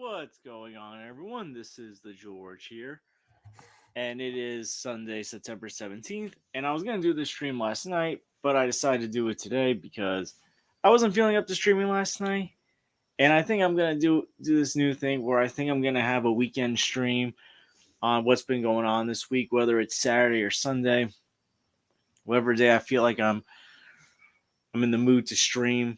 What's going on, everyone? This is the George here, and it is Sunday, September 17th. And I was going to do this stream last night, but I decided to do it today because I wasn't feeling up to streaming last night. And I think I'm going to do this new thing where I think I'm going to have a weekend stream on what's been going on this week, whether it's Saturday or Sunday, whatever day I feel like I'm in the mood to stream.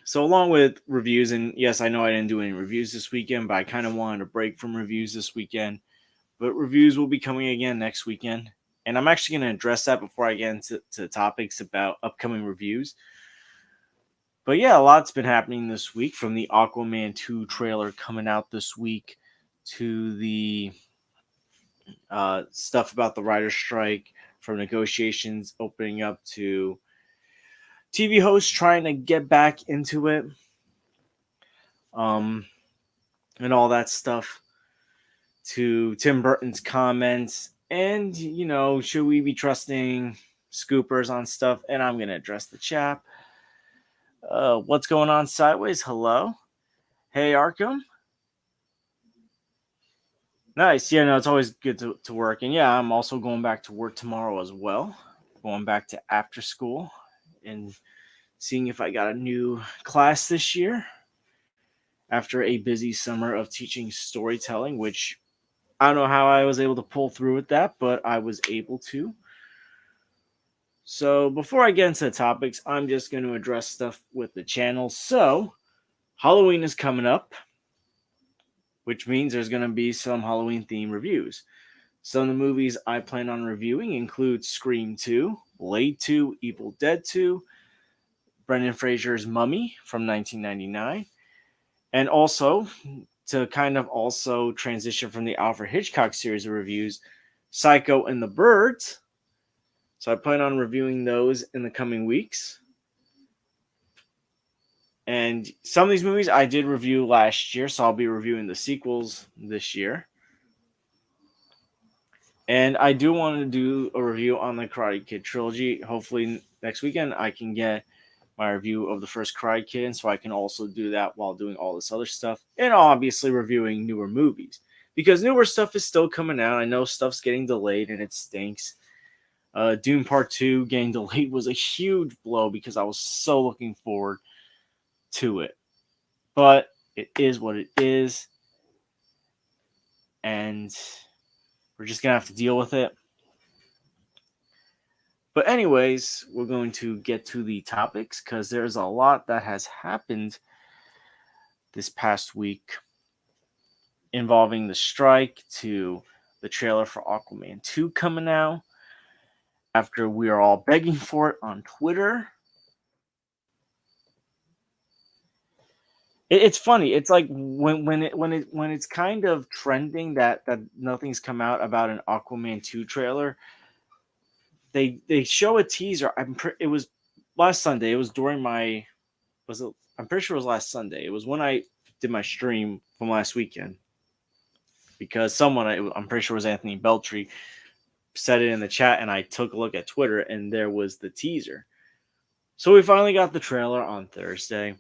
So along with reviews, and yes, I know I didn't do any reviews this weekend, but I kind of wanted a break from reviews this weekend. But reviews will be coming again next weekend. And I'm actually going to address that before I get into topics about upcoming reviews. But yeah, a lot's been happening this week, from the Aquaman 2 trailer coming out this week to the stuff about the writer's strike, from negotiations opening up to TV hosts trying to get back into it, and all that stuff, to Tim Burton's comments, and, should we be trusting scoopers on stuff? And I'm going to address the chat. What's going on sideways? Hello. Hey, Arkham. Nice. Yeah, no, it's always good to work. And yeah, I'm also going back to work tomorrow as well. Going back to after school and seeing if I got a new class this year after a busy summer of teaching storytelling, which I don't know how I was able to pull through with that, but I was able to. So before I get into the topics, I'm just going to address stuff with the channel. So Halloween is coming up, which means there's going to be some Halloween themed reviews. Some of the movies I plan on reviewing include Scream 2, Blade 2, Evil Dead 2, Brendan Fraser's Mummy from 1999, and also, to kind of also transition from the Alfred Hitchcock series of reviews, Psycho and the Birds. So I plan on reviewing those in the coming weeks. And some of these movies I did review last year, so I'll be reviewing the sequels this year. And I do want to do a review on the Karate Kid trilogy. Hopefully next weekend I can get my review of the first Karate Kid, and so I can also do that while doing all this other stuff. And obviously reviewing newer movies, because newer stuff is still coming out. I know stuff's getting delayed and it stinks. Dune Part 2 getting delayed was a huge blow because I was so looking forward to it. But it is what it is. And we're just going to have to deal with it. But anyways, we're going to get to the topics because there's a lot that has happened this past week, involving the strike to the trailer for Aquaman 2 coming out after we are all begging for it on Twitter. It's funny. It's like when it's kind of trending that nothing's come out about an Aquaman 2 trailer. They show a teaser. It was last Sunday. It was during my I'm pretty sure it was last Sunday. It was when I did my stream from last weekend, because someone, I'm pretty sure it was Anthony Beltry, said it in the chat, and I took a look at Twitter, and there was the teaser. So we finally got the trailer on Thursday.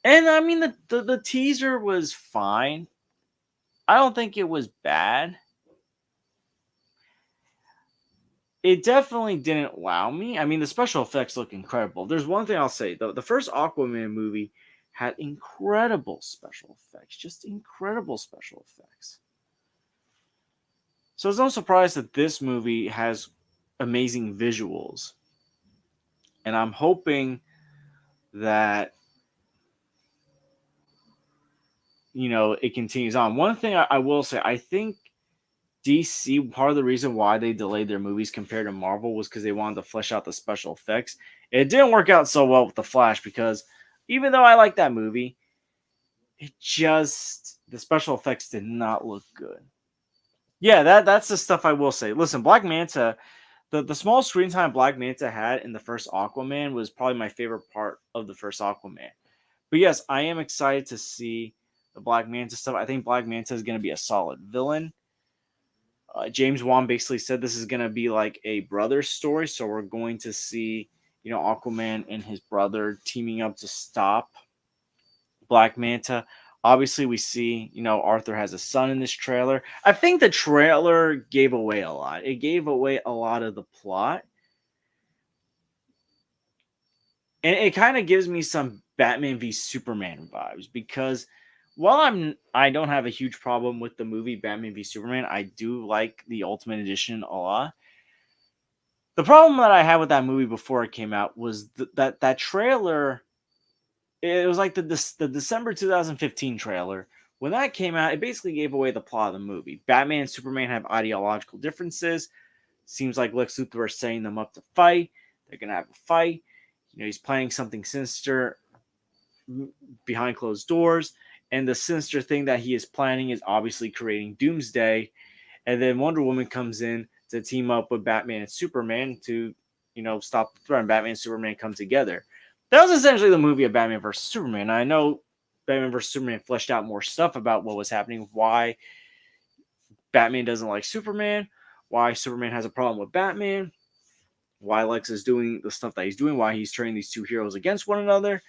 And I mean, the teaser was fine. I don't think it was bad. It definitely didn't wow me. I mean, the special effects look incredible. There's one thing I'll say. The first Aquaman movie had incredible special effects. Just incredible special effects. So it's no surprise that this movie has amazing visuals. And I'm hoping that, it continues on. One thing I will say, I think DC, part of the reason why they delayed their movies compared to Marvel was because they wanted to flesh out the special effects. It didn't work out so well with The Flash, because even though I like that movie, the special effects did not look good. Yeah, that's the stuff I will say. Listen, Black Manta, the small screen time Black Manta had in the first Aquaman was probably my favorite part of the first Aquaman. But yes, I am excited to see the Black Manta stuff. I think Black Manta is going to be a solid villain. James Wan basically said this is going to be like a brother story, so we're going to see, Aquaman and his brother teaming up to stop Black Manta. Obviously, we see, Arthur has a son in this trailer. I think the trailer gave away a lot. It gave away a lot of the plot. And it kind of gives me some Batman v Superman vibes because while I don't have a huge problem with the movie Batman v Superman, I do like the Ultimate Edition a lot. The problem that I had with that movie before it came out was that trailer. It was like the December 2015 trailer. When that came out, it basically gave away the plot of the movie. Batman and Superman have ideological differences. Seems like Lex Luthor is setting them up to fight. They're gonna have a fight. He's planning something sinister behind closed doors, and the sinister thing that he is planning is obviously creating Doomsday. And then Wonder Woman comes in to team up with Batman and Superman to, stop the threat. And Batman and Superman come together. That was essentially the movie of Batman versus Superman. I know Batman versus Superman fleshed out more stuff about what was happening, why Batman doesn't like Superman, why Superman has a problem with Batman, why Lex is doing the stuff that he's doing, why he's turning these two heroes against one another.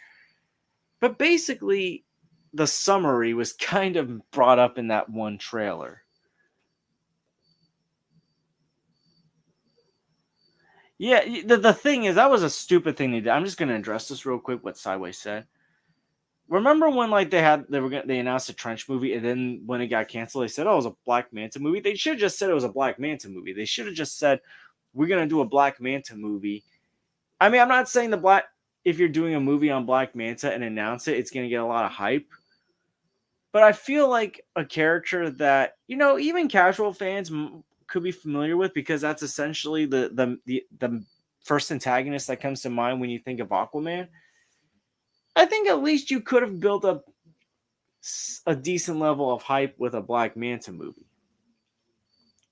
But basically, the summary was kind of brought up in that one trailer. Yeah, the thing is, that was a stupid thing they did. I'm just going to address this real quick, what Sideways said. Remember when they announced a Trench movie, and then when it got canceled, they said, "Oh, it was a Black Manta movie." They should have just said it was a Black Manta movie. They should have just said, "We're gonna do a Black Manta movie." I mean, I'm not saying if you're doing a movie on Black Manta and announce it, it's gonna get a lot of hype. But I feel like a character that even casual fans could be familiar with, because that's essentially the first antagonist that comes to mind when you think of Aquaman. I think at least you could have built up a decent level of hype with a Black Manta movie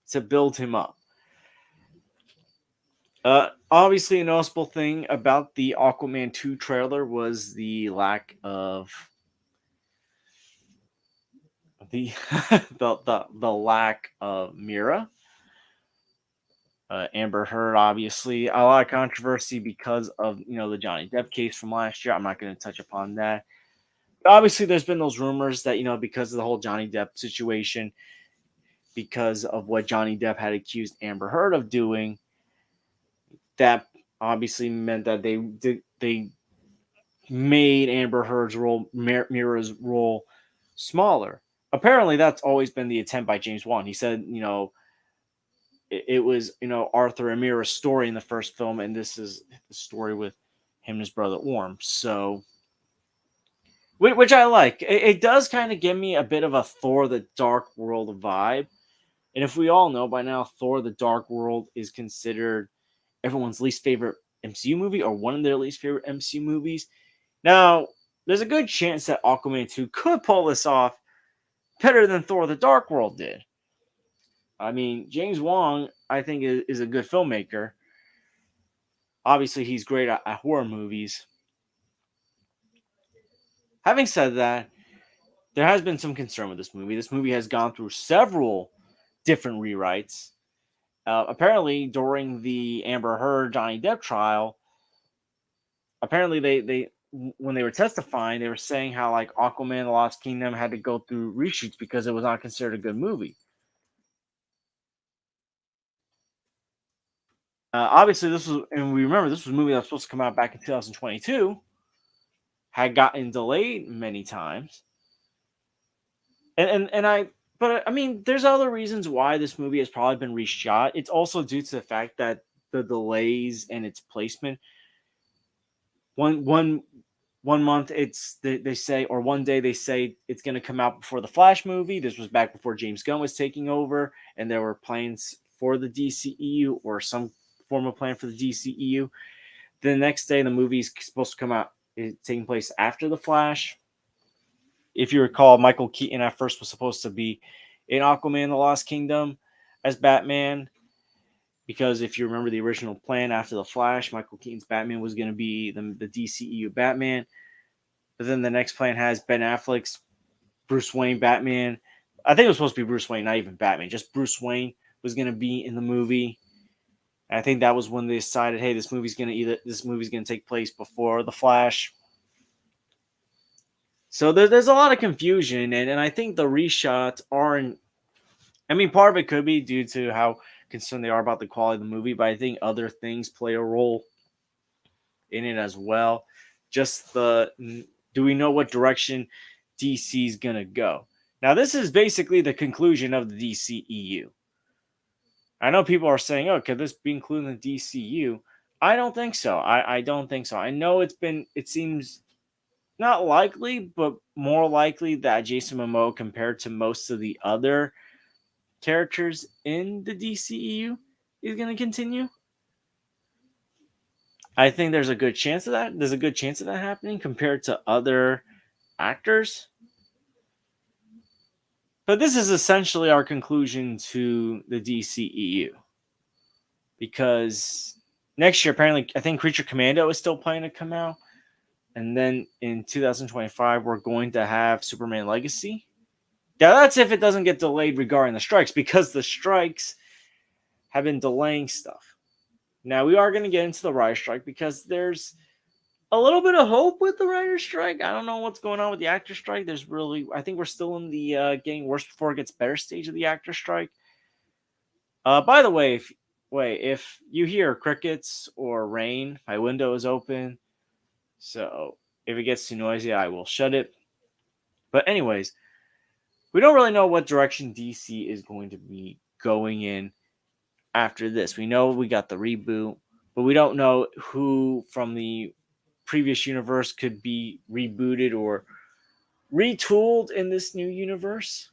to build him up. Obviously, a noticeable thing about the Aquaman 2 trailer was the lack of the the lack of Mira. Amber Heard, obviously, a lot of controversy because of the Johnny Depp case from last year. I'm not going to touch upon that. But obviously, there's been those rumors that because of the whole Johnny Depp situation, because of what Johnny Depp had accused Amber Heard of doing, that obviously meant that they made Amber Heard's role, Mira's role, smaller. Apparently, that's always been the attempt by James Wan. He said, it was Arthur and Mira's story in the first film, and this is the story with him and his brother Orm. So, which I like. It does kind of give me a bit of a Thor: The Dark World vibe. And if we all know by now, Thor: The Dark World is considered everyone's least favorite MCU movie, or one of their least favorite MCU movies. Now, there's a good chance that Aquaman 2 could pull this off better than Thor: The Dark World did. I mean, James Wan, I think, is a good filmmaker. Obviously, he's great at horror movies. Having said that, there has been some concern with this movie. This movie has gone through several different rewrites. Apparently, during the Amber Heard Johnny Depp trial, apparently they when they were testifying, they were saying how like Aquaman: The Lost Kingdom had to go through reshoots because it was not considered a good movie. Obviously, this was, and we remember this was a movie that was supposed to come out back in 2022, had gotten delayed many times, but I mean, there's other reasons why this movie has probably been reshot. It's also due to the fact that the delays and its placement. One month they say, or one day they say it's going to come out before the Flash movie. This was back before James Gunn was taking over, and there were plans for the DCEU or some form of plan for the DCEU. The next day, the movie's supposed to come out. It's taking place after the Flash. If you recall, Michael Keaton at first was supposed to be in Aquaman: The Lost Kingdom as Batman, because if you remember the original plan after the Flash, Michael Keaton's Batman was going to be the DCEU Batman. But then the next plan has Ben Affleck's Bruce Wayne Batman. I think it was supposed to be Bruce Wayne, not even Batman. Just Bruce Wayne was going to be in the movie. And I think that was when they decided, hey, this movie's going to take place before the Flash. So there's a lot of confusion, and I think the reshots aren't. I mean, part of it could be due to how concerned they are about the quality of the movie, but I think other things play a role in it as well. Just do we know what direction DC's gonna go? Now, this is basically the conclusion of the DCEU. I know people are saying, "Oh, could this be included in the DCU?" I don't think so. I don't think so. I know it seems not likely, but more likely that Jason Momoa, compared to most of the other characters in the DCEU, is going to continue. I think there's a good chance of that. There's a good chance of that happening compared to other actors. But this is essentially our conclusion to the DCEU. Because next year, apparently, I think Creature Commando is still planning to come out. And then in 2025, we're going to have Superman Legacy. Now, that's if it doesn't get delayed regarding the strikes, because the strikes have been delaying stuff. Now, we are going to get into the writer strike because there's a little bit of hope with the writer strike. I don't know what's going on with the actor strike. I think we're still in the getting worse before it gets better stage of the actor strike. By the way, if you hear crickets or rain, my window is open. So if it gets too noisy, I will shut it. But anyways, we don't really know what direction DC is going to be going in after this. We know we got the reboot, but we don't know who from the previous universe could be rebooted or retooled in this new universe.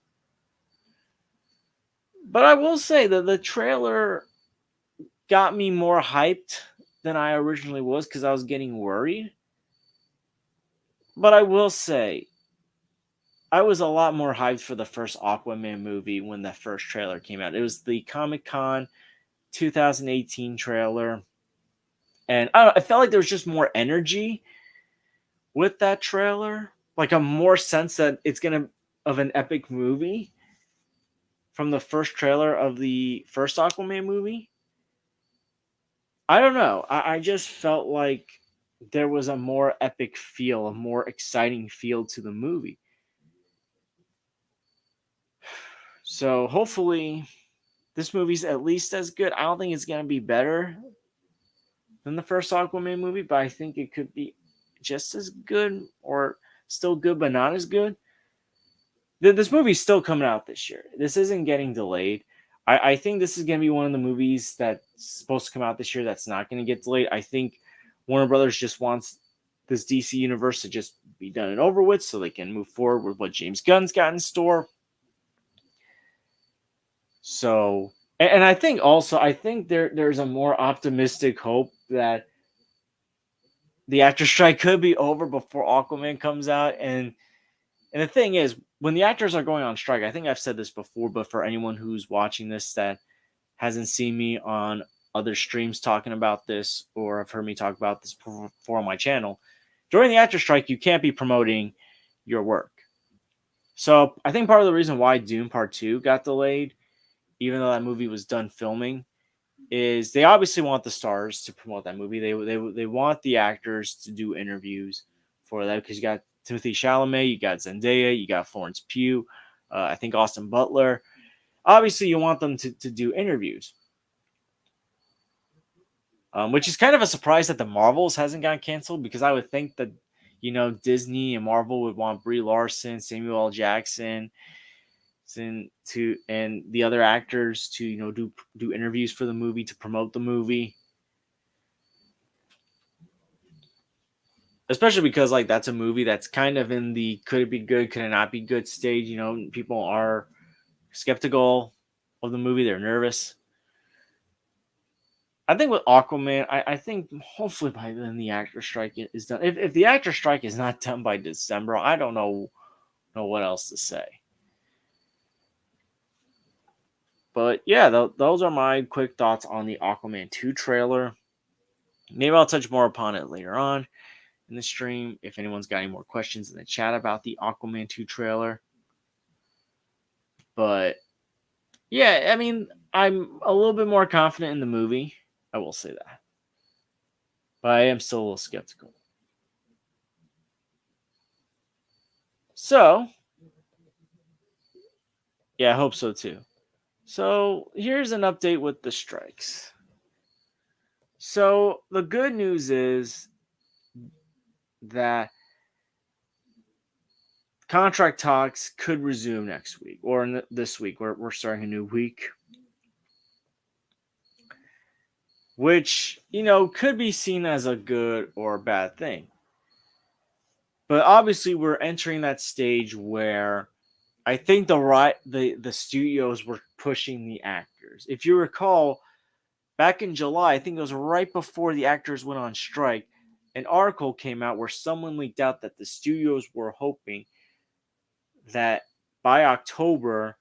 But I will say that the trailer got me more hyped than I originally was because I was getting worried. But I will say, I was a lot more hyped for the first Aquaman movie when the first trailer came out. It was the Comic-Con 2018 trailer. And I felt like there was just more energy with that trailer. Like a more sense that it's going to, of an epic movie from the first trailer of the first Aquaman movie. I don't know. I just felt like there was a more epic feel, a more exciting feel to the movie. So hopefully this movie's at least as good. I don't think it's going to be better than the first Aquaman movie, but I think it could be just as good or still good, but not as good. This movie's still coming out this year. This isn't getting delayed. I think this is going to be one of the movies that's supposed to come out this year that's not going to get delayed. I think Warner Brothers just wants this DC universe to just be done and over with so they can move forward with what James Gunn's got in store. So, and I think also, I think there's a more optimistic hope that the actor strike could be over before Aquaman comes out. And the thing is, when the actors are going on strike, I think I've said this before, but for anyone who's watching this that hasn't seen me on other streams talking about this or have heard me talk about this before on my channel, during the actor strike, you can't be promoting your work. So I think part of the reason why Dune Part 2 got delayed, even though that movie was done filming, is they obviously want the stars to promote that movie. They want the actors to do interviews for that because you got Timothy Chalamet, you got Zendaya, you got Florence Pugh, I think Austin Butler. Obviously, you want them to do interviews, which is kind of a surprise that the Marvels hasn't gotten canceled because I would think that Disney and Marvel would want Brie Larson, Samuel L. Jackson, and the other actors to do interviews for the movie to promote the movie. Especially because like that's a movie that's kind of in the could it be good, could it not be good stage. People are skeptical of the movie, they're nervous. I think with Aquaman, I think hopefully by then the actor strike is done. If the actor strike is not done by December, I don't know what else to say. But yeah, those are my quick thoughts on the Aquaman 2 trailer. Maybe I'll touch more upon it later on in the stream if anyone's got any more questions in the chat about the Aquaman 2 trailer. But yeah, I mean, I'm a little bit more confident in the movie. I will say that. But I am still a little skeptical. So, yeah, I hope so too. So, here's an update with the strikes. So, the good news is that contract talks could resume next week or this week. We're starting a new week, which, could be seen as a good or bad thing. But obviously, we're entering that stage where I think the studios were pushing the actors. If you recall, back in July, I think it was right before the actors went on strike, an article came out where someone leaked out that the studios were hoping that by October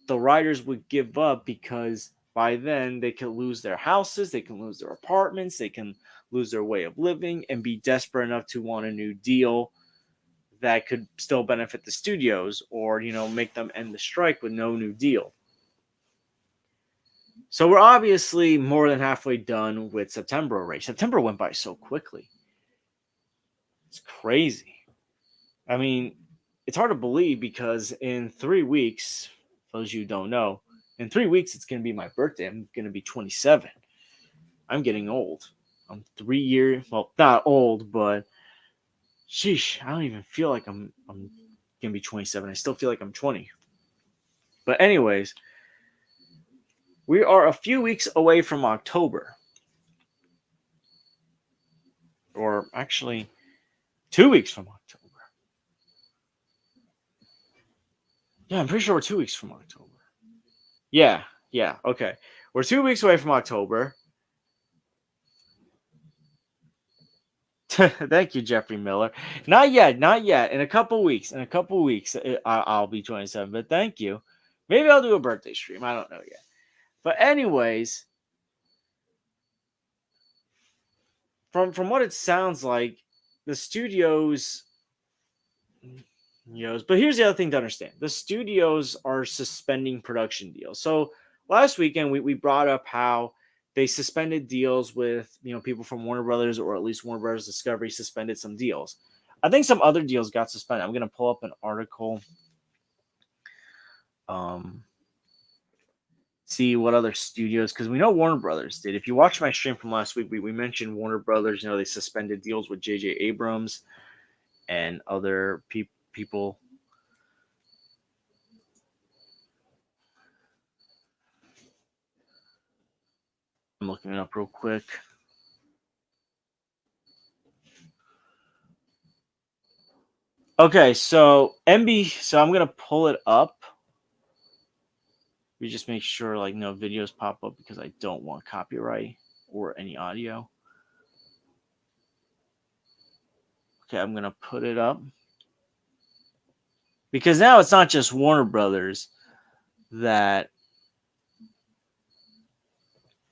the writers would give up because by then they could lose their houses, they can lose their apartments, they can lose their way of living and be desperate enough to want a new deal that could still benefit the studios or, make them end the strike with no new deal. So we're obviously more than halfway done with September already. September went by so quickly. It's crazy. I mean, it's hard to believe because in 3 weeks, for those of you who don't know, in 3 weeks it's going to be my birthday. I'm going to be 27. I'm getting old. I'm 3 years, well, not old, but sheesh, I don't even feel like I'm going to be 27. I still feel like I'm 20. But anyways, we are a few weeks away from October. Or actually 2 weeks from October. Yeah, I'm pretty sure we're 2 weeks from October. Yeah, okay. We're 2 weeks away from October. Thank you, Jeffrey Miller. Not yet, not yet. In a couple weeks, I'll be 27. But thank you. Maybe I'll do a birthday stream. I don't know yet. But anyways, from what it sounds like, the studios, but here's the other thing to understand: the studios are suspending production deals. So last weekend we brought up how they suspended deals with people from Warner Brothers, or at least Warner Brothers Discovery suspended some deals. I think some other deals got suspended. I'm gonna pull up an article, um, see what other studios, because we know Warner Brothers did. If you watch my stream from last week, we mentioned Warner Brothers. They suspended deals with J.J. Abrams and other people. I'm looking it up real quick. Okay, so so I'm gonna pull it up. We just make sure no videos pop up because I don't want copyright or any audio. Okay, I'm gonna put it up because now it's not just Warner Brothers that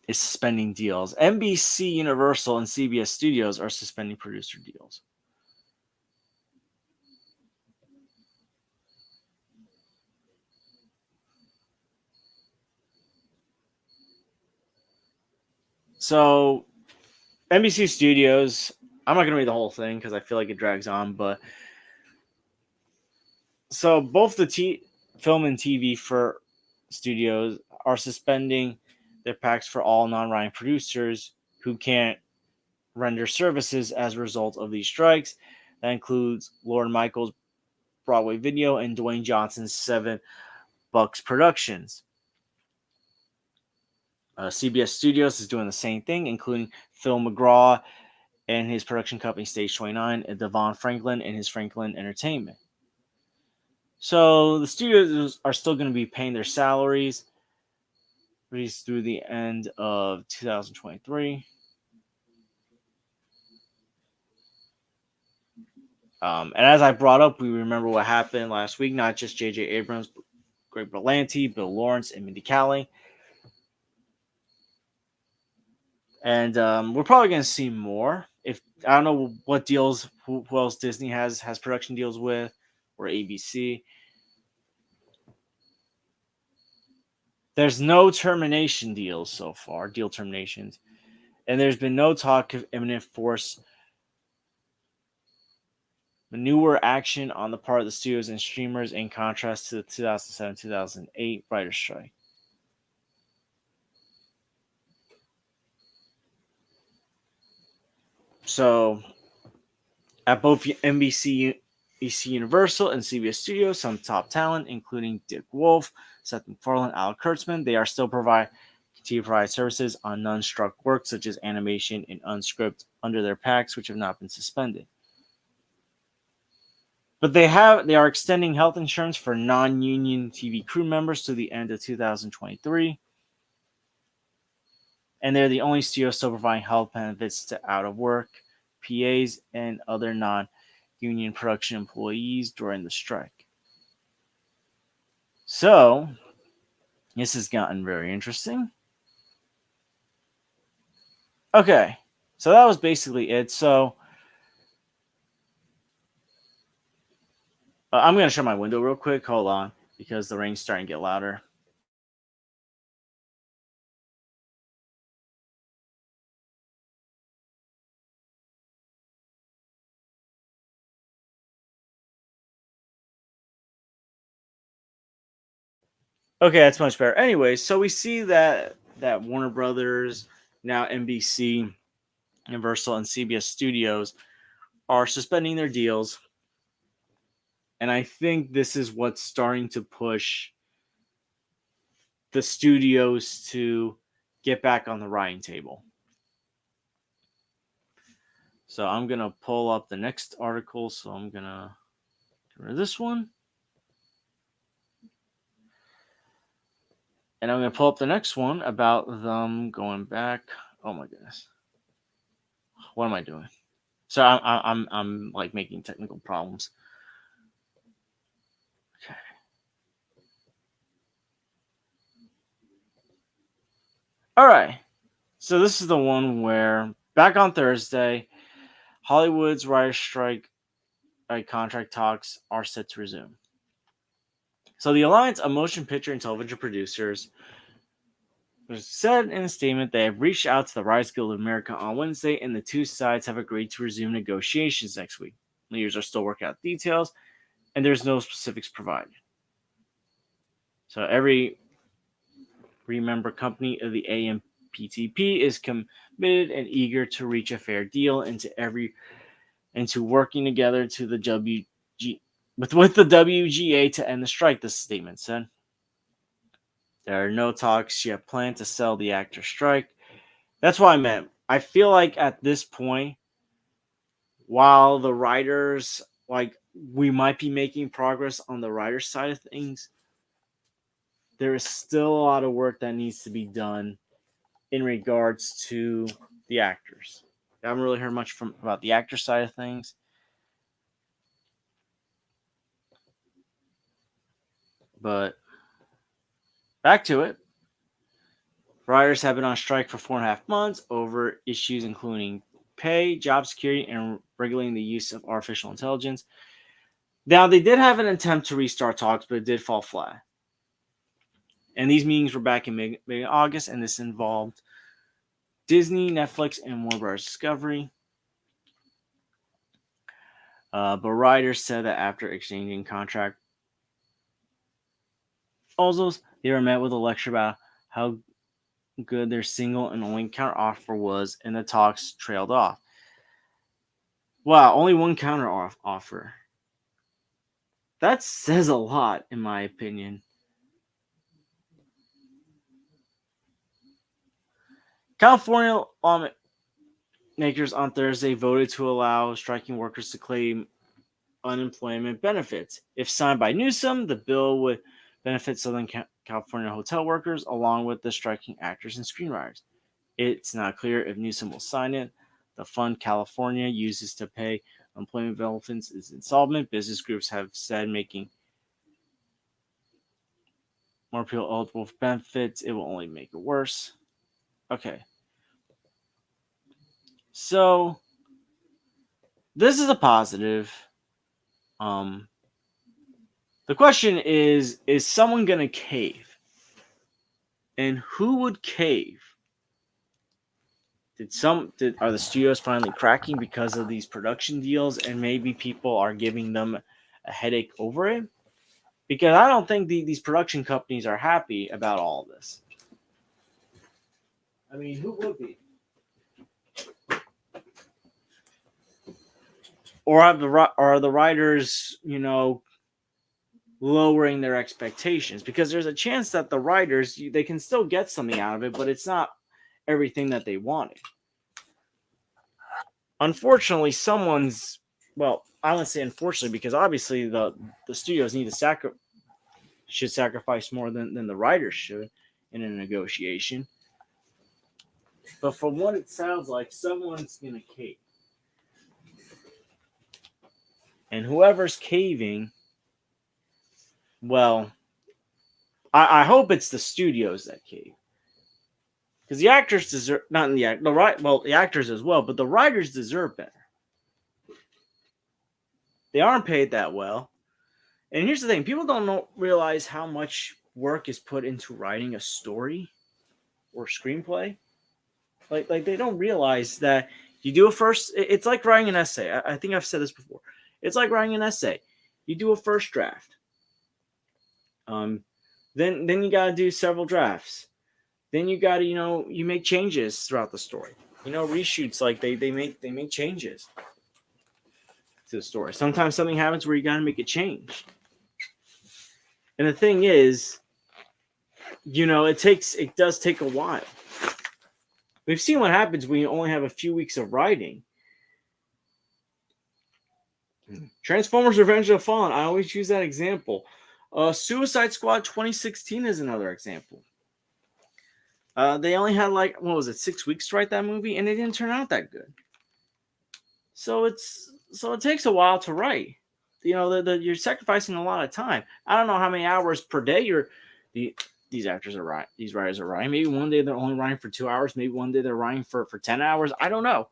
is suspending deals. NBC, Universal, and CBS Studios are suspending producer deals. So NBC Studios, I'm not gonna read the whole thing because I feel like it drags on, but so both the film and TV for studios are suspending their packs for all non-writing producers who can't render services as a result of these strikes. That includes Lorne Michaels' Broadway Video and Dwayne Johnson's Seven Bucks Productions. CBS Studios is doing the same thing, including Phil McGraw and his production company Stage 29, and Devon Franklin and his Franklin Entertainment. So the studios are still going to be paying their salaries through the end of 2023. And as I brought up, we remember what happened last week. Not just J.J. Abrams, but Greg Berlanti, Bill Lawrence, and Mindy Kaling. And we're probably going to see more. If I don't know what deals, who else Disney has production deals with, or ABC. There's no termination deals so far, deal terminations, and there's been no talk of imminent force newer action on the part of the studios and streamers in contrast to the 2007-2008 writer's strike. So, at both NBC Universal and CBS Studios, some top talent, including Dick Wolf, Seth MacFarlane, Al Kurtzman, they are still continue to provide services on non-struck work such as animation and unscript under their packs, which have not been suspended. But they are extending health insurance for non-union TV crew members to the end of 2023. And they're the only studio still providing health benefits to out of work PAs and other non-union production employees during the strike. So, this has gotten very interesting. Okay, so that was basically it. So, I'm going to shut my window real quick. Hold on, because the rain's starting to get louder. Okay, that's much better. Anyway, so we see that Warner Brothers, now NBC, Universal, and CBS Studios are suspending their deals. And I think this is what's starting to push the studios to get back on the writing table. So I'm going to pull up the next article. So I'm going to get rid of this one. And I'm going to pull up the next one about them going back. Oh my goodness. What am I doing? So I'm like making technical problems. Okay. All right. So this is the one where back on Thursday, Hollywood's writer's strike contract talks are set to resume. So the Alliance of Motion Picture and Television Producers said in a statement they have reached out to the Writers Guild of America on Wednesday, and the two sides have agreed to resume negotiations next week. Leaders are still working out details, and there's no specifics provided. So every member company of the AMPTP is committed and eager to reach a fair deal into working together to the with the WGA to end the strike, this statement said. There are no talks yet planned to sell the actor strike. That's what I meant. I feel like at this point, while the writers, like, we might be making progress on the writer's side of things, there is still a lot of work that needs to be done in regards to the actors. I haven't really heard much about the actor side of things. But back to it. Writers have been on strike for 4.5 months over issues including pay, job security, and regulating the use of artificial intelligence. Now, they did have an attempt to restart talks, but it did fall flat. And these meetings were back in mid-August, and this involved Disney, Netflix, and Warner Bros. Discovery. But writers said that after exchanging contract proposals, they were met with a lecture about how good their single and only counteroffer was, and the talks trailed off. Wow, only one counteroffer. That says a lot, in my opinion. California lawmakers on Thursday voted to allow striking workers to claim unemployment benefits. If signed by Newsom, the bill would benefit Southern California hotel workers along with the striking actors and screenwriters. It's not clear if Newsom will sign it. The fund California uses to pay unemployment benefits is insolvent. Business groups have said making more people eligible for benefits, it will only make it worse. Okay. So this is a positive. The question is someone going to cave? And who would cave? Are the studios finally cracking because of these production deals, and maybe people are giving them a headache over it? Because I don't think these production companies are happy about all of this. I mean, who would be? Or are the writers, lowering their expectations? Because there's a chance that the writers, they can still get something out of it, but it's not everything that they wanted. Unfortunately, I wouldn't say unfortunately, because obviously the studios need to should sacrifice more than the writers should in a negotiation. But from what it sounds like, someone's gonna cave. And whoever's caving, well, I hope it's the studios that cave. Because the actors deserve, not in the right, well, the actors as well, but the writers deserve better. They aren't paid that well. And here's the thing: people don't realize how much work is put into writing a story or screenplay. Like they don't realize that you do a first. It's like writing an essay. I think I've said this before. It's like writing an essay. You do a first draft. Then you gotta do several drafts. Then you gotta you make changes throughout the story. Reshoots, like they make changes to the story. Sometimes something happens where you gotta make a change. And the thing is, it does take a while. We've seen what happens when you only have a few weeks of writing. Transformers: Revenge of the Fallen. I always use that example. Suicide Squad 2016 is another example. They only had 6 weeks to write that movie, and it didn't turn out that good. So it takes a while to write. You're sacrificing a lot of time. I don't know how many hours per day these actors are writing. These writers are writing. Maybe one day they're only writing for 2 hours. Maybe one day they're writing for 10 hours. I don't know.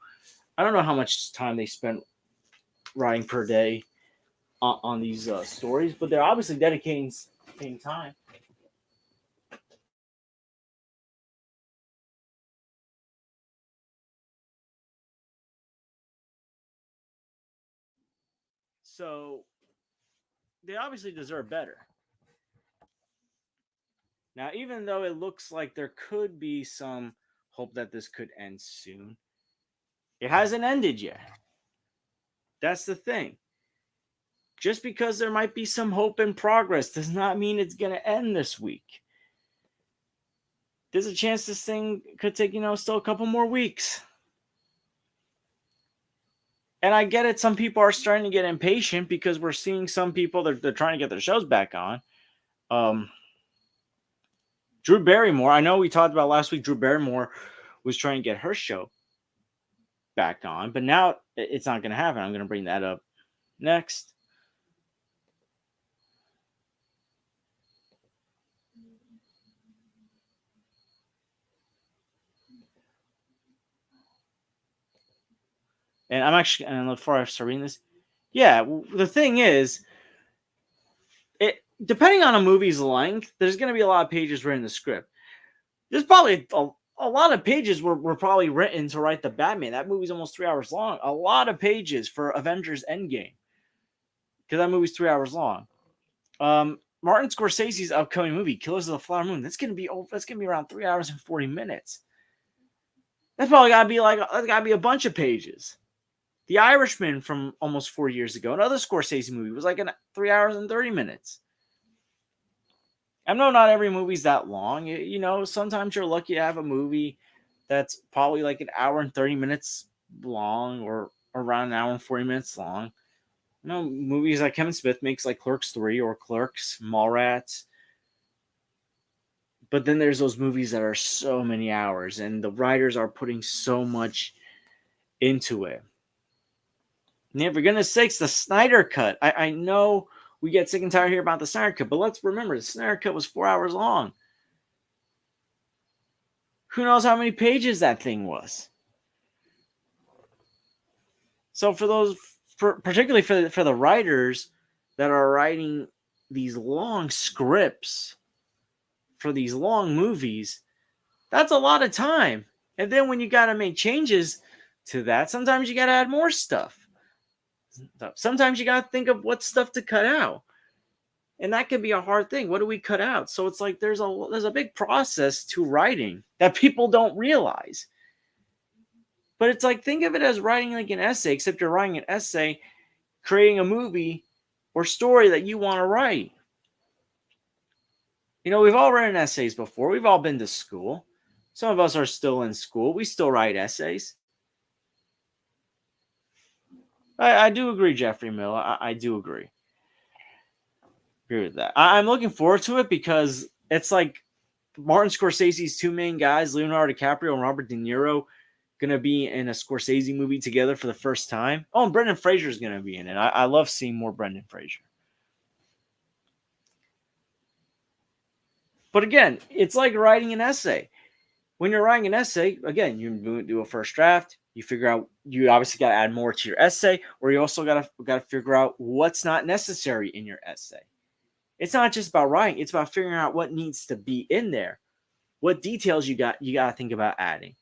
I don't know how much time they spend writing per day on these stories, but they're obviously dedicating time. So they obviously deserve better. Now, even though it looks like there could be some hope that this could end soon, it hasn't ended yet. That's the thing. Just because there might be some hope and progress does not mean it's going to end this week. There's a chance this thing could take, still a couple more weeks. And I get it. Some people are starting to get impatient because we're seeing some people, they're trying to get their shows back on. Drew Barrymore, I know we talked about last week, Drew Barrymore was trying to get her show back on, but now it's not going to happen. I'm going to bring that up next. And I'm actually, and before I start reading this, yeah, the thing is, depending on a movie's length, there's going to be a lot of pages written in the script. There's probably a lot of pages were probably written to write the Batman. That movie's almost 3 hours long. A lot of pages for Avengers Endgame, because that movie's 3 hours long. Martin Scorsese's upcoming movie, Killers of the Flower Moon, that's gonna be around 3 hours and 40 minutes. That's probably gotta be a bunch of pages. The Irishman from almost 4 years ago, another Scorsese movie, was like 3 hours and 30 minutes. I know not every movie's that long. Sometimes you're lucky to have a movie that's probably like an hour and 30 minutes long, or around an hour and 40 minutes long. Movies that Kevin Smith makes, like Clerks 3 or Clerks, Mallrats. But then there's those movies that are so many hours, and the writers are putting so much into it. And for goodness sakes, the Snyder Cut. I know we get sick and tired here about the Snyder Cut, but let's remember, the Snyder Cut was 4 hours long. Who knows how many pages that thing was? So particularly for the writers that are writing these long scripts for these long movies, that's a lot of time. And then when you got to make changes to that, sometimes you got to add more stuff. Sometimes you got to think of what stuff to cut out. And that can be a hard thing. What do we cut out? So it's like there's a big process to writing that people don't realize. But it's like, think of it as writing like an essay, except you're writing an essay, creating a movie or story that you want to write. You know, we've all written essays before. We've all been to school. Some of us are still in school. We still write essays. I do agree, Jeffrey Mill. I do agree. Agree with that. I'm looking forward to it because it's like Martin Scorsese's two main guys, Leonardo DiCaprio and Robert De Niro, gonna be in a Scorsese movie together for the first time. Oh, and Brendan Fraser's gonna be in it. I love seeing more Brendan Fraser. But again, it's like writing an essay. When you're writing an essay, again, you do a first draft. You figure out, you obviously got to add more to your essay, or you also got to figure out what's not necessary in your essay. It's not just about writing; it's about figuring out what needs to be in there, what details you got to think about adding.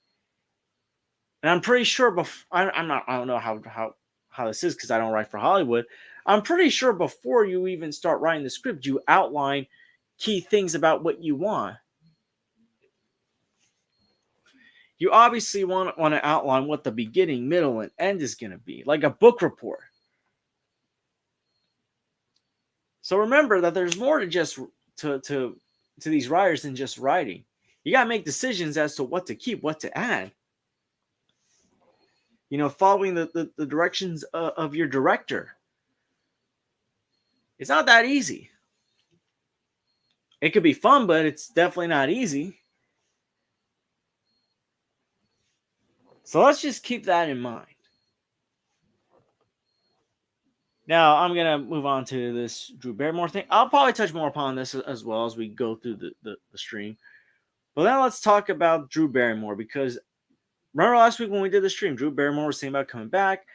And I'm pretty sure I don't know how this is because I don't write for Hollywood. I'm pretty sure before you even start writing the script, you outline key things about what you want. You obviously want to outline what the beginning, middle, and end is going to be, like a book report. So remember that there's more to just to these writers than just writing. You got to make decisions as to what to keep, what to add. You know, following the directions of your director. It's not that easy. It could be fun, but it's definitely not easy. So let's just keep that in mind. Now, I'm going to move on to this Drew Barrymore thing. I'll probably touch more upon this as well as we go through the stream. But now let's talk about Drew Barrymore, because remember last week when we did the stream, Drew Barrymore was saying about coming back.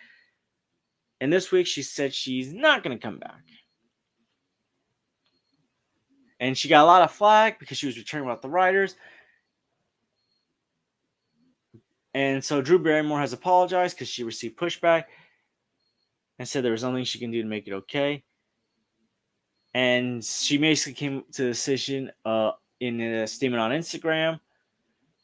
And this week she said she's not going to come back. And she got a lot of flack because she was returning about the writers. And so Drew Barrymore has apologized because she received pushback and said there was nothing she can do to make it okay. And she basically came to the decision in a statement on Instagram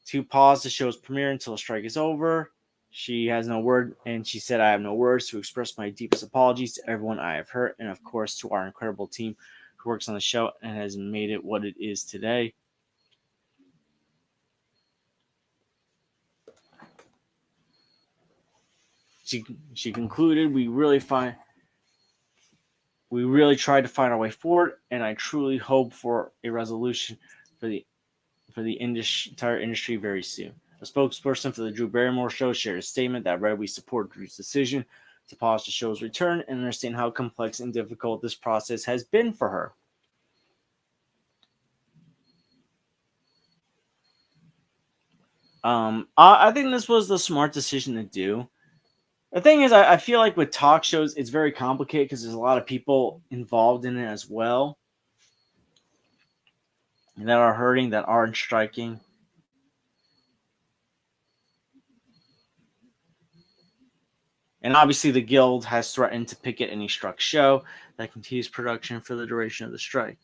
to pause the show's premiere until the strike is over. She has no word, and she said, "I have no words to express my deepest apologies to everyone I have hurt, and of course to our incredible team who works on the show and has made it what it is today." She concluded, we really tried to find our way forward, and I truly hope for a resolution for the entire industry very soon. A spokesperson for the Drew Barrymore show shared a statement that read, "We support Drew's decision to pause the show's return and understand how complex and difficult this process has been for her." I think this was the smart decision to do. The thing is, I feel like with talk shows, it's very complicated because there's a lot of people involved in it as well that are hurting, that aren't striking. And obviously, the Guild has threatened to picket any struck show that continues production for the duration of the strike.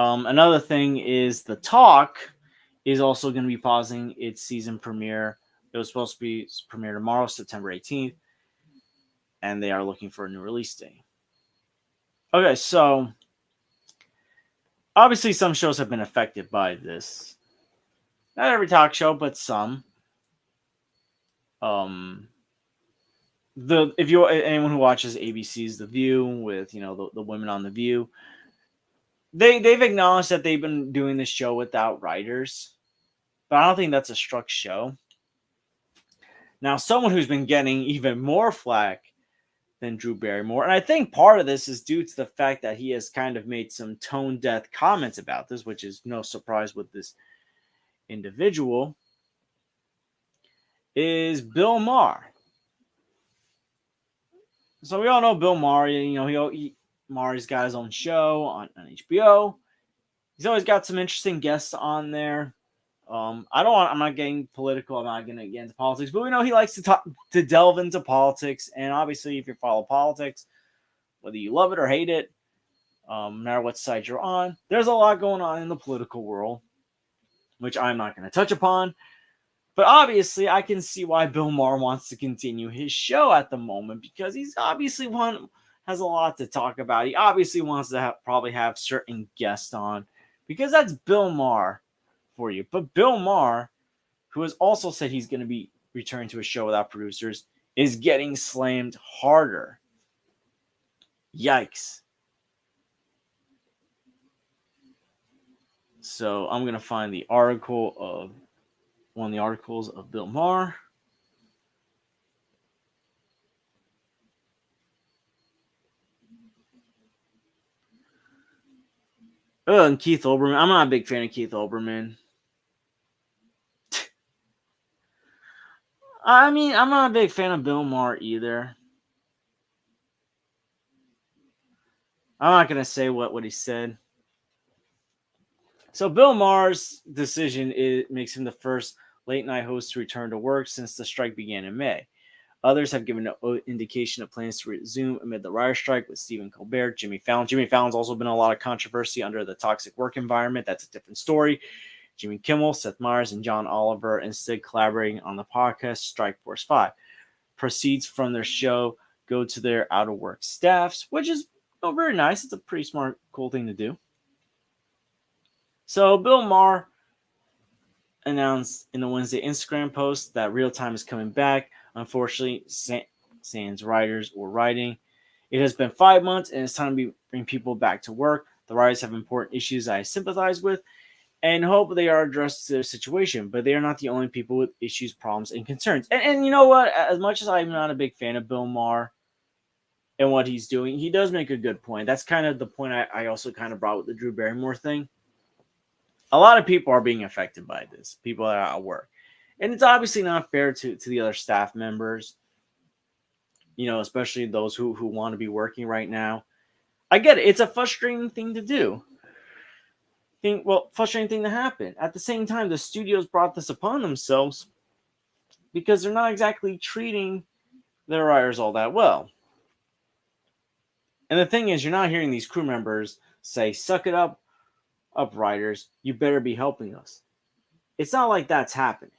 Another thing is the Talk is also going to be pausing its season premiere. It was supposed to be premiere tomorrow, September 18th, and they are looking for a new release date. Okay, so obviously some shows have been affected by this. Not every talk show, but some. If you anyone who watches ABC's The View with the women on The View, they've acknowledged that they've been doing this show without writers, but I don't think that's a struck show. Now, someone who's been getting even more flack than Drew Barrymore, and I think part of this is due to the fact that he has kind of made some tone deaf comments about this, which is no surprise with this individual, is Bill Maher. So we all know Bill Maher. Maher's got his own show on HBO. He's always got some interesting guests on there. I'm not getting political. I'm not going to get into politics, but we know he likes to delve into politics. And obviously, if you follow politics, whether you love it or hate it, no matter what side you're on, there's a lot going on in the political world, which I'm not going to touch upon. But obviously, I can see why Bill Maher wants to continue his show at the moment, because he's obviously has a lot to talk about. He obviously wants to probably have certain guests on, because that's Bill Maher for you. But Bill Maher, who has also said he's going to be returning to a show without producers, is getting slammed harder. Yikes. So I'm going to find the article of one of the articles of Bill Maher. Oh, and Keith Olbermann. I'm not a big fan of Keith Olbermann. I mean, I'm not a big fan of Bill Maher either. I'm not going to say what he said. So Bill Maher's decision makes him the first late night host to return to work since the strike began in May. Others have given no indication of plans to resume amid the writer strike, with Stephen Colbert, Jimmy Fallon. Jimmy Fallon's also been a lot of controversy under the toxic work environment. That's a different story. Jimmy Kimmel, Seth Meyers, and John Oliver instead collaborating on the podcast Strike Force 5. Proceeds from their show go to their out of work staffs, which is very nice. It's a pretty smart, cool thing to do. So Bill Maher announced in the Wednesday Instagram post that Real Time is coming back. Unfortunately, sans writers or writing. It has been 5 months and it's time to bring people back to work. The writers have important issues I sympathize with and hope they are addressed to their situation, but they are not the only people with issues, problems, and concerns. And you know what? As much as I'm not a big fan of Bill Maher and what he's doing, he does make a good point. That's kind of the point I also kind of brought with the Drew Barrymore thing. A lot of people are being affected by this, people that are at work. And it's obviously not fair to the other staff members, especially those who want to be working right now. I get it. It's a frustrating thing to do. Frustrating thing to happen. At the same time, the studios brought this upon themselves because they're not exactly treating their writers all that well. And the thing is, you're not hearing these crew members say, "Suck it up writers, you better be helping us." It's not like that's happening.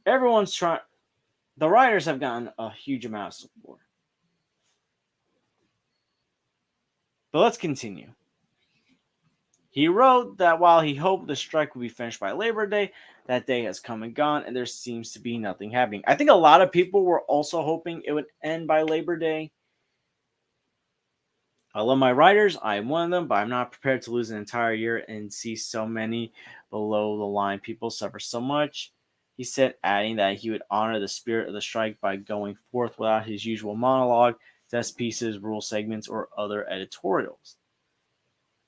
Everyone's trying. The writers have gotten a huge amount of support. But let's continue. He wrote that while he hoped the strike would be finished by Labor Day, that day has come and gone, and there seems to be nothing happening. I think a lot of people were also hoping it would end by Labor Day. I love my writers. I am one of them, but I'm not prepared to lose an entire year and see so many below the line people suffer so much. He said, adding that he would honor the spirit of the strike by going forth without his usual monologue, test pieces, rule segments, or other editorials.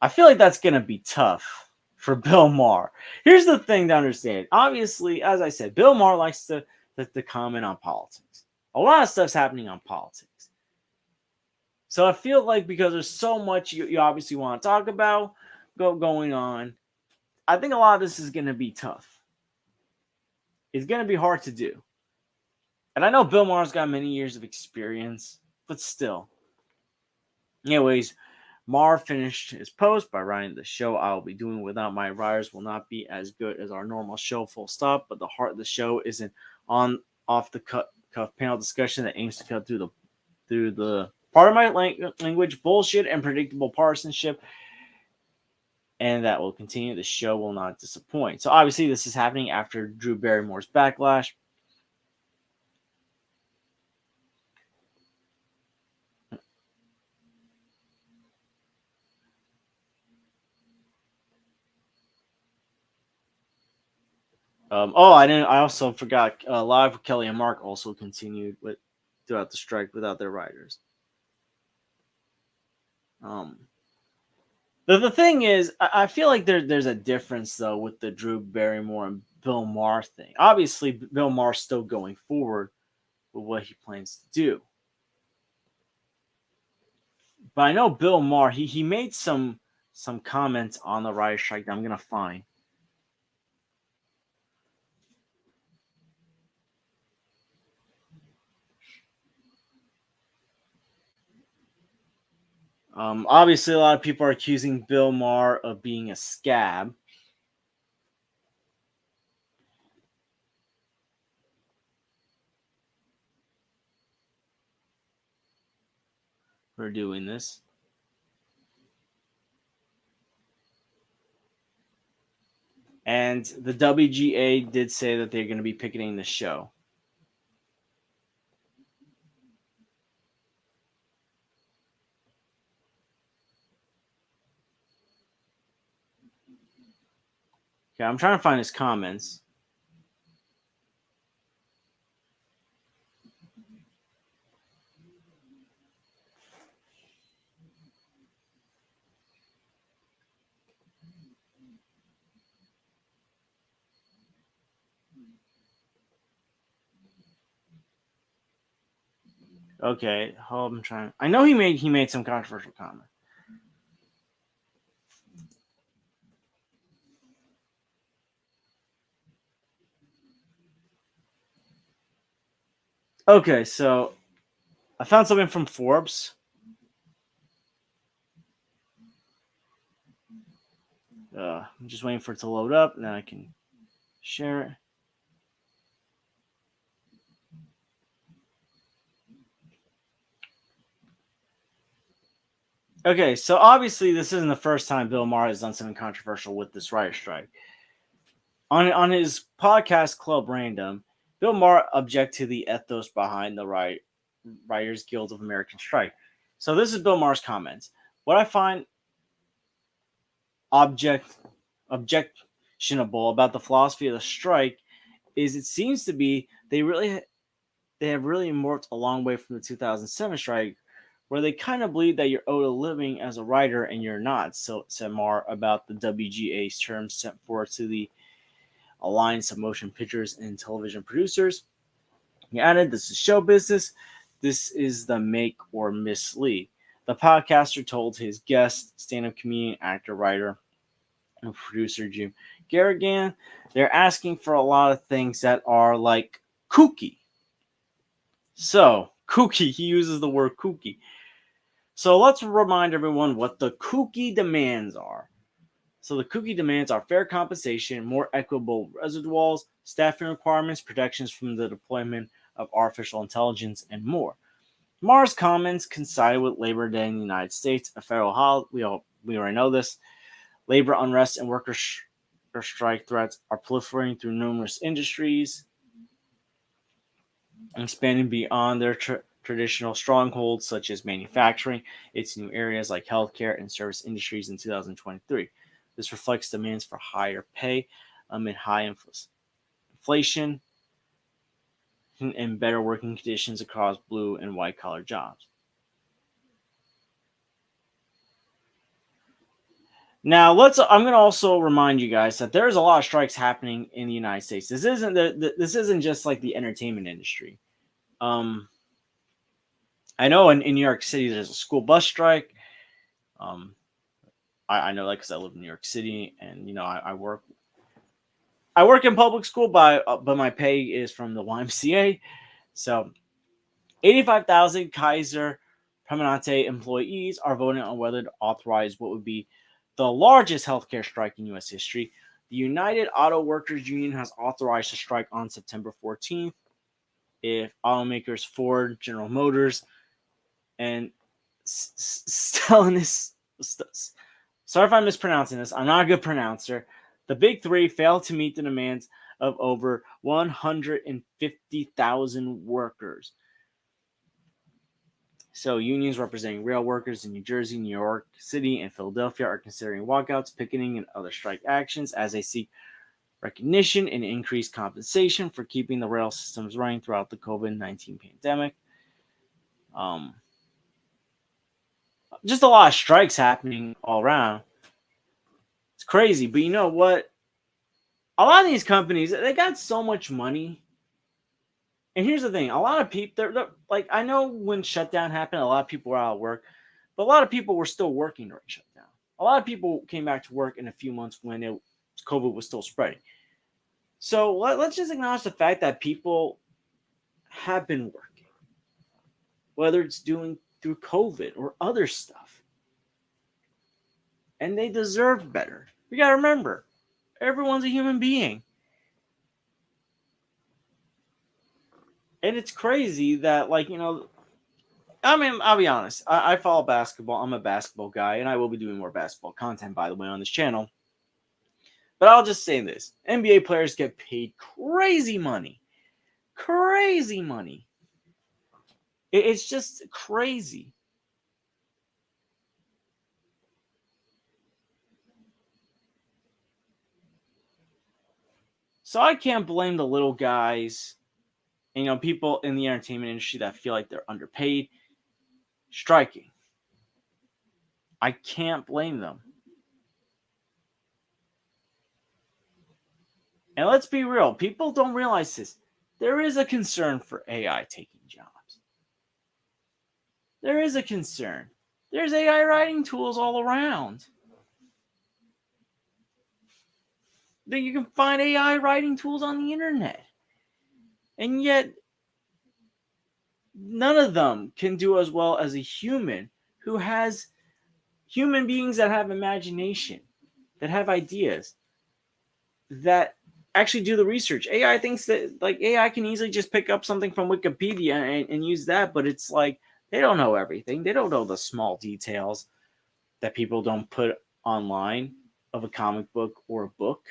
I feel like that's going to be tough for Bill Maher. Here's the thing to understand. Obviously, as I said, Bill Maher likes to comment on politics. A lot of stuff's happening on politics. So I feel like because there's so much you obviously want to talk about going on, I think a lot of this is going to be tough. It's going to be hard to do. And I know Bill Maher's got many years of experience, but still. Anyways, Maher finished his post by writing, "The show I will be doing without my writers will not be as good as our normal show, full stop, but the heart of the show is an off the cuff panel discussion that aims to cut through the part of my language, bullshit, and predictable partisanship, and that will continue. The show will not disappoint." So obviously this is happening after Drew Barrymore's backlash. I also forgot. Live with Kelly and Mark also continued throughout the strike without their writers. The thing is, I feel like there's a difference though with the Drew Barrymore and Bill Maher thing. Obviously, Bill Maher's still going forward with what he plans to do. But I know Bill Maher, he made some comments on the riot strike that I'm gonna find. Obviously, a lot of people are accusing Bill Maher of being a scab for doing this. And the WGA did say that they're going to be picketing the show. Okay, I'm trying to find his comments. Okay, hold. I'm trying. I know he made some controversial comment. Okay, so I found something from Forbes. I'm just waiting for it to load up, and then I can share it. Okay, so obviously this isn't the first time Bill Maher has done something controversial with this riot strike. On his podcast Club Random, Bill Maher objected to the ethos behind the Writers Guild of American strike. So this is Bill Maher's comments. What I find object objectionable about the philosophy of the strike is it seems to be they have really morphed a long way from the 2007 strike, where they kind of believe that you're owed a living as a writer and you're not. So said Maher about the WGA's terms sent forth to the Alliance of Motion Pictures and Television Producers. He added, "This is show business. This is the make or miss league." The podcaster told his guest, stand-up comedian, actor, writer, and producer Jim Garrigan, they're asking for a lot of things that are like kooky. So, kooky, he uses the word kooky. So let's remind everyone what the kooky demands are. So the kooky demands are fair compensation, more equitable residuals, staffing requirements, protections from the deployment of artificial intelligence, and more. Maher's comments coincided with Labor Day in the United States, a federal holiday. We already know this. Labor unrest and worker strike threats are proliferating through numerous industries, expanding beyond their traditional strongholds such as manufacturing into new areas like healthcare and service industries in 2023. This reflects demands for higher pay amid high inflation and better working conditions across blue and white collar jobs. Now, I'm going to also remind you guys that there's a lot of strikes happening in the United States. This isn't just like the entertainment industry. Um, I know in New York City there's a school bus strike. Um, I know that because I live in New York City, and I work in public school, but my pay is from the YMCA. So 85,000 Kaiser Permanente employees are voting on whether to authorize what would be the largest healthcare strike in U.S. history. The United Auto Workers Union has authorized a strike on September 14th if automakers Ford, General Motors, and Stellantis. Sorry if I'm mispronouncing this. I'm not a good pronouncer. The big three failed to meet the demands of over 150,000 workers. So unions representing rail workers in New Jersey, New York City, and Philadelphia are considering walkouts, picketing, and other strike actions as they seek recognition and increased compensation for keeping the rail systems running throughout the COVID-19 pandemic. Um, just a lot of strikes happening all around. It's crazy, but you know what? A lot of these companies, they got so much money. And here's the thing: a lot of people, they're like, I know when shutdown happened, a lot of people were out of work. But a lot of people were still working during shutdown. A lot of people came back to work in a few months when COVID was still spreading. So let's just acknowledge the fact that people have been working, whether it's doing through COVID or other stuff. And they deserve better. We got to remember, everyone's a human being. And it's crazy that, like, I mean, I'll be honest. I follow basketball. I'm a basketball guy, and I will be doing more basketball content, by the way, on this channel. But I'll just say this. NBA players get paid crazy money. Crazy money. It's just crazy. So I can't blame the little guys, and, people in the entertainment industry that feel like they're underpaid, striking. I can't blame them. And let's be real, people don't realize this. There is a concern for AI taking jobs. There is a concern. There's AI writing tools all around. You can find AI writing tools on the internet. And yet, none of them can do as well as a human who has human beings that have imagination, that have ideas, that actually do the research. AI thinks that, like, AI can easily just pick up something from Wikipedia and use that, but it's like they don't know everything. They don't know the small details that people don't put online of a comic book or a book.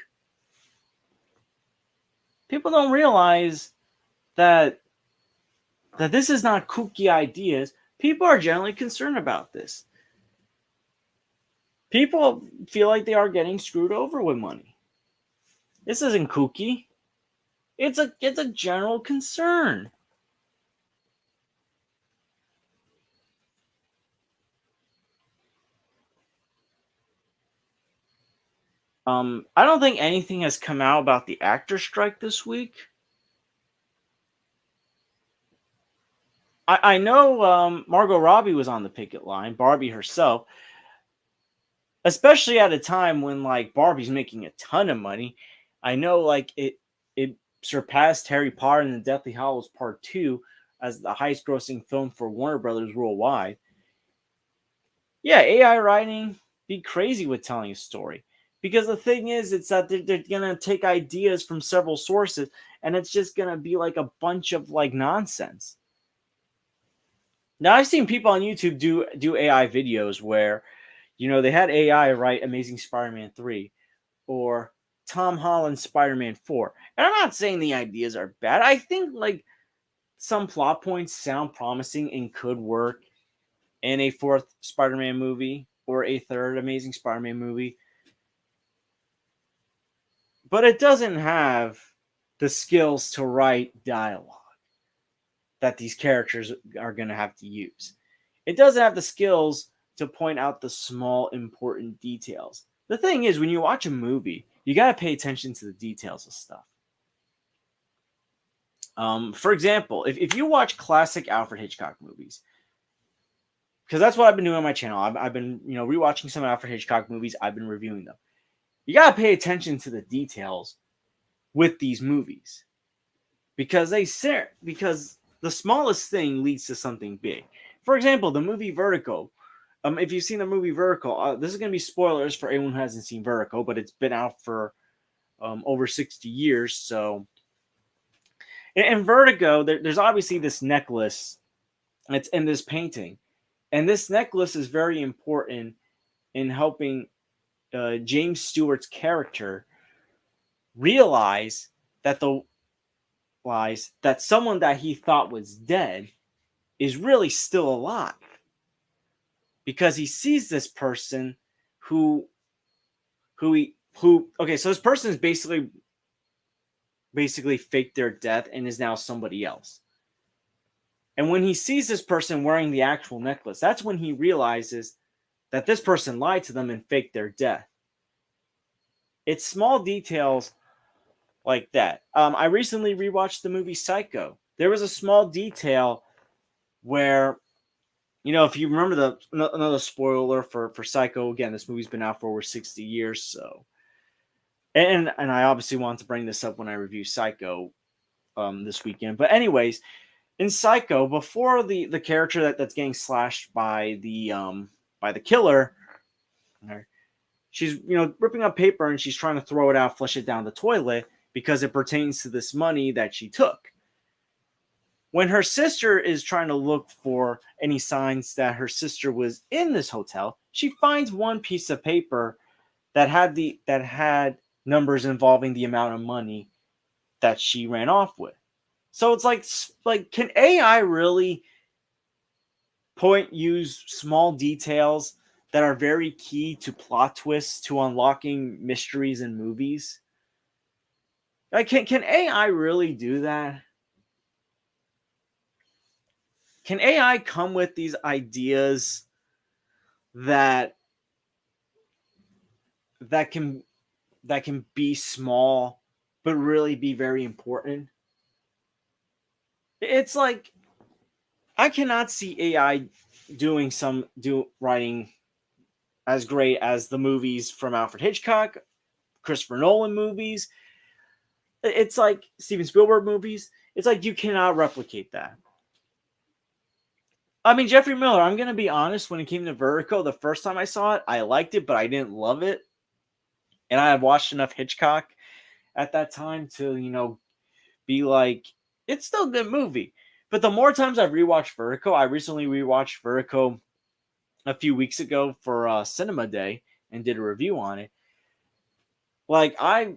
People don't realize that this is not kooky ideas. People are generally concerned about this. People feel like they are getting screwed over with money. This isn't kooky. It's a general concern. I don't think anything has come out about the actor strike this week. I know Margot Robbie was on the picket line, Barbie herself, especially at a time when, like, Barbie's making a ton of money. I know, like, it surpassed Harry Potter and the Deathly Hallows Part 2 as the highest grossing film for Warner Brothers worldwide. Yeah, AI writing be crazy with telling a story. Because the thing is, it's that they're going to take ideas from several sources, and it's just going to be like a bunch of, like, nonsense. Now, I've seen people on YouTube do AI videos where, they had AI write Amazing Spider-Man 3 or Tom Holland's Spider-Man 4. And I'm not saying the ideas are bad. I think, like, some plot points sound promising and could work in a fourth Spider-Man movie or a third Amazing Spider-Man movie. But it doesn't have the skills to write dialogue that these characters are going to have to use. It doesn't have the skills to point out the small, important details. The thing is, when you watch a movie, you got to pay attention to the details of stuff. For example, if you watch classic Alfred Hitchcock movies, because that's what I've been doing on my channel. I've been, rewatching some Alfred Hitchcock movies. I've been reviewing them. You got to pay attention to the details with these movies because the smallest thing leads to something big. For example, the movie Vertigo. If you've seen the movie Vertigo, this is going to be spoilers for anyone who hasn't seen Vertigo, but it's been out for over 60 years. So, in Vertigo, there's obviously this necklace. It's in this painting. And this necklace is very important in helping James Stewart's character realize that someone that he thought was dead is really still alive, because he sees this person who okay, so this person is basically faked their death and is now somebody else. And when he sees this person wearing the actual necklace, that's when he realizes that this person lied to them and faked their death. It's small details like that. I recently rewatched the movie Psycho. There was a small detail where, if you remember another spoiler for Psycho, again, this movie's been out for over 60 years, so and I obviously want to bring this up when I review Psycho this weekend. But anyways, in Psycho, before the character that's getting slashed by the killer, she's ripping up paper and she's trying to throw it out, flush it down the toilet because it pertains to this money that she took. When her sister is trying to look for any signs that her sister was in this hotel, she finds one piece of paper that had numbers involving the amount of money that she ran off with. So it's like can AI really use small details that are very key to plot twists to unlocking mysteries in movies? Like can AI really do that? Can AI come with these ideas that that can that can be small but really be very important? It's like I cannot see AI writing as great as the movies from Alfred Hitchcock, Christopher Nolan movies. It's like Steven Spielberg movies. It's like you cannot replicate that. I mean, Jeffrey Miller, I'm going to be honest, when it came to Vertigo, the first time I saw it, I liked it, but I didn't love it. And I had watched enough Hitchcock at that time to, be like, it's still a good movie. But the more times I've rewatched Vertigo, I recently rewatched Vertigo a few weeks ago for Cinema Day and did a review on it. Like, I've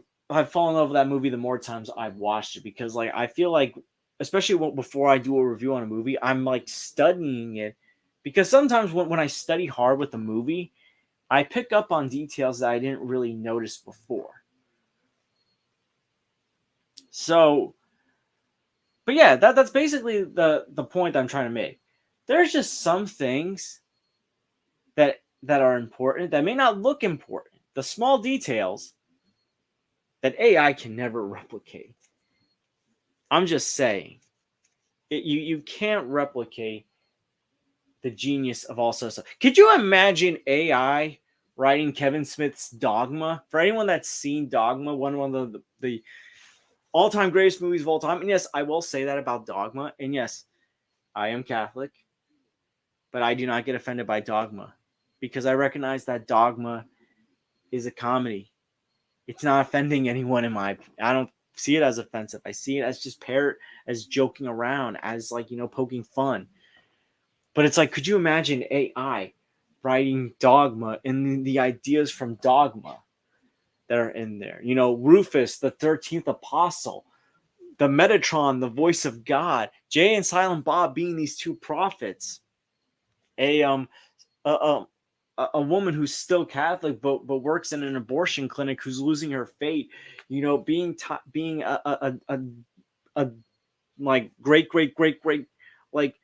fallen in love with that movie the more times I've watched it because, like, I feel like, especially before I do a review on a movie, I'm like studying it because sometimes when I study hard with a movie, I pick up on details that I didn't really notice before. So, but yeah, that's basically the point I'm trying to make. There's just some things that are important that may not look important. The small details that AI can never replicate. I'm just saying, you can't replicate the genius of all sorts of stuff. Could you imagine AI writing Kevin Smith's Dogma? For anyone that's seen Dogma, one of the all-time greatest movies of all time. And yes, I will say that about Dogma. And yes, I am Catholic, but I do not get offended by Dogma because I recognize that Dogma is a comedy. It's not offending anyone in my. I don't see it as offensive. I see it as just as joking around, as like poking fun. But it's like, could you imagine AI writing Dogma and the ideas from Dogma that are in there? Rufus, the 13th apostle, the Metatron, the voice of God, Jay and Silent Bob being these two prophets, a woman who's still Catholic but works in an abortion clinic who's losing her faith, being a like great like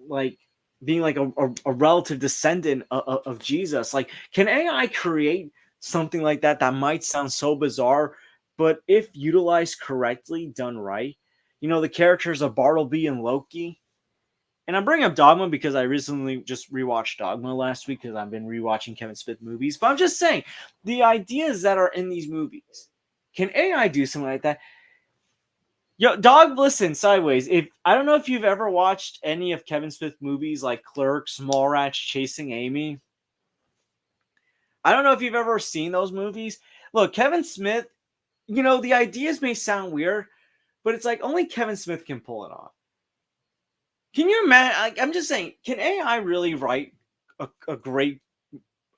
like being like a relative descendant of Jesus. Like, can AI create something like that might sound so bizarre, but if utilized correctly, done right, the characters of Bartleby and Loki. And I'm bringing up Dogma because I recently just rewatched Dogma last week because I've been rewatching Kevin Smith movies. But I'm just saying, the ideas that are in these movies, can AI do something like that? Yo, dog, listen, sideways. If I don't know if you've ever watched any of Kevin Smith movies like Clerks, Mallrats, Chasing Amy. I don't know if you've ever seen those movies. Look, Kevin Smith, the ideas may sound weird, but it's like only Kevin Smith can pull it off. Can you imagine? I'm just saying, can AI really write a great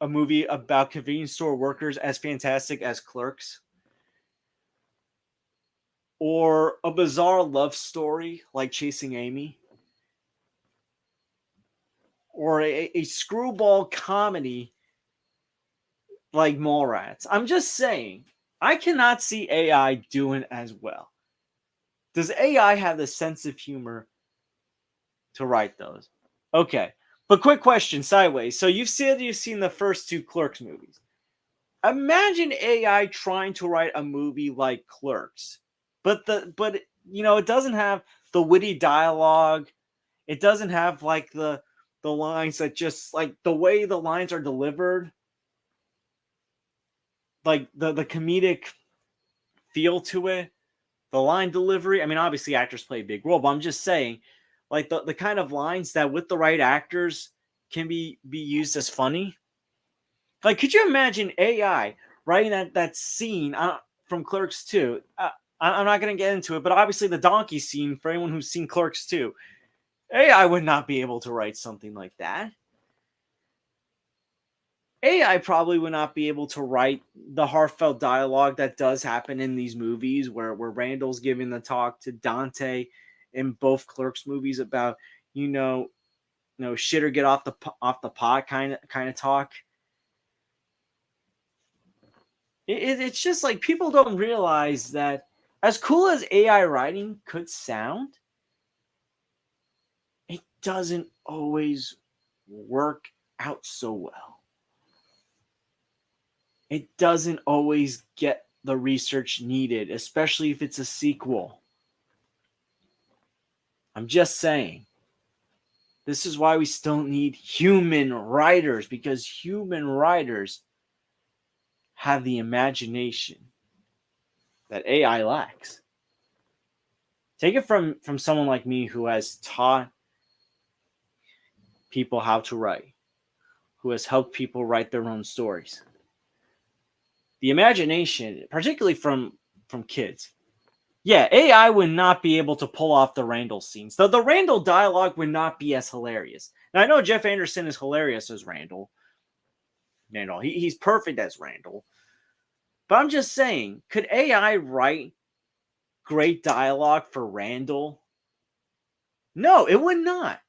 movie about convenience store workers as fantastic as Clerks? Or a bizarre love story like Chasing Amy? Or a screwball comedy like Mallrats? I'm just saying, I cannot see AI doing as well. Does AI have the sense of humor to write those? Okay. But quick question, sideways. So you've seen the first two Clerks movies. Imagine AI trying to write a movie like Clerks, but it doesn't have the witty dialogue. It doesn't have like the the lines that just like the way the lines are delivered, like the comedic feel to it, the line delivery. I mean, obviously actors play a big role, but I'm just saying, like the kind of lines that with the right actors can be used as funny. Like, could you imagine AI writing that scene from Clerks 2? I'm not going to get into it, but obviously the donkey scene, for anyone who's seen Clerks 2, AI would not be able to write something like that. AI probably would not be able to write the heartfelt dialogue that does happen in these movies where Randall's giving the talk to Dante in both Clerks movies about, shit or get off the pot kind of talk. It's just like people don't realize that as cool as AI writing could sound, it doesn't always work out so well. It doesn't always get the research needed, especially if it's a sequel. I'm just saying. This is why we still need human writers, because human writers have the imagination that AI lacks. Take it from someone like me who has taught people how to write, who has helped people write their own stories. The imagination, particularly from kids. Yeah, AI would not be able to pull off the Randall scenes. The Randall dialogue would not be as hilarious. Now, I know Jeff Anderson is hilarious as Randall. He's perfect as Randall. But I'm just saying, could AI write great dialogue for Randall? No, it would not.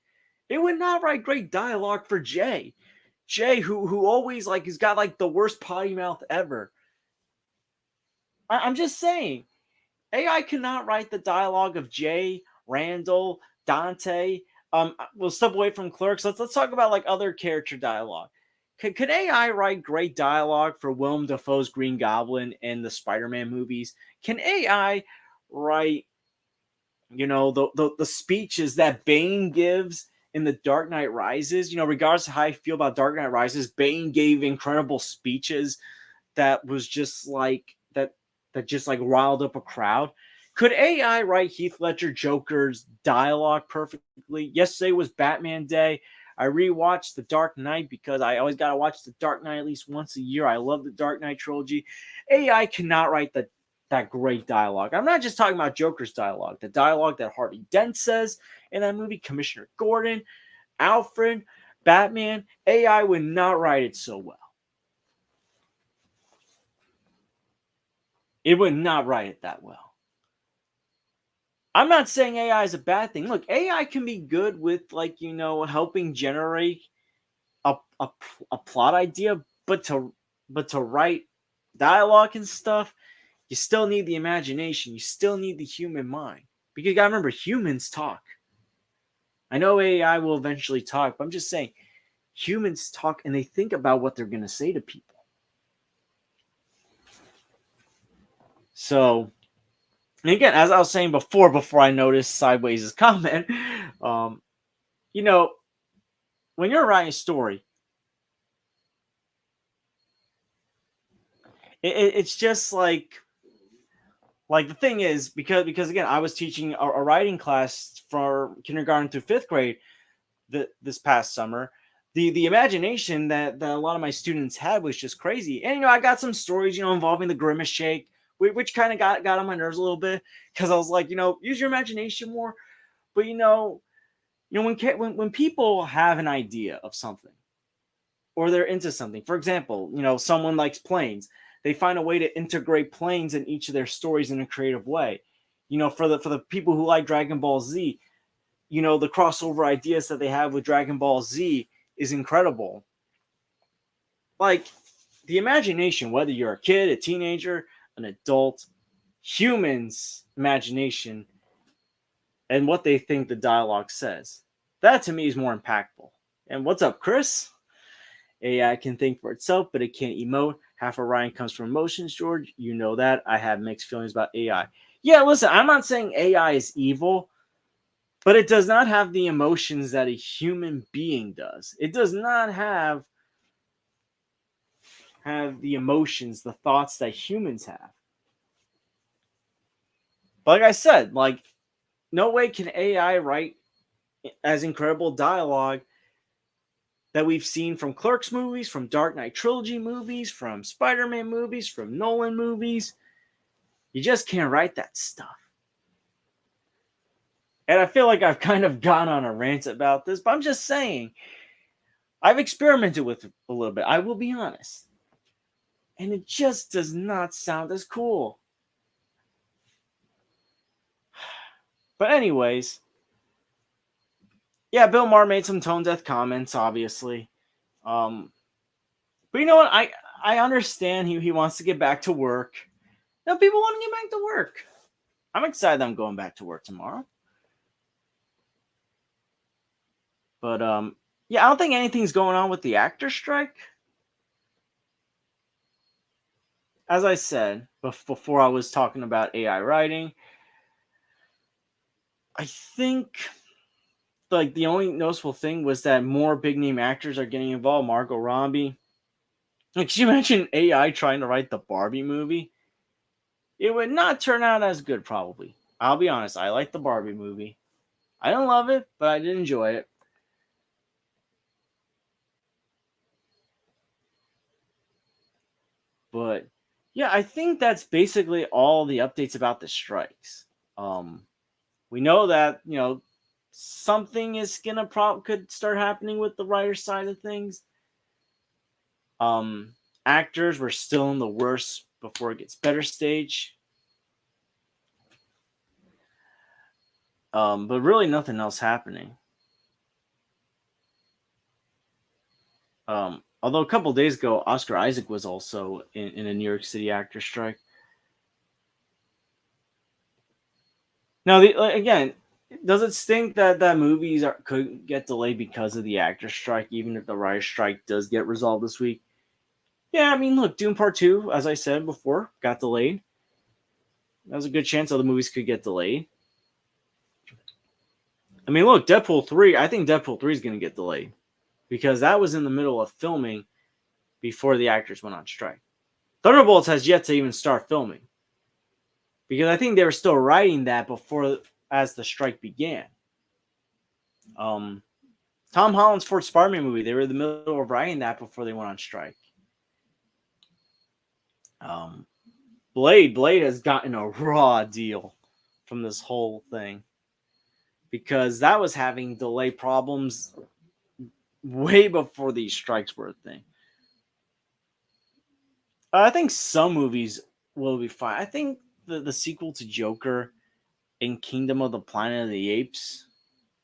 It would not write great dialogue for Jay. Jay, who always like has got like the worst potty mouth ever. I'm just saying, AI cannot write the dialogue of Jay, Randall, Dante. We'll step away from Clerks. Let's talk about like other character dialogue. Could AI write great dialogue for Willem Dafoe's Green Goblin in the Spider-Man movies? Can AI write, the speeches that Bane gives in The Dark Knight Rises? Regardless of how I feel about Dark Knight Rises, Bane gave incredible speeches that was just like that just like riled up a crowd. Could AI write Heath Ledger Joker's dialogue perfectly? Yesterday was Batman Day. I rewatched The Dark Knight because I always got to watch The Dark Knight at least once a year. I love the Dark Knight trilogy. AI cannot write that great dialogue. I'm not just talking about Joker's dialogue. The dialogue that Harvey Dent says in that movie, Commissioner Gordon, Alfred, Batman, AI would not write it so well. It would not write it that well. I'm not saying AI is a bad thing. Look, AI can be good with helping generate a plot idea, but to write dialogue and stuff, you still need the imagination. You still need the human mind. Because you gotta remember, humans talk. I know AI will eventually talk, but I'm just saying, humans talk and they think about what they're gonna say to people. So, and again, as I was saying before I noticed Sideways' comment, when you're writing a story, it's just like the thing is, because again, I was teaching a writing class for kindergarten through fifth grade this past summer. The imagination that a lot of my students had was just crazy. And I got some stories involving the Grimace Shake, which kind of got on my nerves a little bit, because I was like, use your imagination more. But when people have an idea of something, or they're into something, for example, someone likes planes, they find a way to integrate planes in each of their stories in a creative way. For the people who like Dragon Ball Z, the crossover ideas that they have with Dragon Ball Z is incredible. Like, the imagination, whether you're a kid, a teenager, an adult, humans' imagination and what they think the dialogue says, that to me is more impactful. And what's up, Chris? AI can think for itself, but it can't emote. Half of Ryan comes from emotions, George. You know that. I have mixed feelings about AI. Yeah, listen, I'm not saying AI is evil. but it does not have the emotions that a human being does. It does not have the emotions, the thoughts that humans have. But like I said, like no way can AI write as incredible dialogue that we've seen from Clerks movies, from Dark Knight trilogy movies, from Spider-Man movies, from Nolan movies. You just can't write that stuff. And I feel like I've kind of gone on a rant about this, but I'm just saying, I've experimented with it a little bit. I will be honest. And it just does not sound as cool. But anyways, yeah, Bill Maher made some tone deaf comments, obviously. But you know what? I understand he wants to get back to work. Now people want to get back to work. I'm excited I'm going back to work tomorrow. But yeah, I don't think anything's going on with the actor strike. As I said before, I was talking about AI writing. I think like the only noticeable thing was that more big name actors are getting involved. Margot Robbie. Like, could you imagine AI trying to write the Barbie movie? It would not turn out as good, probably. I'll be honest. I like the Barbie movie. I don't love it, but I did enjoy it. But yeah, I think that's basically all the updates about the strikes. We know that something is gonna could start happening with the writer side of things. Um, Actors were still in the worst before it gets better stage. But really nothing else happening. Although a couple days ago, Oscar Isaac was also in a New York City actor strike. Now, again, does it stink that movies could get delayed because of the actor strike, even if the writer strike does get resolved this week? Yeah, I mean, look, Doom Part 2, as I said before, got delayed. There was a good chance other movies could get delayed. I mean, look, Deadpool 3, I think Deadpool 3 is going to get delayed because that was in the middle of filming before the actors went on strike. Thunderbolts has yet to even start filming because I think they were still writing that before as the strike began. Tom Holland's fourth Spider-Man movie, they were in the middle of writing that before they went on strike. Blade has gotten a raw deal from this whole thing because that was having delay problems way before these strikes were a thing. I think some movies will be fine. I think the sequel to Joker and Kingdom of the Planet of the Apes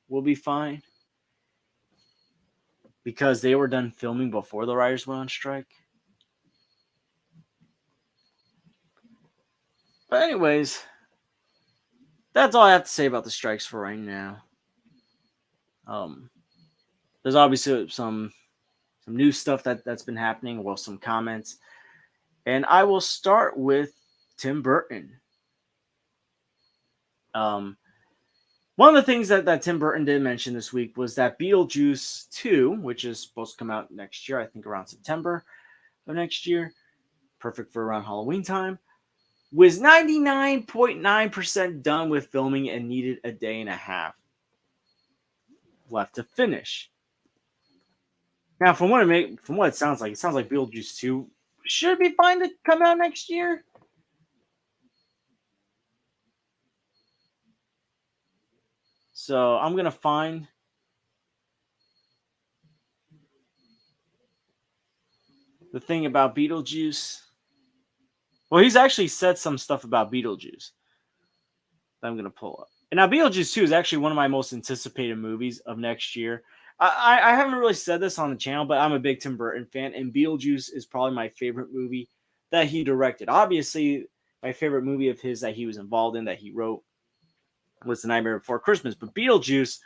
will be fine because they were done filming before the writers went on strike. But anyways, that's all I have to say about the strikes for right now. There's obviously some new stuff that's been happening. Well, some comments, and I will start with Tim Burton. One of the things that Tim Burton did mention this week was that Beetlejuice 2, which is supposed to come out next year, I think around September of next year, perfect for around Halloween time, was 99.9% done with filming and needed a day and a half left to finish. Now, from what it sounds like Beetlejuice 2 should be fine to come out next year. So I'm gonna find the thing about Beetlejuice. Well, he's actually said some stuff about Beetlejuice that I'm gonna pull up. And now Beetlejuice 2 is actually one of my most anticipated movies of next year. I haven't really said this on the channel, but I'm a big Tim Burton fan, and Beetlejuice is probably my favorite movie that he directed. Obviously, my favorite movie of his that he was involved in, that he wrote, was The Nightmare Before Christmas. But Beetlejuice,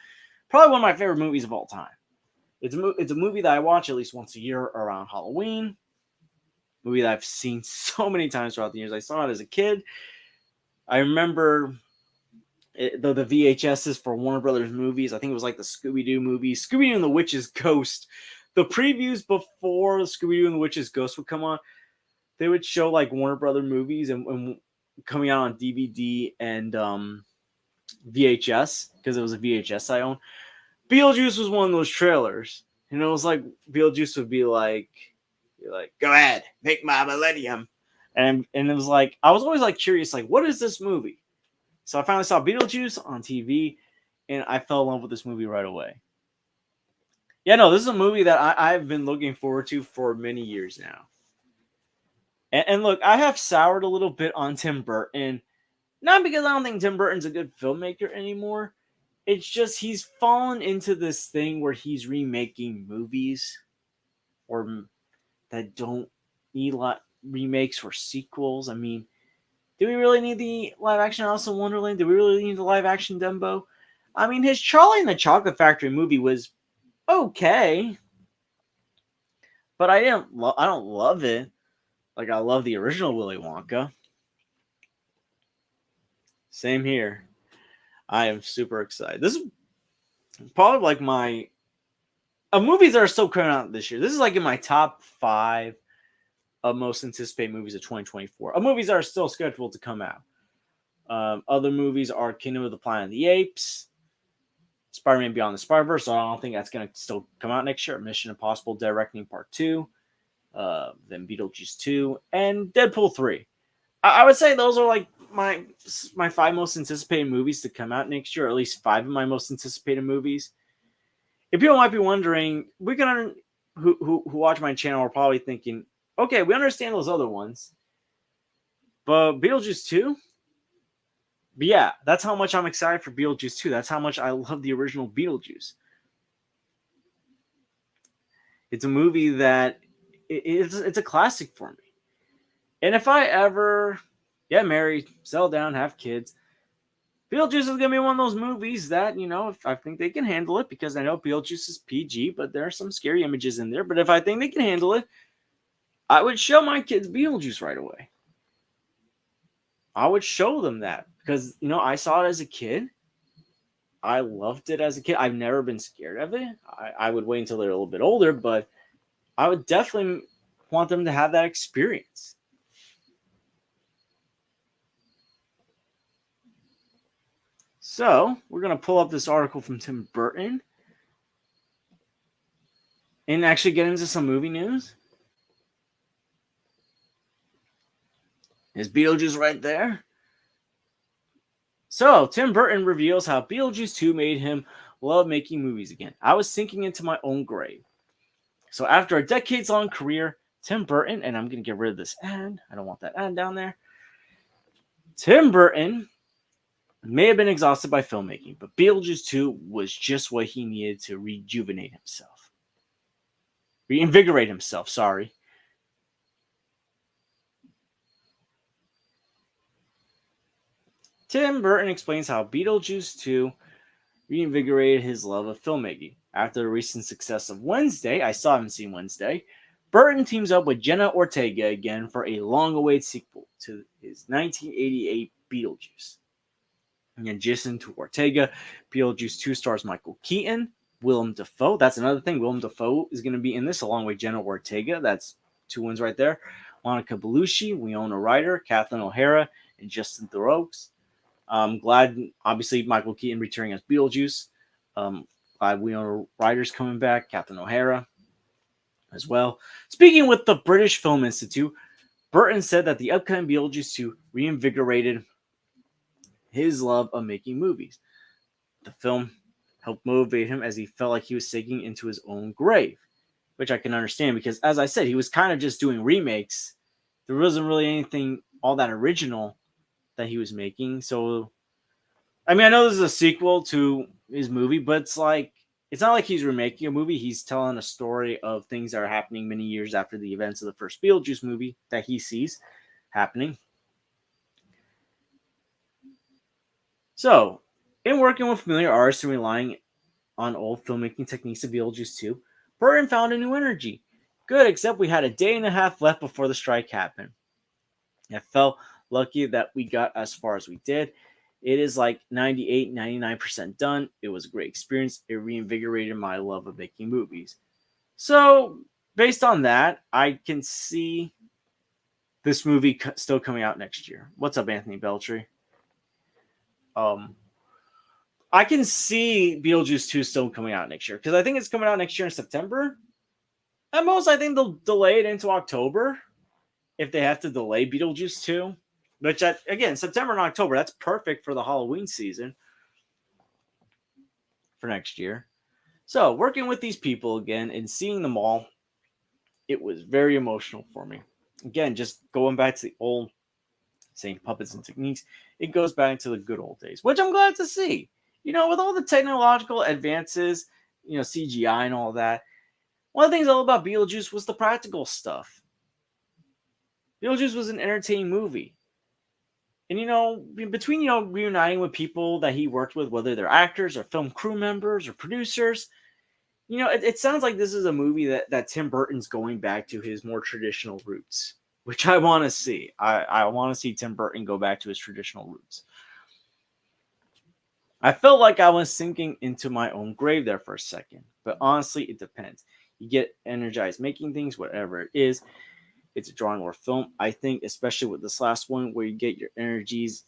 probably one of my favorite movies of all time. It's a movie that I watch at least once a year around Halloween. Movie that I've seen so many times throughout the years. I saw it as a kid. I remember The VHSs for Warner Brothers movies. I think it was like the Scooby Doo movies, Scooby Doo and the Witch's Ghost. The previews before Scooby Doo and the Witch's Ghost would come on, they would show like Warner Brothers movies and coming out on DVD and VHS because it was a VHS I owned. Beetlejuice was one of those trailers, and it was like Beetlejuice would be like, go ahead, make my millennium, and it was like I was always like curious, like what is this movie? So I finally saw Beetlejuice on TV, and I fell in love with this movie right away. Yeah, no, this is a movie that I've been looking forward to for many years now. And look, I have soured a little bit on Tim Burton, not because I don't think Tim Burton's a good filmmaker anymore. It's just he's fallen into this thing where he's remaking movies or that don't need remakes or sequels. I mean, do we really need the live action Alice in Wonderland? Do we really need the live action Dumbo? I mean, his Charlie and the Chocolate Factory movie was okay, but I don't love it. Like I love the original Willy Wonka. Same here. I am super excited. This is probably like my movies that are still coming out this year. This is like in my top 5 of most anticipated movies of 2024. Of movies that are still scheduled to come out. Other movies are Kingdom of the Planet of the Apes, Spider-Man Beyond the Spider-Verse. So I don't think that's going to still come out next year. Mission Impossible Dead Reckoning Part 2. Then Beetlejuice 2. And Deadpool 3. I would say those are like my 5 most anticipated movies to come out next year. Or at least 5 of my most anticipated movies. If people might be wondering, who watch my channel are probably thinking, okay, we understand those other ones. But Beetlejuice 2? But yeah, that's how much I'm excited for Beetlejuice 2. That's how much I love the original Beetlejuice. It's a movie that it's a classic for me. And if I ever get married, settle down, have kids, Beetlejuice is going to be one of those movies that, if I think they can handle it, because I know Beetlejuice is PG, but there are some scary images in there. But if I think they can handle it, I would show my kids Beetlejuice right away. I would show them that because, I saw it as a kid. I loved it as a kid. I've never been scared of it. I would wait until they're a little bit older, but I would definitely want them to have that experience. So we're going to pull up this article from Tim Burton and actually get into some movie news. Is Beetlejuice right there? So, Tim Burton reveals how Beetlejuice 2 made him love making movies again. I was sinking into my own grave. So, after a decades-long career, Tim Burton, and I'm going to get rid of this ad. I don't want that ad down there. Tim Burton may have been exhausted by filmmaking, but Beetlejuice 2 was just what he needed to rejuvenate himself. Reinvigorate himself, sorry. Tim Burton explains how Beetlejuice 2 reinvigorated his love of filmmaking. After the recent success of Wednesday, I still haven't seen Wednesday, Burton teams up with Jenna Ortega again for a long-awaited sequel to his 1988 Beetlejuice. In addition to Ortega, Beetlejuice 2 stars Michael Keaton, Willem Dafoe. That's another thing. Willem Dafoe is going to be in this along with Jenna Ortega. That's 2 wins right there. Monica Bellucci, Winona Ryder, Kathleen O'Hara, and Justin Theroux. I'm glad, obviously, Michael Keaton returning as Beetlejuice. Glad Winona Ryder's coming back. Kathleen O'Hara as well. Speaking with the British Film Institute, Burton said that the upcoming Beetlejuice 2 reinvigorated his love of making movies. The film helped motivate him as he felt like he was sinking into his own grave, which I can understand because, as I said, he was kind of just doing remakes. There wasn't really anything all that original that he was making. So, I mean, I know this is a sequel to his movie, but it's not like he's remaking a movie. He's telling a story of things that are happening many years after the events of the first Beetlejuice movie that he sees happening. So, in working with familiar artists and relying on old filmmaking techniques of Beetlejuice 2, Burton found a new energy. Good, except we had a day and a half left before the strike happened. I felt lucky that we got as far as we did. It is like 98, 99% done. It was a great experience. It reinvigorated my love of making movies. So, based on that, I can see this movie still coming out next year. What's up, Anthony Beltry? Um, I can see Beetlejuice 2 still coming out next year because I think it's coming out next year in September. At most, I think they'll delay it into October if they have to delay Beetlejuice 2. Which, again, September and October, that's perfect for the Halloween season for next year. So, working with these people again and seeing them all, it was very emotional for me. Again, just going back to the old saying puppets and techniques, it goes back to the good old days, which I'm glad to see. With all the technological advances, CGI and all that, one of the things I love about Beetlejuice was the practical stuff. Beetlejuice was an entertaining movie. And between reuniting with people that he worked with, whether they're actors or film crew members or producers, it sounds like this is a movie that Tim Burton's going back to his more traditional roots, which I want to see. I want to see Tim Burton go back to his traditional roots. I felt like I was sinking into my own grave there for a second, but honestly, it depends. You get energized making things, whatever it is. It's a drawing or film. I think, especially with this last one, where you get your energies,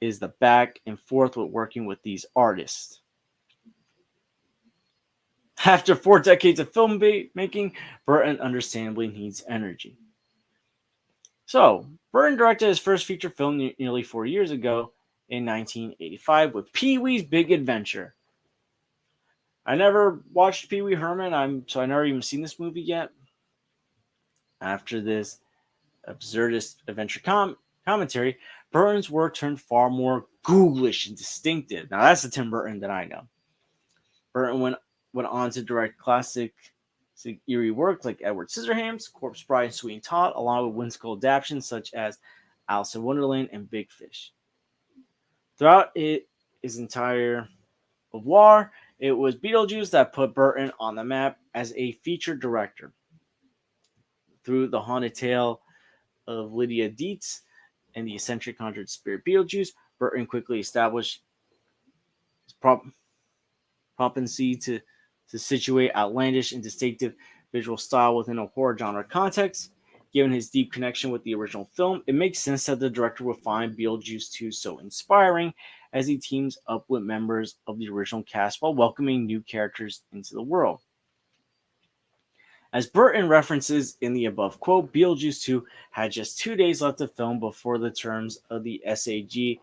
is the back and forth with working with these artists. After 4 decades of film making, Burton understandably needs energy. So, Burton directed his first feature film nearly 4 years ago in 1985 with Pee-wee's Big Adventure. I never watched Pee-wee Herman, so I never even seen this movie yet. After this absurdist adventure commentary, Burton's work turned far more ghoulish and distinctive. Now that's the Tim Burton that I know. Burton went on to direct classic eerie work like Edward Scissorhands, Corpse Bride, and Sweeney Todd, along with whimsical adaptations such as Alice in Wonderland and Big Fish. Throughout his entire oeuvre, it was Beetlejuice that put Burton on the map as a feature director. Through The Haunted Tale of Lydia Dietz and the eccentric conjured spirit Beetlejuice, Burton quickly established his propensity to situate outlandish and distinctive visual style within a horror genre context. Given his deep connection with the original film, it makes sense that the director would find Beetlejuice 2 so inspiring as he teams up with members of the original cast while welcoming new characters into the world. As Burton references in the above quote, Beetlejuice 2 had just 2 days left to film before the terms of the SAG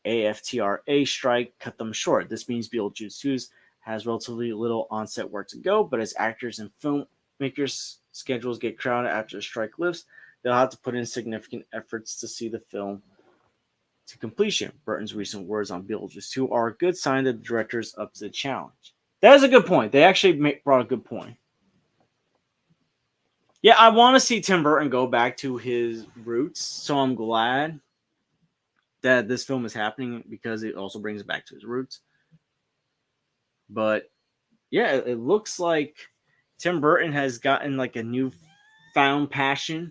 AFTRA strike cut them short. This means Beetlejuice 2 has relatively little on-set work to go, but as actors and filmmakers' schedules get crowded after the strike lifts, they'll have to put in significant efforts to see the film to completion. Burton's recent words on Beetlejuice 2 are a good sign that the director is up to the challenge. That is a good point. They actually brought a good point. Yeah, I want to see Tim Burton go back to his roots, so I'm glad that this film is happening because it also brings it back to his roots. But yeah, it looks like Tim Burton has gotten like a newfound passion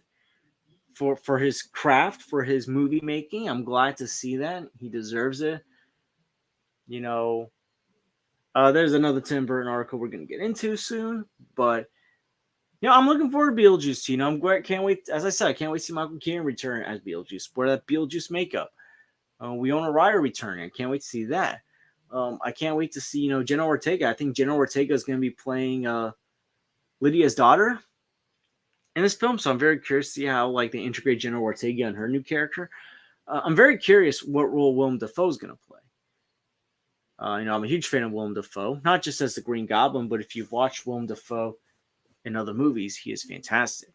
for his craft, for his movie making. I'm glad to see that. He deserves it. There's another Tim Burton article we're going to get into soon, but I'm looking forward to Beetlejuice. I'm great. Can't wait. As I said, I can't wait to see Michael Keaton return as Beetlejuice. Wear that Beetlejuice makeup. Winona Ryder returning. I can't wait to see that. I can't wait to see Jenna Ortega. I think Jenna Ortega is going to be playing Lydia's daughter in this film, so I'm very curious to see how they integrate Jenna Ortega and her new character. I'm very curious what role Willem Dafoe is going to play. I'm a huge fan of Willem Dafoe, not just as the Green Goblin, but if you've watched Willem Dafoe in other movies, he is fantastic.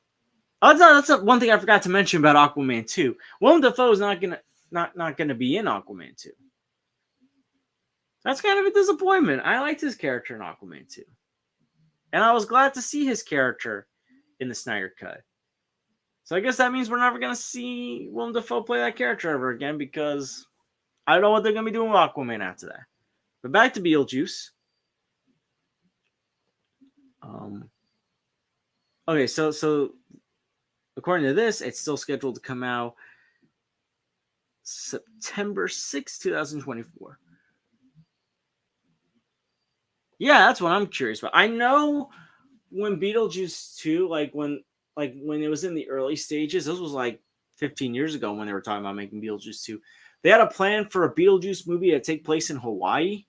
That's one thing I forgot to mention about Aquaman 2. Willem Dafoe is not gonna be in Aquaman 2. That's kind of a disappointment. I liked his character in Aquaman 2. And I was glad to see his character in the Snyder Cut. So I guess that means we're never going to see Willem Dafoe play that character ever again because I don't know what they're going to be doing with Aquaman after that. But back to Beetlejuice. Okay, so according to this, it's still scheduled to come out September 6, 2024. Yeah, that's what I'm curious about. I know when Beetlejuice 2, when it was in the early stages, this was like 15 years ago when they were talking about making Beetlejuice 2. They had a plan for a Beetlejuice movie to take place in Hawaii.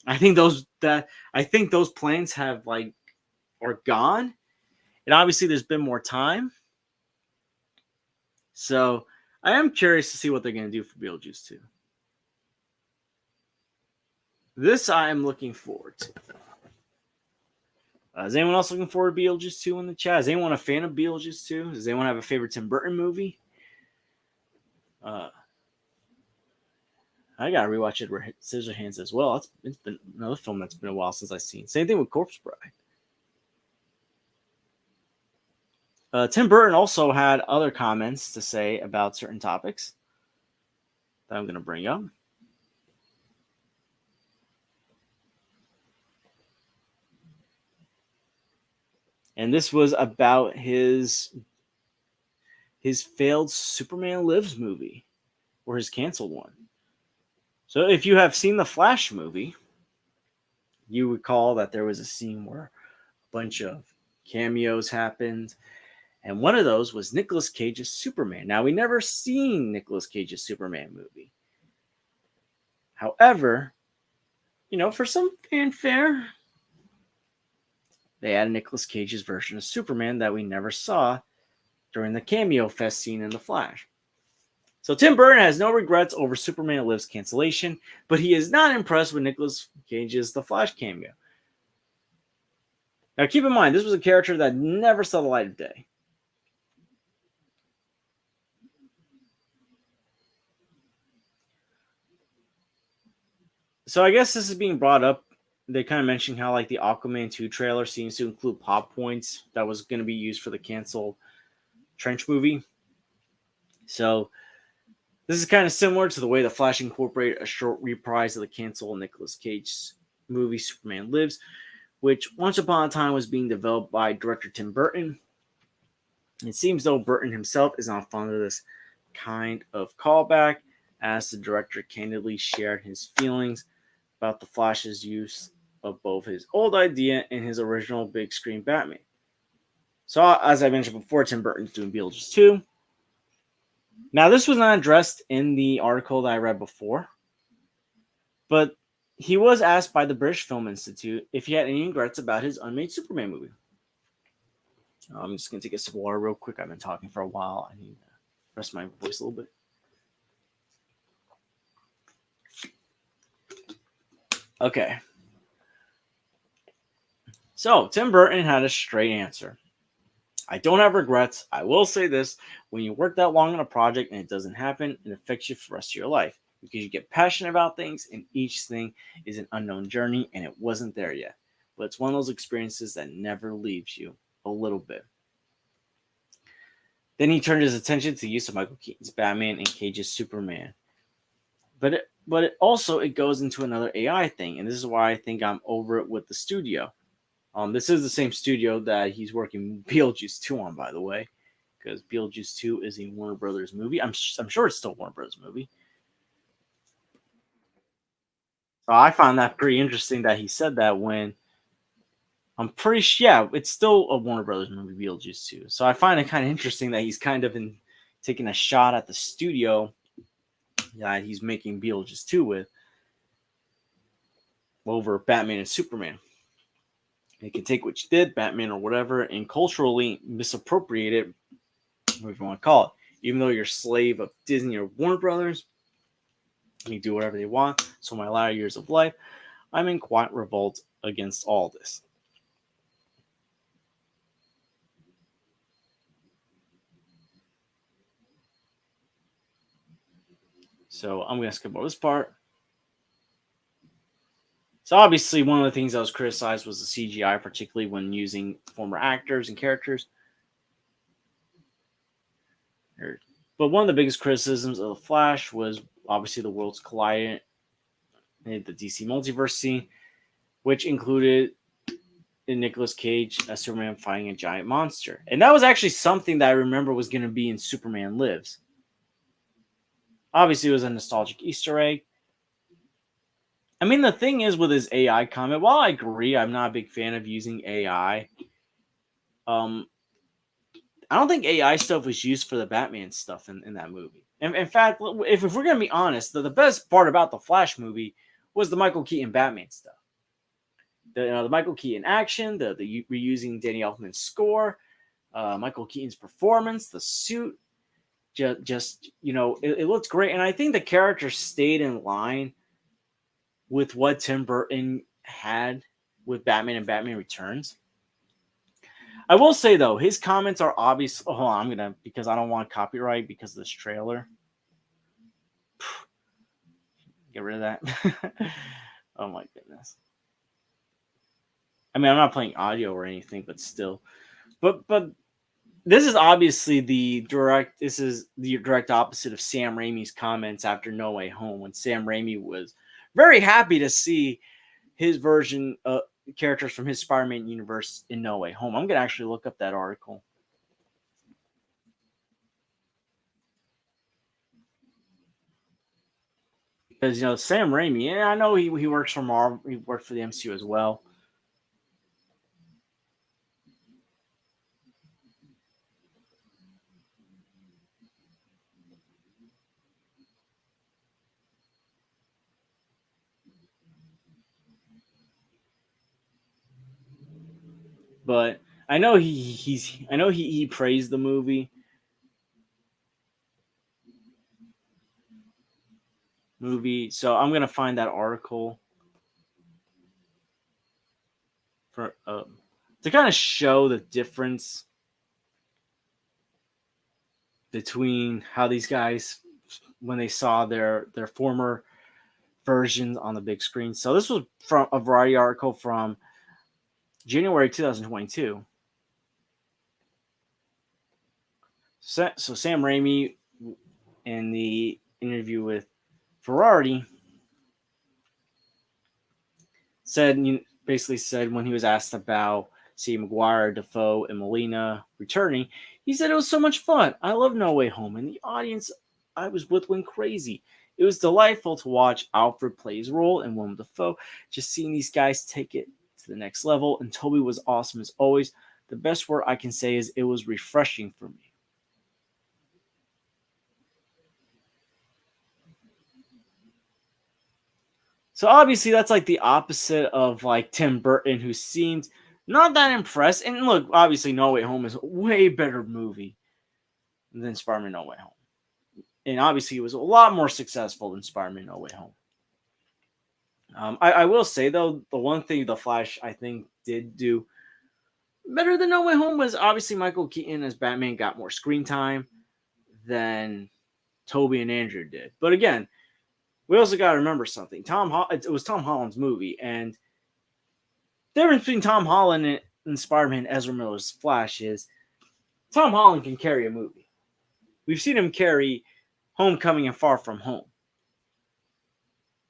I think those plans have are gone. And obviously there's been more time. So I am curious to see what they're going to do for Beetlejuice 2. This I am looking forward to. Is anyone else looking forward to Beetlejuice 2 in the chat? Is anyone a fan of Beetlejuice 2? Does anyone have a favorite Tim Burton movie? I gotta rewatch Edward Scissorhands as well. It's been another film that's been a while since I've seen. Same thing with Corpse Bride. Tim Burton also had other comments to say about certain topics that I'm going to bring up. And this was about his failed Superman Lives movie, or his canceled one. So if you have seen the Flash movie, you recall that there was a scene where a bunch of cameos happened. And one of those was Nicolas Cage's Superman. Now, we never seen Nicolas Cage's Superman movie. However, for some fanfare, they had Nicolas Cage's version of Superman that we never saw during the cameo fest scene in The Flash. So Tim Burton has no regrets over Superman Lives cancellation, but he is not impressed with Nicolas Cage's The Flash cameo. Now, keep in mind, this was a character that never saw the light of day. So I guess this is being brought up. They kind of mentioned how the Aquaman 2 trailer seems to include pop points that was going to be used for the canceled Trench movie. So this is kind of similar to the way The Flash incorporated a short reprise of the canceled Nicolas Cage movie Superman Lives, which once upon a time was being developed by director Tim Burton. It seems though Burton himself is not fond of this kind of callback, as the director candidly shared his feelings about the Flash's use of both his old idea and his original big screen Batman. So, as I mentioned before, Tim Burton's doing Beetlejuice 2. Now, this was not addressed in the article that I read before, but he was asked by the British Film Institute if he had any regrets about his unmade Superman movie. I'm just going to take a sip of water real quick. I've been talking for a while. I need to rest my voice a little bit. Okay. So, Tim Burton had a straight answer. I don't have regrets. I will say this. When you work that long on a project and it doesn't happen, it affects you for the rest of your life. Because you get passionate about things and each thing is an unknown journey and it wasn't there yet. But it's one of those experiences that never leaves you a little bit. Then he turned his attention to the use of Michael Keaton's Batman and Cage's Superman. But it also goes into another AI thing, and this is why I think I'm over it with the studio. This is the same studio that he's working Beetlejuice 2 on, by the way, because Beetlejuice 2 is a Warner Brothers movie. I'm sure it's still a Warner Brothers movie. So I found that pretty interesting that he said that when I'm pretty sure, yeah, it's still a Warner Brothers movie, Beetlejuice 2. So I find it kind of interesting that he's kind of taking a shot at the studio that he's making Beetlejuice 2 with over Batman and Superman. They can take what you did, Batman or whatever, and culturally misappropriate it, whatever you want to call it. Even though you're a slave of Disney or Warner Brothers, you do whatever they want. So my latter years of life, I'm in quiet revolt against all this. So I'm going to skip over this part. So obviously one of the things that was criticized was the CGI, particularly when using former actors and characters. But one of the biggest criticisms of The Flash was obviously the worlds colliding in the DC multiverse scene, which included Nicolas Cage as Superman fighting a giant monster. And that was actually something that I remember was going to be in Superman Lives. Obviously, it was a nostalgic Easter egg. I mean, the thing is with his AI comment, while I agree, I'm not a big fan of using AI. Um, I don't think AI stuff was used for the Batman stuff in that movie. In fact, if we're gonna be honest, the best part about the Flash movie was the Michael Keaton Batman stuff. The Michael Keaton action, the reusing Danny Elfman's score, Michael Keaton's performance, the suit, just it looked great, and I think the character stayed in line with what Tim Burton had with Batman and Batman Returns. I will say though, his comments are obvious. Oh, hold on, I'm gonna because I don't want copyright because of this trailer. Get rid of that. Oh my goodness. I mean, I'm not playing audio or anything, but still. But this is obviously the direct. This is the direct opposite of Sam Raimi's comments after No Way Home, when Sam Raimi was very happy to see his version of characters from his Spider-Man universe in No Way Home. I'm gonna actually look up that article because Sam Raimi, and I know he works for Marvel, he worked for the MCU as well. But I know he praised the movie. So I'm gonna find that article for to kind of show the difference between how these guys when they saw their former versions on the big screen. So this was from a Variety article from January 2022. So Sam Raimi in the interview with Variety basically said when he was asked about see Maguire, Defoe, and Molina returning, he said it was so much fun. I love No Way Home, and the audience I was with went crazy. It was delightful to watch Alfred play his role and Willem Dafoe. Just seeing these guys take it to the next level, and Toby was awesome as always. The best word I can say is it was refreshing for me. So obviously that's like the opposite of like Tim Burton, who seemed not that impressed. And look, obviously No Way Home is a way better movie than Spider-Man No Way Home. And obviously it was a lot more successful than Spider-Man No Way Home. I will say though, the one thing the Flash I think did do better than No Way Home was obviously Michael Keaton as Batman got more screen time than Toby and Andrew did. But again, we also got to remember something. It was Tom Holland's movie, and the difference between Tom Holland and Spider-Man Ezra Miller's Flash is Tom Holland can carry a movie. We've seen him carry Homecoming and Far From Home.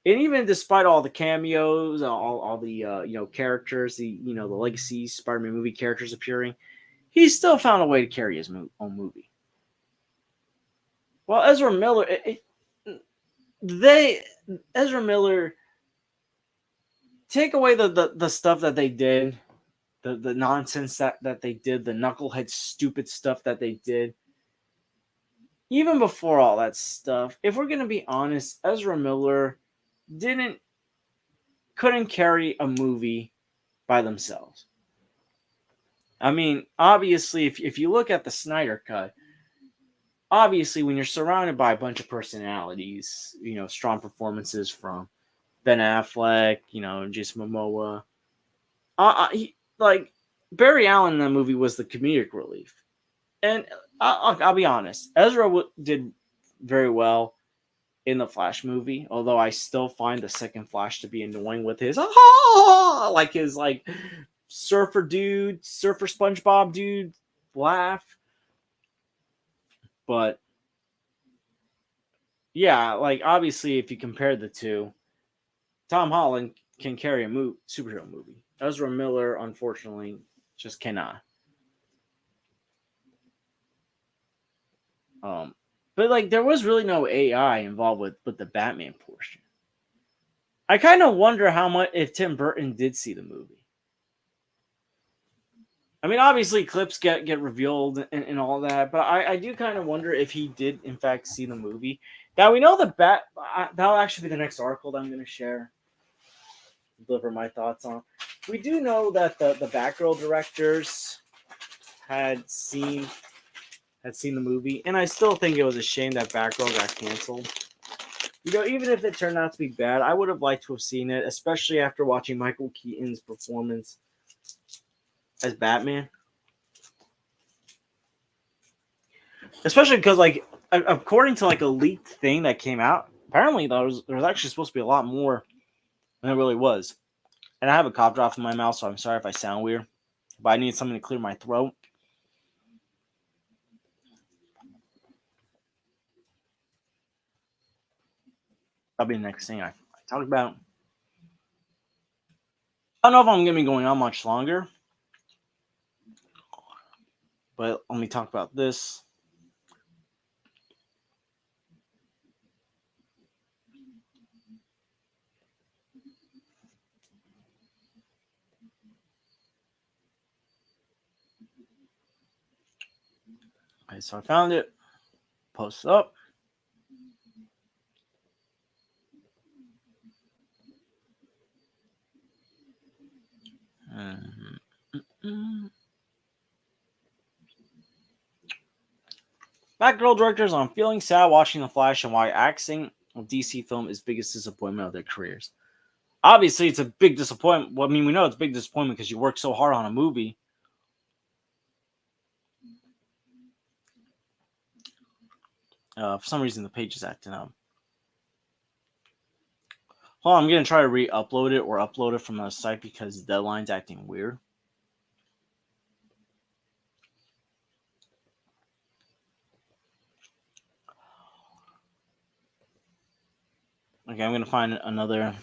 And even despite all the cameos, all the characters, the legacy Spider-Man movie characters appearing, he still found a way to carry his own movie. Well, Ezra Miller, they Ezra Miller take away the stuff that they did, the nonsense that they did, the knucklehead stupid stuff that they did. Even before all that stuff, if we're gonna be honest, Ezra Miller didn't couldn't carry a movie by themselves. I mean, obviously, if you look at the Snyder Cut, obviously when you're surrounded by a bunch of personalities, strong performances from Ben Affleck, Jason Momoa, like Barry Allen in that movie was the comedic relief. And I'll be honest, Ezra did very well in the Flash movie, although I still find the second Flash to be annoying with his like his surfer SpongeBob dude laugh. But yeah, like obviously if you compare the two, Tom Holland can carry a superhero movie. Ezra Miller, unfortunately, just cannot. Um, But like, there was really no AI involved with the Batman portion. I kind of wonder how much if Tim Burton did see the movie. I mean, obviously clips get revealed and all that, but I do kind of wonder if he did in fact see the movie. Now we know the that'll actually be the next article that I'm going to share, deliver my thoughts on. We do know that the Batgirl directors had seen the movie, and I still think it was a shame that Batgirl got canceled. You know, even if it turned out to be bad, I would have liked to have seen it, especially after watching Michael Keaton's performance as Batman. Especially because, like, according to like a leaked thing that came out, apparently there was actually supposed to be a lot more than it really was. And I have a cough drop in my mouth, so I'm sorry if I sound weird, but I need something to clear my throat. That'll be the next thing I talk about. I don't know if I'm going to be going on much longer, but let me talk about this. Okay, so I found it. Post up. Batgirl directors on feeling sad watching The Flash and why acting of DC film is biggest disappointment of their careers. Obviously, it's a big disappointment. Well, I mean, we know it's a big disappointment because you work so hard on a movie. For some reason, the page is acting up. Hold on, I'm going to try to re-upload it or upload it from the site because the deadline's acting weird. Okay, I'm going to find another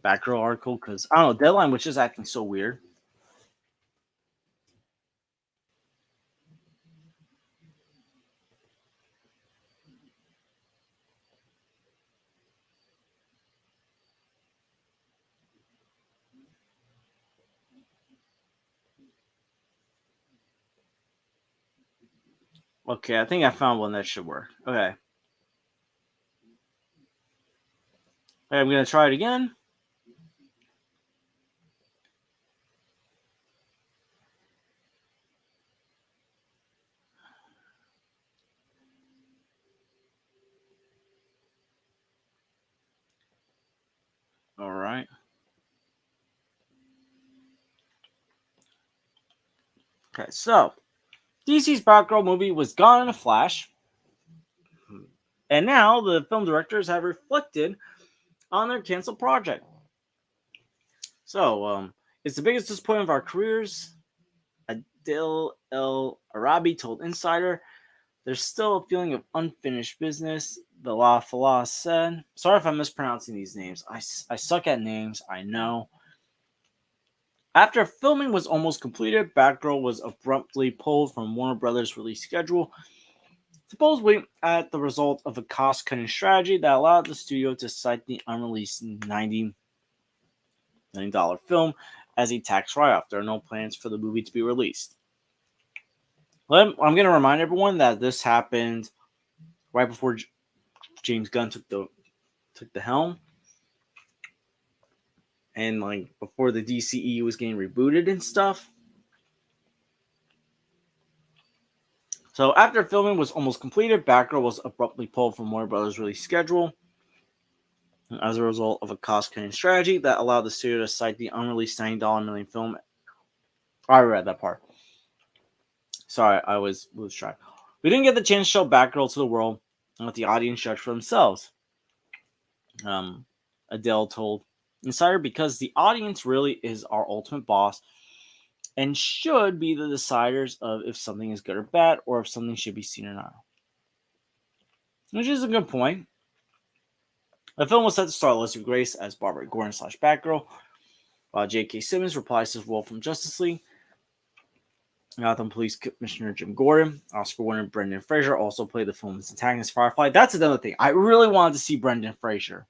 Batgirl article because, I don't know, Deadline was just acting so weird. Okay, I think I found one that should work. Okay. I'm going to try it again. All right. Okay, so DC's Batgirl movie was gone in a flash. And now the film directors have reflected on their canceled project. So, it's the biggest disappointment of our careers. Adil El Arabi told Insider, "There's still a feeling of unfinished business," the La Fala said. Sorry if I'm mispronouncing these names. I suck at names, I know. After filming was almost completed, Batgirl was abruptly pulled from Warner Brothers' release schedule, supposedly at the result of a cost-cutting strategy that allowed the studio to cite the unreleased $90 million film as a tax write-off. There are no plans for the movie to be released. I'm going to remind everyone that this happened right before James Gunn took the helm, and like before the DCE was getting rebooted and stuff. So after filming was almost completed, Batgirl was abruptly pulled from Warner Brothers' release schedule as a result of a cost-cutting strategy that allowed the studio to cite the unreleased $90 million film. I read that part. Sorry, I was track. We didn't get the chance to show Batgirl to the world and let the audience judge for themselves. Adele told Insider, because the audience really is our ultimate boss and should be the deciders of if something is good or bad or if something should be seen or not. Which is a good point. The film was set to star Leslie Grace as Barbara Gordon / Batgirl, while J.K. Simmons reprised his role from Justice League. Gotham Police Commissioner Jim Gordon. Oscar winner Brendan Fraser also played the film's antagonist Firefly. That's another thing. I really wanted to see Brendan Fraser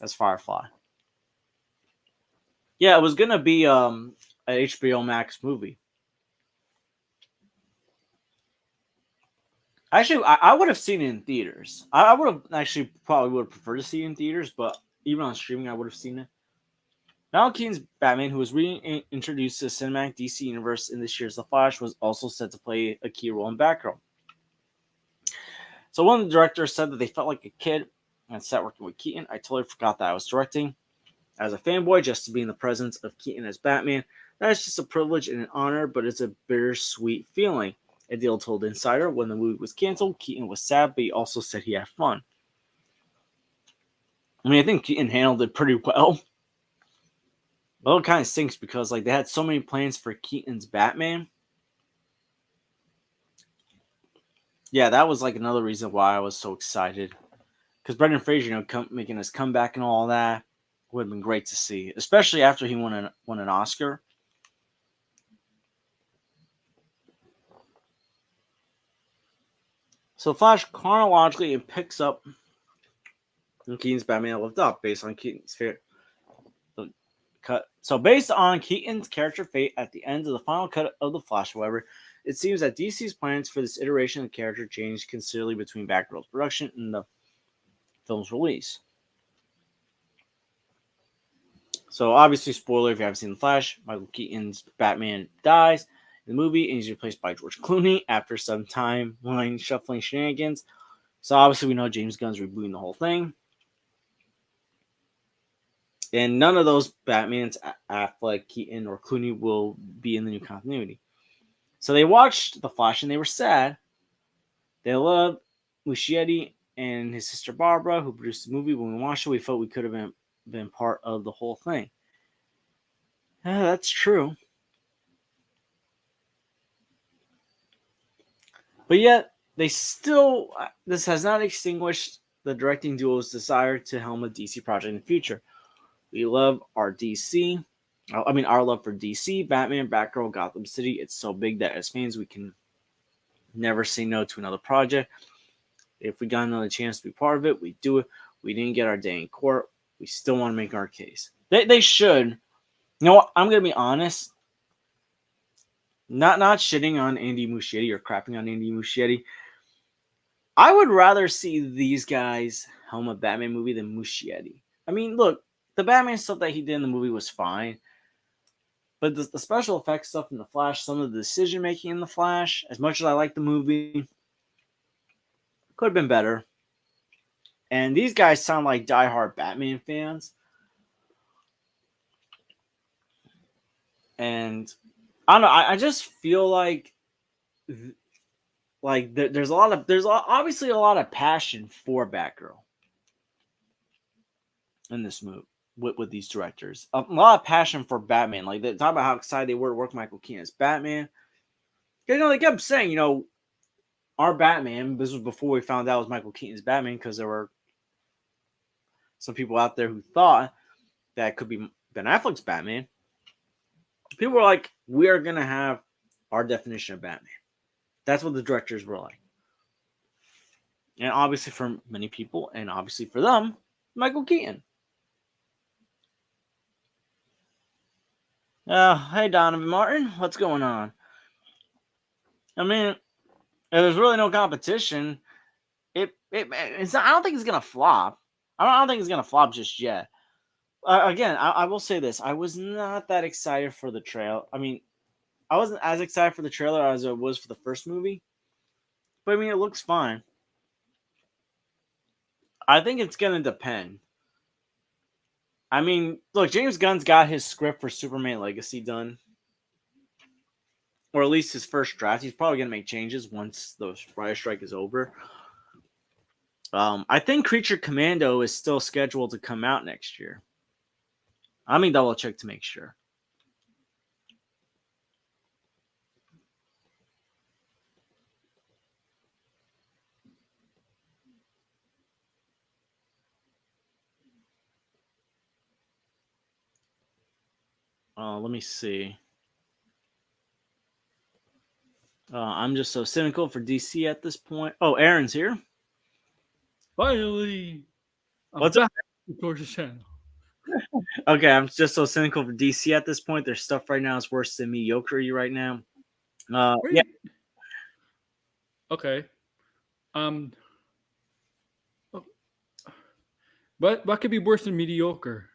as Firefly. Yeah, it was gonna be an HBO Max movie. Actually, I would have seen it in theaters. I would have actually probably would have preferred to see it in theaters, but even on streaming, I would have seen it. Michael Keaton's Batman, who was reintroduced to the cinematic DC universe in this year's The Flash, was also set to play a key role in Batgirl. So one of the directors said that they felt like a kid on set working with Keaton. I totally forgot that I was directing. As a fanboy, just to be in the presence of Keaton as Batman, that is just a privilege and an honor, but it's a bittersweet feeling. Adil told Insider when the movie was canceled, Keaton was sad, but he also said he had fun. I mean, I think Keaton handled it pretty well. Well, it kind of stinks because like they had so many plans for Keaton's Batman. Yeah, that was like another reason why I was so excited. Because Brendan Fraser, making his comeback and all that would have been great to see, especially after he won an Oscar. So Flash chronologically it picks up when Keaton's Batman lived up based on Keaton's cut. So based on Keaton's character fate at the end of the final cut of the Flash, however, it seems that DC's plans for this iteration of the character changed considerably between Batgirl's production and the film's release. So obviously, spoiler if you haven't seen The Flash, Michael Keaton's Batman dies in the movie and he's replaced by George Clooney after some timeline shuffling shenanigans. So obviously we know James Gunn's rebooting the whole thing. And none of those Batmans, Affleck, Keaton, or Clooney, will be in the new continuity. So they watched The Flash and they were sad. They loved Muschietti and his sister Barbara, who produced the movie. When we watched it, we felt we could have been part of the whole thing. Yeah, that's true. But yet, they still, this has not extinguished the directing duo's desire to helm a DC project in the future. We love our DC. Our love for DC, Batman, Batgirl, Gotham City. It's so big that as fans, we can never say no to another project. If we got another chance to be part of it, we do it. We didn't get our day in court. We still want to make our case. They should. You know what? I'm going to be honest. Not shitting on Andy Muschietti or crapping on Andy Muschietti. I would rather see these guys helm a Batman movie than Muschietti. I mean, look, the Batman stuff that he did in the movie was fine. But the special effects stuff in The Flash, some of the decision making in The Flash, as much as I like the movie, could have been better. And these guys sound like diehard Batman fans. And I don't know. I just feel like there's obviously a lot of passion for Batgirl in this movie with these directors. A lot of passion for Batman. Like they talk about how excited they were to work with Michael Keaton as Batman. You know, they kept saying, you know, our Batman. This was before we found out it was Michael Keaton's Batman because there were some people out there who thought that it could be Ben Affleck's Batman. People were like, we are going to have our definition of Batman. That's what the directors were like. And obviously for many people, and obviously for them, Michael Keaton. Hey Donovan Martin, what's going on? I mean, if there's really no competition, it's not, I don't think it's gonna flop. I don't think it's gonna flop just yet. Again, I will say this: I was not that excited for the trailer. I mean, I wasn't as excited for the trailer as I was for the first movie, but I mean, it looks fine. I think it's gonna depend. I mean, look, James Gunn's got his script for Superman Legacy done, or at least his first draft. He's probably gonna make changes once the writer strike is over. I think Creature Commando is still scheduled to come out next year. I mean, double check to make sure. Let me see. I'm just so cynical for DC at this point. Oh, Aaron's here. Finally, I'm What's up? back to George's channel. Okay, I'm just so cynical for DC at this point. Their stuff right now is worse than mediocre right now. Yeah, Wait, okay. Um, oh, what could be worse than mediocre?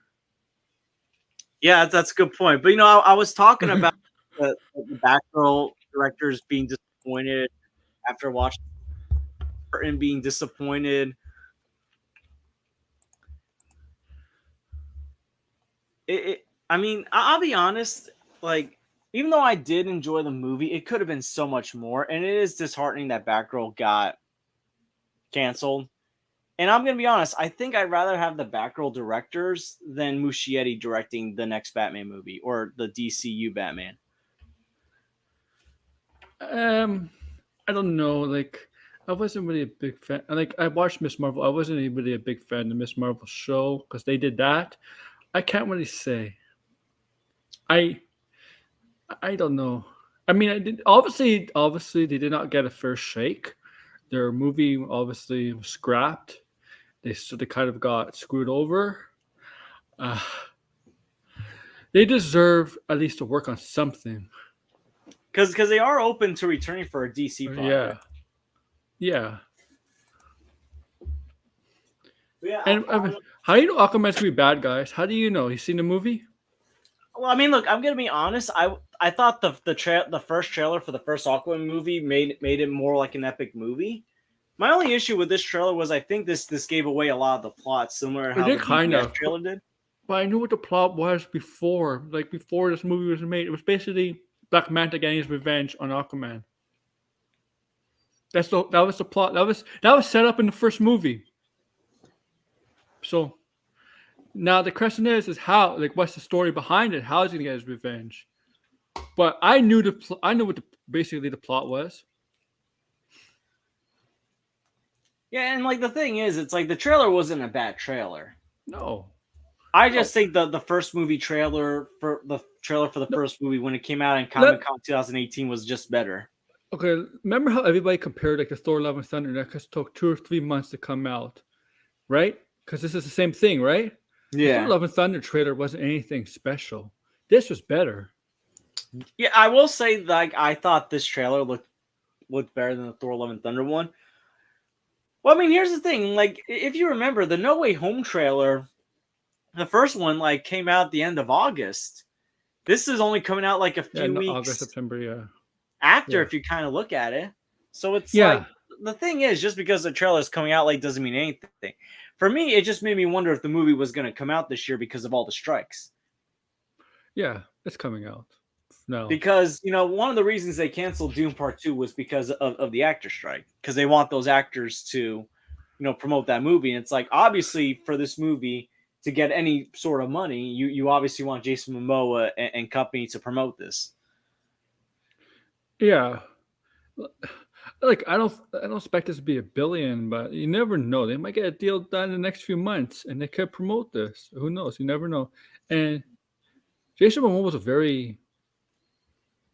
yeah, that's a good point. But I was talking about the Batgirl directors being disappointed after watching and being disappointed. I mean, I'll be honest. Like, even though I did enjoy the movie, it could have been so much more, and it is disheartening that Batgirl got canceled. And I'm gonna be honest, I think I'd rather have the Batgirl directors than Muschietti directing the next Batman movie or the DCU Batman. um, I don't know. Like, I wasn't really a big fan. Like, I watched Miss Marvel. I wasn't really a big fan of Miss Marvel show because they did that. I can't really say. I I don't know. I mean, I did obviously they did not get a first shake. Their movie obviously was scrapped. They kind of got screwed over. Uh, they deserve at least to work on something. Because they are open to returning for a DC project. Yeah, yeah. But yeah, And how do you know Aquaman's gonna be bad, guys? How do you know? You seen the movie? well, I mean, look, I'm gonna be honest. I thought the first trailer for the first Aquaman movie made it more like an epic movie. My only issue with this trailer was I think this gave away a lot of the plot, similar to It how the did kind BVS of, trailer did. but I knew what the plot was before. Like before this movie was made, it was basically Black Manta getting his revenge on Aquaman. That was the plot. That was set up in the first movie. So now the question is how, like, what's the story behind it? How is he gonna get his revenge? But I knew what basically the plot was. Yeah, and like the thing is, it's like the trailer wasn't a bad trailer. No, I no, just think the first movie trailer for the no. first movie when it came out in Let Comic Con 2018 was just better. Okay. Remember how everybody compared like the Thor: Love and Thunder that took 2 or 3 months to come out, right? Because this is the same thing, right? The Thor: Yeah, Love and Thunder trailer wasn't anything special. This was better. yeah. I will say, like, I thought this trailer looked better than the Thor: Love and Thunder one. Well, I mean, here's the thing. Like, if you remember the No Way Home trailer, the first one like came out at the end of August. This is only coming out like a Yeah, few no, August, weeks September. Yeah, after, yeah, if you kind of look at it. So it's like yeah, the thing is, just because the trailer is coming out late doesn't mean anything. For me, it just made me wonder if the movie was going to come out this year because of all the strikes. yeah. It's coming out. No. Because one of the reasons they canceled Doom Part 2 was because of the actor strike, because they want those actors to promote that movie. And it's like, obviously, for this movie to get any sort of money, you obviously want Jason Momoa and company to promote this. Yeah. Like I don't expect this to be a billion, but you never know. They might get a deal done in the next few months, and they could promote this. Who knows? You never know. And Jason Momoa was a very,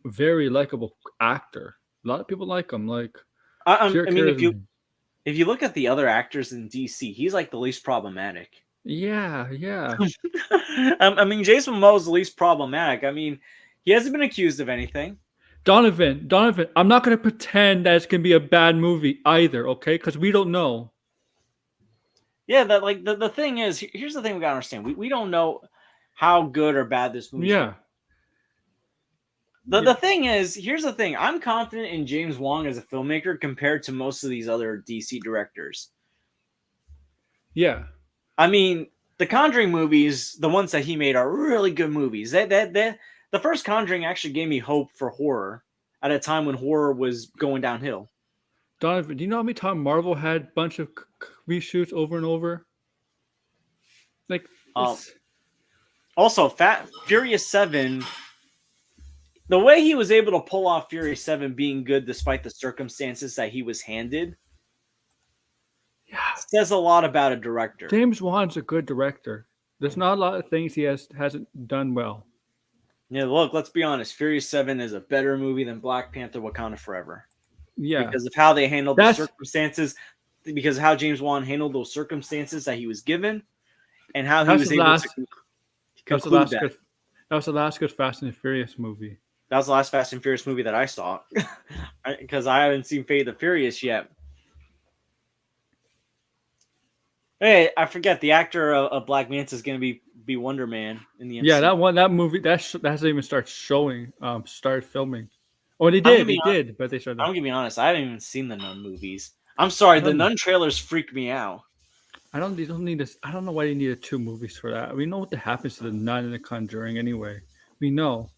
very likable actor. A lot of people like him. Like I mean, cares. if you look at the other actors in DC, he's like the least problematic. Yeah, yeah. I mean, Jason Momoa is the least problematic. I mean, he hasn't been accused of anything. Donovan. I'm not gonna pretend that it's gonna be a bad movie either. Okay, because we don't know. Yeah, that like the thing is, here's the thing we gotta understand. We don't know how good or bad this movie's going. Yeah, The yeah, thing is, here's the thing. I'm confident in James Wong as a filmmaker compared to most of these other DC directors. yeah. I mean, the Conjuring movies, the ones that he made, are really good movies. That the first Conjuring actually gave me hope for horror at a time when horror was going downhill. Donovan, do you know how many times Marvel had a bunch of reshoots over and over? Like Um, it's Also, Furious 7, the way he was able to pull off Furious 7 being good despite the circumstances that he was handed yeah. says a lot about a director. James Wan's a good director. There's not a lot of things he hasn't done well. Yeah, look, let's be honest. Furious 7 is a better movie than Black Panther Wakanda Forever Yeah, because of how they handled the that's circumstances, because of how James Wan handled those circumstances that he was given, and how he that's was the able to last. That was the conclude last that. good. That was the last good Fast and Furious movie. That was the last Fast and Furious movie that I saw because I haven't seen Fate of the Furious yet. Hey, I forget the actor of Black Manta is going to be Wonder Man in the Yeah, MC. that movie that hasn't even started showing. Started filming. Oh, I'm gonna they be did, but they started. I'm gonna be honest. I haven't even seen the Nun movies. I'm sorry, I the don't. Nun trailers freak me out. I don't. They don't need this. I don't know why they needed two movies for that. We know what happens to the Nun and the Conjuring anyway. We know.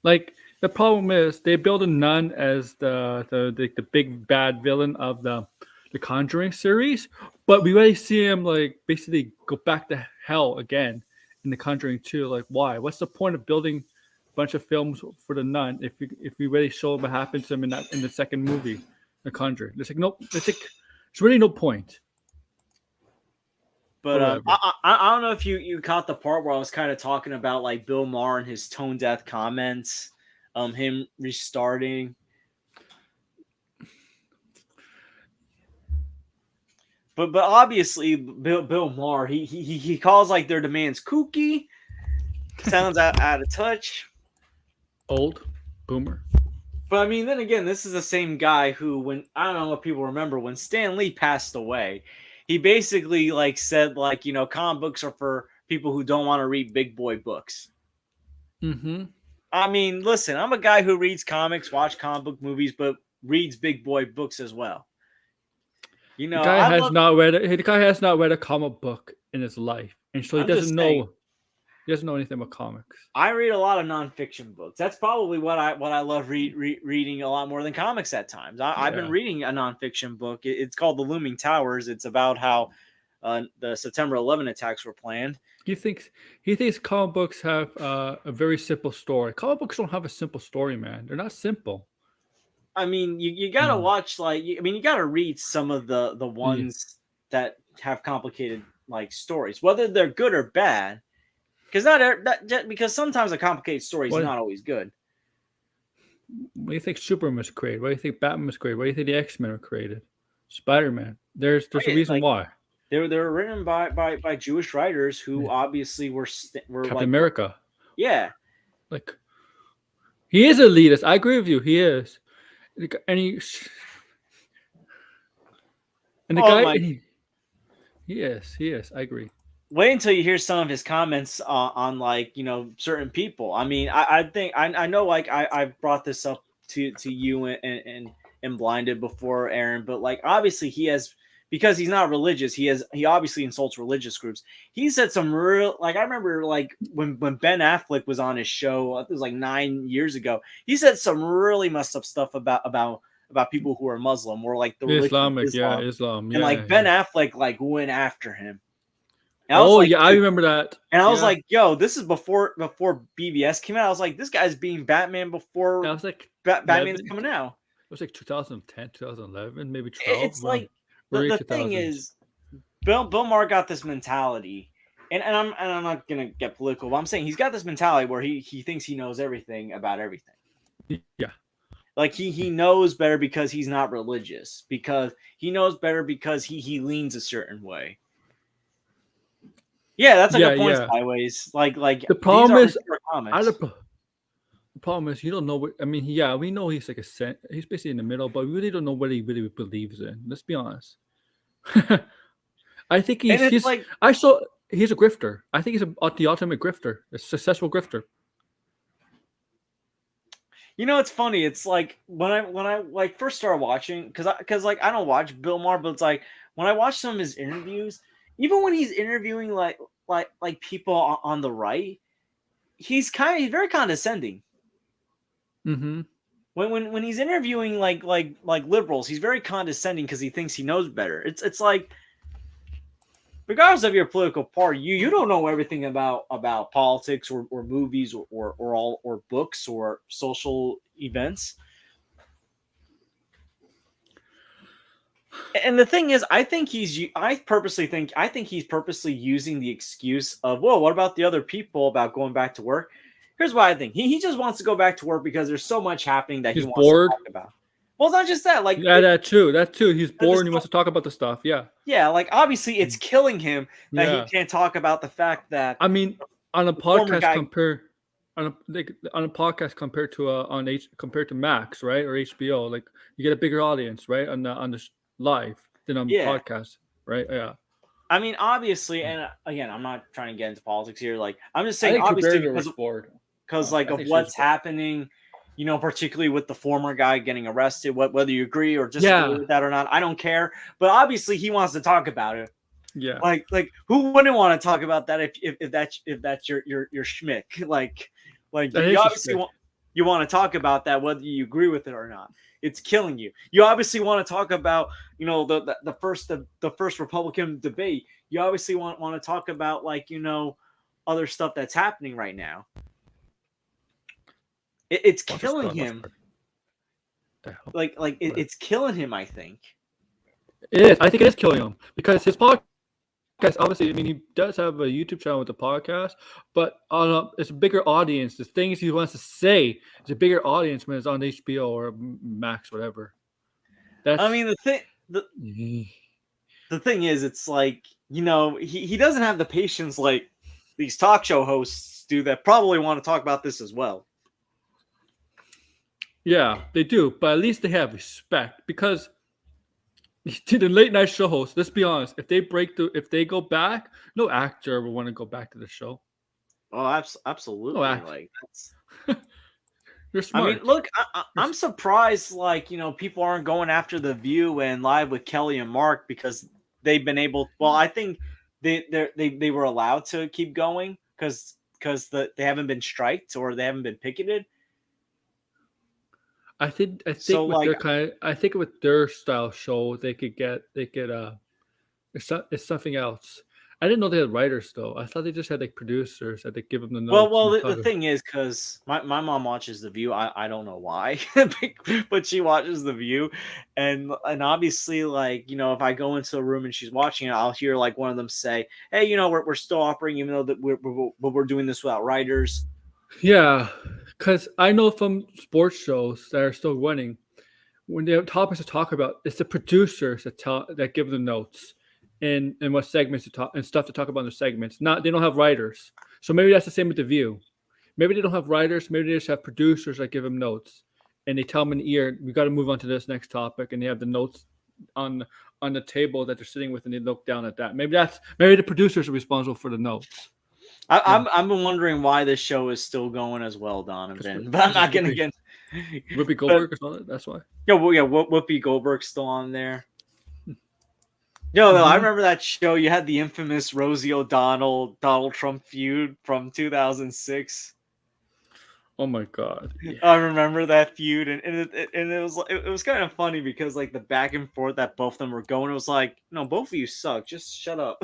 Like the problem is they build a nun as the big bad villain of the Conjuring series, but we already see him like basically go back to hell again in the Conjuring 2. Like why? What's the point of building a bunch of films for the nun if we really show what happens to him in the second movie, The Conjuring? It's like nope. It's like it's really no point. But But whatever. I don't know if you caught the part where I was kind of talking about like Bill Maher and his tone deaf comments, him restarting. But obviously Bill Maher he calls like their demands kooky, sounds out of touch. Old boomer. But I mean, then again, this is the same guy who, when I don't know if people remember, when Stan Lee passed away, he basically like said like comic books are for people who don't want to read big boy books. Mm-hmm. I mean, listen, I'm a guy who reads comics, watch comic book movies, but reads big boy books as well. The guy I has love. not read it. The guy has not read a comic book in his life, and so he I'm doesn't just saying, know. He doesn't know anything about comics. I read a lot of nonfiction books. That's probably what I love reading a lot more than comics at times. I've been Yeah, reading a nonfiction book. It's called The Looming Towers. It's about how the September 11 attacks were planned. he thinks he thinks comic books have a very simple story. Comic books don't have a simple story, man. They're not simple. I mean, you gotta Mm. watch I mean, you gotta read some of the Yeah. ones that have complicated like stories, whether they're good or bad. Because because sometimes a complicated story is What not always good. What do you think Superman was created? What do you think Batman was created? What do you think the X Men were created? Spider Man. There's a Right? reason Like why. they were written by Jewish writers who Yeah. obviously were Captain like America. yeah. Like he is elitist. I agree with you. He is. And the Oh guy my! and he is. He is. I agree. Wait until you hear some of his comments on like certain people. I mean, I think I know like I've brought this up to you and blinded before, Aaron, but like obviously he has, because he's not religious, he obviously insults religious groups. He said some real, like, I remember like when Ben Affleck was on his show, it was like 9 years ago, he said some really messed up stuff about people who are Muslim or like the religion of Islamic, yeah, Islam. Islam, And yeah, like Ben yeah. Affleck like went after him. And I was Oh like, yeah, I dude, remember that. and I was Yeah, like, yo, this is before BVS came out. I was like, this guy's being Batman that before was like Batman's 11. coming out. It was like 2010, 2011, maybe 12. It's like Early the thing 2000s. is, Bill Maher got this mentality, and I'm not gonna get political, but I'm saying he's got this mentality where he thinks he knows everything about everything. Yeah, Like he knows better because he's not religious, because he knows better because he leans a certain way. Yeah, that's a yeah, good point, yeah. Sideways. The These problem are is, mature I comics. don't, the problem is you don't know what I mean. Yeah, we know he's like he's basically in the middle, but we really don't know what he really believes in. Let's be honest. I think And it's he's like, I saw he's a grifter. I think he's the ultimate grifter, a successful grifter. it's funny. It's like when I like first started watching, because like I don't watch Bill Maher, but it's like when I watch some of his interviews, even when he's interviewing like people on the right, he's very condescending. Mm-hmm. When he's interviewing like liberals, he's very condescending because he thinks he knows better. It's like, regardless of your political party, you don't know everything about politics or movies or books or social events. And the thing is, I think he's purposely using the excuse of, whoa, what about the other people about going back to work? here's what I think. He just wants to go back to work because there's so much happening that he He's wants to bored. talk about. Well, it's not just that. Like, Yeah, that too. That too. He's bored this, and he wants to talk about the stuff. Yeah. yeah, like obviously it's killing him that he Yeah. can't talk about the fact that I mean, on a the former podcast guy. on a podcast compared to compared to Max, right, or HBO, like you get a bigger audience, right, on the live than on Yeah. podcast, right? Yeah. I mean, obviously, and again, I'm not trying to get into politics here. Like, I'm just I saying, think Drew obviously, Barrymore was bored. because like I of think she was what's bored. happening, you know, particularly with the former guy getting arrested. Whether you agree or disagree with that or not, I don't care. But obviously, he wants to talk about it. Yeah. Like who wouldn't want to talk about that if that's your schmick? Like you obviously want to talk about that whether you agree with it or not. It's killing you. You obviously want to talk about, you know, the first Republican debate. You obviously want to talk about, like, you know, other stuff that's happening right now. It's killing him. It's killing him, I think. It is. I think it is killing him because his podcast, obviously, I mean, he does have a YouTube channel with the podcast, but it's a bigger audience. The things he wants to say is a bigger audience when it's on HBO or Max, whatever. I mean, the thing is, it's like, you know, he doesn't have the patience like these talk show hosts do that probably want to talk about this as well. Yeah, they do, but at least they have respect because to the late night show hosts, let's be honest, if they go back, no actor will want to go back to the show. Oh, absolutely. Like, that's you're smart. I mean, look, I'm surprised, like, you know, people aren't going after The View and Live with Kelly and Mark because they've been able. Well, I think they were allowed to keep going because they haven't been striked or they haven't been picketed. I think so, with like, I think with their style show it's something else. I didn't know they had writers though. I thought they just had like producers that they give them the notes. Well, the thing is, because my mom watches The View. I don't know why, but she watches The View, and obviously, like, you know, if I go into a room and she's watching it, I'll hear like one of them say, "Hey, you know, we're still operating even though that we're doing this without writers." Yeah, because I know from sports shows that are still running, when they have topics to talk about, it's the producers that give the notes and what segments to talk and stuff to talk about in the segments. Not they don't have writers, so maybe that's the same with The View. Maybe they don't have writers. Maybe they just have producers that give them notes, and they tell them in the ear, "We got to move on to this next topic," and they have the notes on the table that they're sitting with, and they look down at that. Maybe the producers are responsible for the notes. I've been wondering why this show is still going as well, Donovan. But I'm not gonna get Whoopi Goldberg or something. That's why. Yeah, well, yeah, Whoopi Goldberg's still on there. No, I remember that show. You had the infamous Rosie O'Donnell Donald Trump feud from 2006. Oh my god! Yeah. I remember that feud, and it was kind of funny because like the back and forth that both of them were going, it was like, no, both of you suck. Just shut up.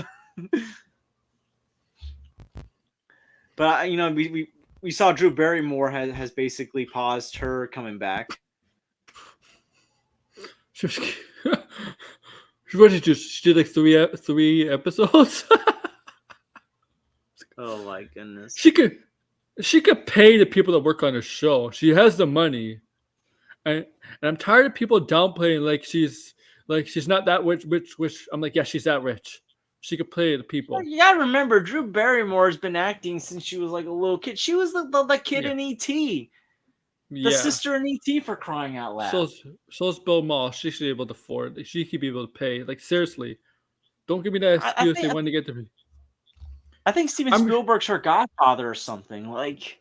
But you know, we saw Drew Barrymore has basically paused her coming back. She did like three episodes. Oh my goodness! She could pay the people that work on the show. She has the money, and I'm tired of people downplaying like she's not that rich. Which I'm like, yeah, she's that rich. She could play the people. You gotta remember, Drew Barrymore has been acting since she was like a little kid. She was the kid in E.T. The sister in E.T. for crying out loud. So's Bill Maher. She should be able to afford it. She could be able to pay. Like, seriously, don't give me that excuse they want to get to. I think Steven Spielberg's her godfather or something. Like,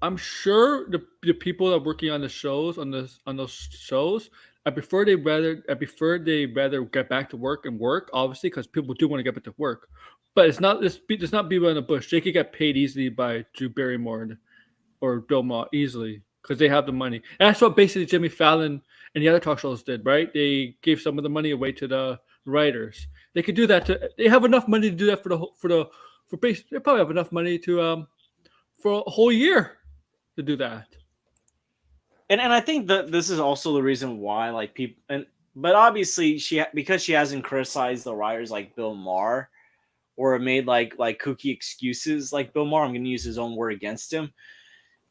I'm sure the people that are working on the shows on those shows, I prefer they rather get back to work obviously because people do want to get back to work, but it's not people in the bush. They could get paid easily by Drew Barrymore or Bill Maher easily because they have the money. And that's what basically Jimmy Fallon and the other talk shows did, right? They gave some of the money away to the writers. They could do that. They have enough money to do that they probably have enough money to for a whole year to do that. And I think that this is also the reason why, like, people, but obviously because she hasn't criticized the writers like Bill Maher or made like kooky excuses like Bill Maher. I'm going to use his own word against him.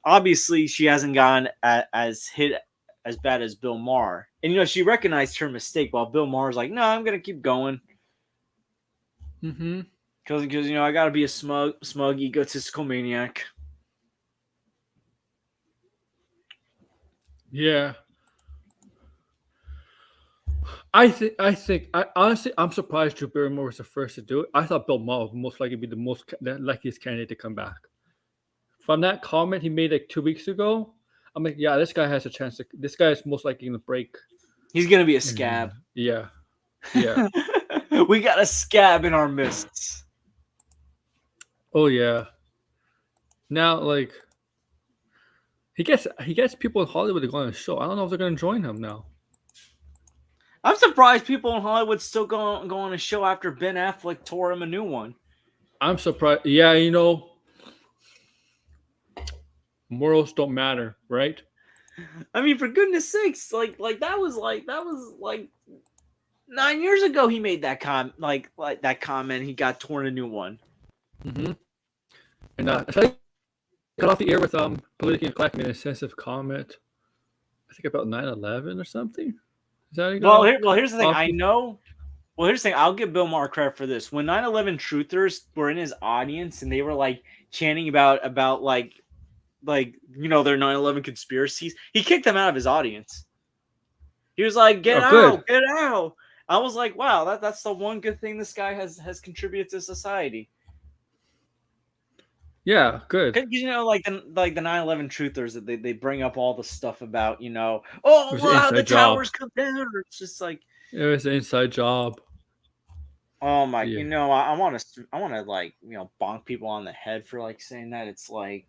Obviously, she hasn't gone as hit as bad as Bill Maher, and she recognized her mistake. While Bill Maher's like, no, I'm going to keep going. Mm-hmm. Because I got to be a smug, egotistical maniac. Yeah. I honestly, I'm surprised Drew Barrymore was the first to do it. I thought Bill Maher would most likely be the luckiest candidate to come back. From that comment he made like 2 weeks ago, I'm like, yeah, this guy has a chance. This guy is most likely going to break. He's going to be a scab. Yeah. Yeah. We got a scab in our midst. Oh yeah. Now, like, he gets people in Hollywood to go on his show. I don't know if they're going to join him now. I'm surprised people in Hollywood still go on a show after Ben Affleck tore him a new one. I'm surprised. Yeah, morals don't matter, right? I mean, for goodness sakes, like that was like 9 years ago. He made that that comment. He got torn a new one. Mm-hmm. And I got off the air with politically incorrect made a sensitive comment. I think about 9/11 or something. Is that here's the thing. I know. Well, here's the thing. I'll give Bill Maher credit for this. When 9/11 truthers were in his audience and they were like chanting about like their 9/11 conspiracies, he kicked them out of his audience. He was like, "Get out, get out." I was like, "Wow, that's the one good thing this guy has contributed to society." Yeah, good. Because like the 9/11 truthers that they bring up all the stuff about the towers come down. It's just like it was an inside job. Oh my! Yeah. I want to like bonk people on the head for like saying that. It's like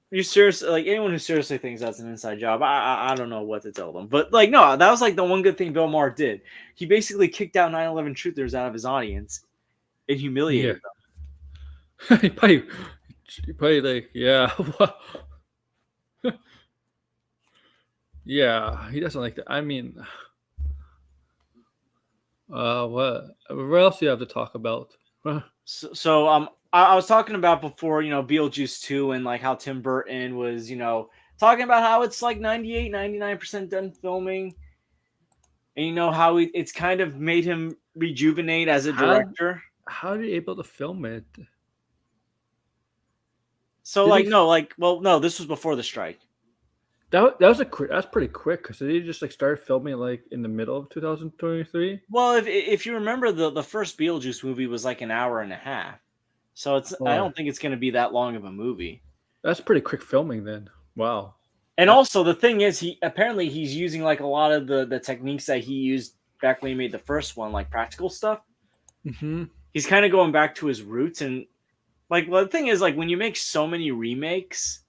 you seriously, like, anyone who seriously thinks that's an inside job, I don't know what to tell them. But like, no, that was like the one good thing Bill Maher did. He basically kicked out 9/11 truthers out of his audience and humiliated them. he probably like, yeah. Yeah, he doesn't like that. I mean, what else do you have to talk about? So I was talking about before, Beetlejuice 2 and like how Tim Burton was, talking about how it's like 98, 99% done filming. And how it's kind of made him rejuvenate as a director. How are you able to film it? So no, this was before the strike. That's pretty quick because they just like started filming like in the middle of 2023. Well, if you remember the first Beetlejuice movie was like an hour and a half, so I don't think it's going to be that long of a movie. That's pretty quick filming then. Wow. And also the thing is, he's using like a lot of the techniques that he used back when he made the first one, like practical stuff. Mm-hmm. He's kind of going back to his roots, and the thing is, like, when you make so many remakes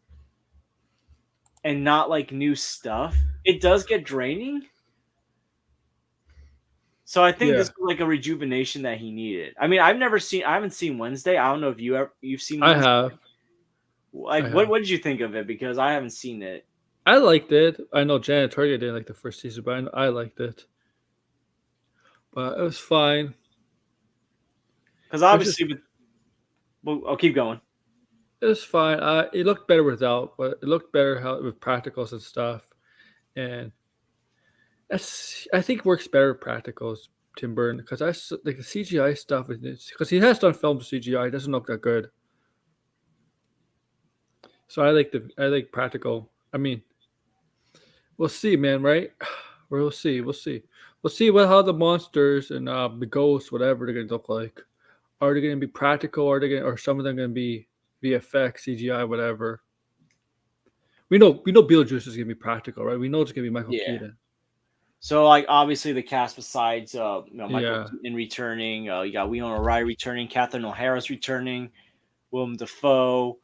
and not like new stuff, it does get draining. So I think this is like a rejuvenation that he needed. I mean, I haven't seen Wednesday. I don't know if you've seen Wednesday. I have. Like, what did you think of it? Because I haven't seen it. I liked it. I know Janet Target didn't like the first season, but I liked it. But it was fine. Because obviously, I'll keep going. It was fine. It looked better without, but it looked better with practicals and stuff. And I think works better with practicals, Tim Burton, because I like the CGI stuff. Because he has done films with CGI, it doesn't look that good. So I like practical. I mean, we'll see, man. Right? We'll see. We'll see how the monsters and the ghosts, whatever, they're gonna look like. Are they gonna be practical? Or some of them gonna be VFX, CGI, whatever? We know Beetlejuice is gonna be practical, right? We know it's gonna be Michael Keaton. So, like, obviously the cast besides Michael Keaton returning, you got Winona Ryder returning, Catherine O'Hara's returning, Willem Dafoe.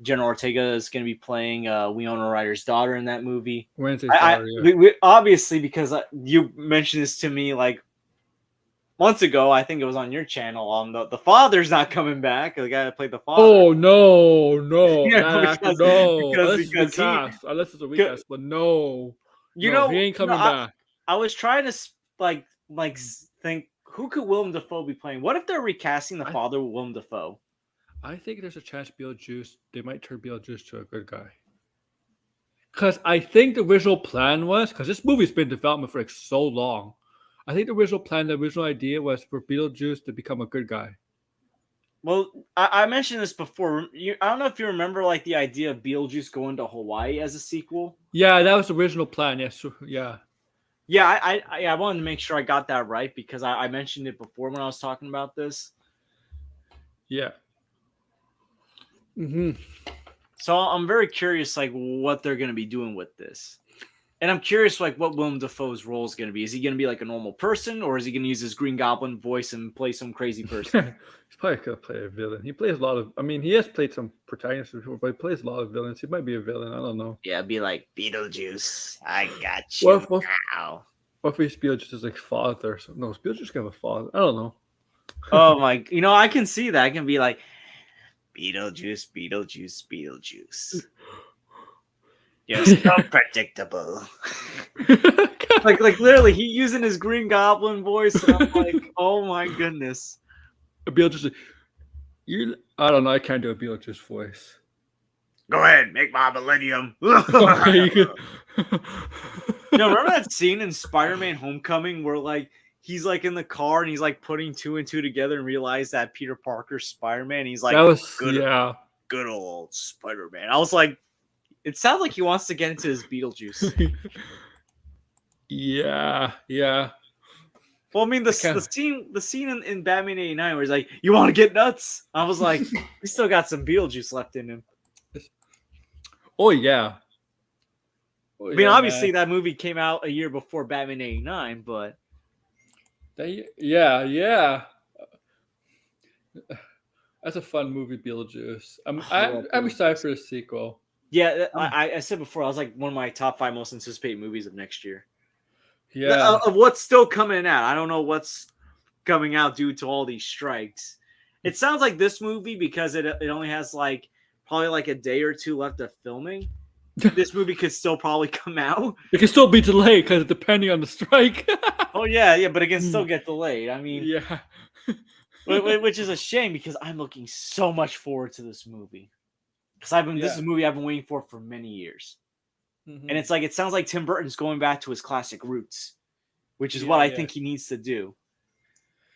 Jenna Ortega is going to be playing Winona Ryder's daughter in that movie. We obviously, because you mentioned this to me like months ago. I think it was on your channel. The father's not coming back. The guy that played the father. Oh no! Yeah, unless it's a recast, but no. He ain't coming back. I was trying to think, who could Willem Dafoe be playing? What if they're recasting the I, father with Willem Dafoe? I think there's a chance Beetlejuice, they might turn Beetlejuice to a good guy. Because I think the original plan was, because this movie's been in development for like so long, I think the original plan, the original idea was for Beetlejuice to become a good guy. Well, I mentioned this before. I don't know if you remember, like, the idea of Beetlejuice going to Hawaii as a sequel. Yeah, that was the original plan. Yes, yeah. Yeah, I wanted to make sure I got that right because I mentioned it before when I was talking about this. Yeah. Mm-hmm. So I'm very curious, like, what they're going to be doing with this. And I'm curious, like, what Willem Dafoe's role is going to be. Is he going to be like a normal person, or is he going to use his Green Goblin voice and play some crazy person? He's probably gonna play a villain. He plays a lot of. I mean, he has played some protagonists before, but he plays a lot of villains. He might be a villain. I don't know. Yeah, be like, Beetlejuice, I got you What now. if he's Beetlejuice is like father? No, Beetlejuice can have a father. I don't know. Oh my, I can see that. I can be like, Beetlejuice, Beetlejuice, Beetlejuice. You're so predictable. like literally, he using his Green Goblin voice. And I'm like, oh my goodness. Beetlejuice. I don't know. I can't do a Beetlejuice voice. Go ahead, make my millennium. Okay, you can. Remember that scene in Spider-Man: Homecoming where like he's like in the car and he's like putting two and two together and realize that Peter Parker's Spider-Man. He's like, That was good old Spider-Man. I was like, it sounds like he wants to get into his Beetlejuice. Yeah. Well, I mean, the scene in Batman '89 where he's like, "You want to get nuts?" I was like, he still got some Beetlejuice left in him. Oh yeah. I mean, obviously that movie came out a year before Batman '89, but yeah. That's a fun movie, Beetlejuice. I'm excited for the sequel. Yeah, I said before, I was like one of my top 5 most anticipated movies of next year. Yeah. Of what's still coming out. I don't know what's coming out due to all these strikes. It sounds like this movie, because it only has like probably like a day or two left of filming. This movie could still probably come out. It can still be delayed because depending on the strike. Oh yeah, but it can still get delayed. I mean, yeah. which is a shame because I'm looking so much forward to this movie. Because this is a movie I've been waiting for many years. Mm-hmm. And it's like, it sounds like Tim Burton's going back to his classic roots, which is what I think he needs to do.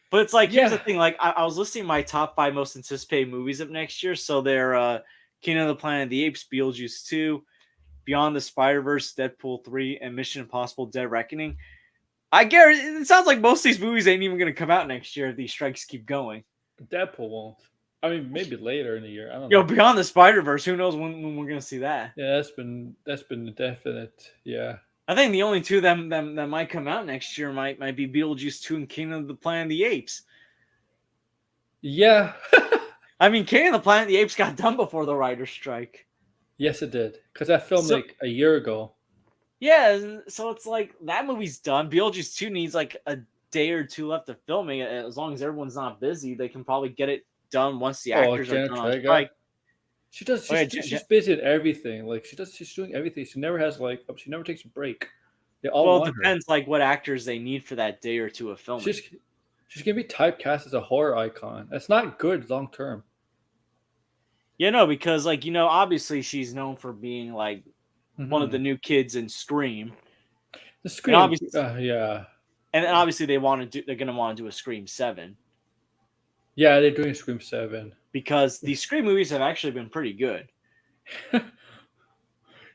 But it's like, here's the thing. Like, I was listing my top 5 most anticipated movies of next year. So they're Kingdom of the Planet of the Apes, Beetlejuice 2, Beyond the Spider-Verse, Deadpool 3, and Mission Impossible: Dead Reckoning. I guarantee it sounds like most of these movies ain't even going to come out next year if these strikes keep going. Deadpool won't. I mean, maybe later in the year. I don't know. Beyond the Spider-Verse, who knows when we're going to see that? Yeah, that's been the definite. Yeah. I think the only two that might come out next year might be Beetlejuice 2 and Kingdom of the Planet of the Apes. Yeah. I mean, Kingdom of the Planet of the Apes got done before the writer's strike. Yes, it did. Because that filmed like a year ago. Yeah, so it's like that movie's done. Beetlejuice 2 needs like a day or two left of filming. As long as everyone's not busy, they can probably get it done once the actors are done on strike. She does. She's busy at everything. Like she's doing everything. She never has she never takes a break. They all it depends like what actors they need for that day or two of filming. She's gonna be typecast as a horror icon. That's not good long term. Yeah, no, because like obviously she's known for being like one of the new kids in Scream. The Scream, and obviously, yeah. And obviously they're gonna want to do a Scream 7. Yeah, they're doing Scream 7. Because these Scream movies have actually been pretty good.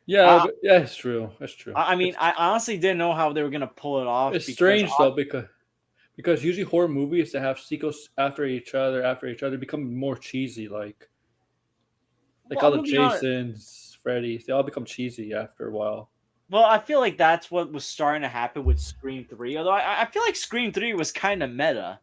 Yeah, it's true. That's true. I mean, I honestly didn't know how they were gonna pull it off. It's strange though, because usually horror movies that have sequels after each other become more cheesy, like all the Jasons, Freddy's, they all become cheesy after a while. Well, I feel like that's what was starting to happen with Scream 3. Although I feel like Scream 3 was kind of meta.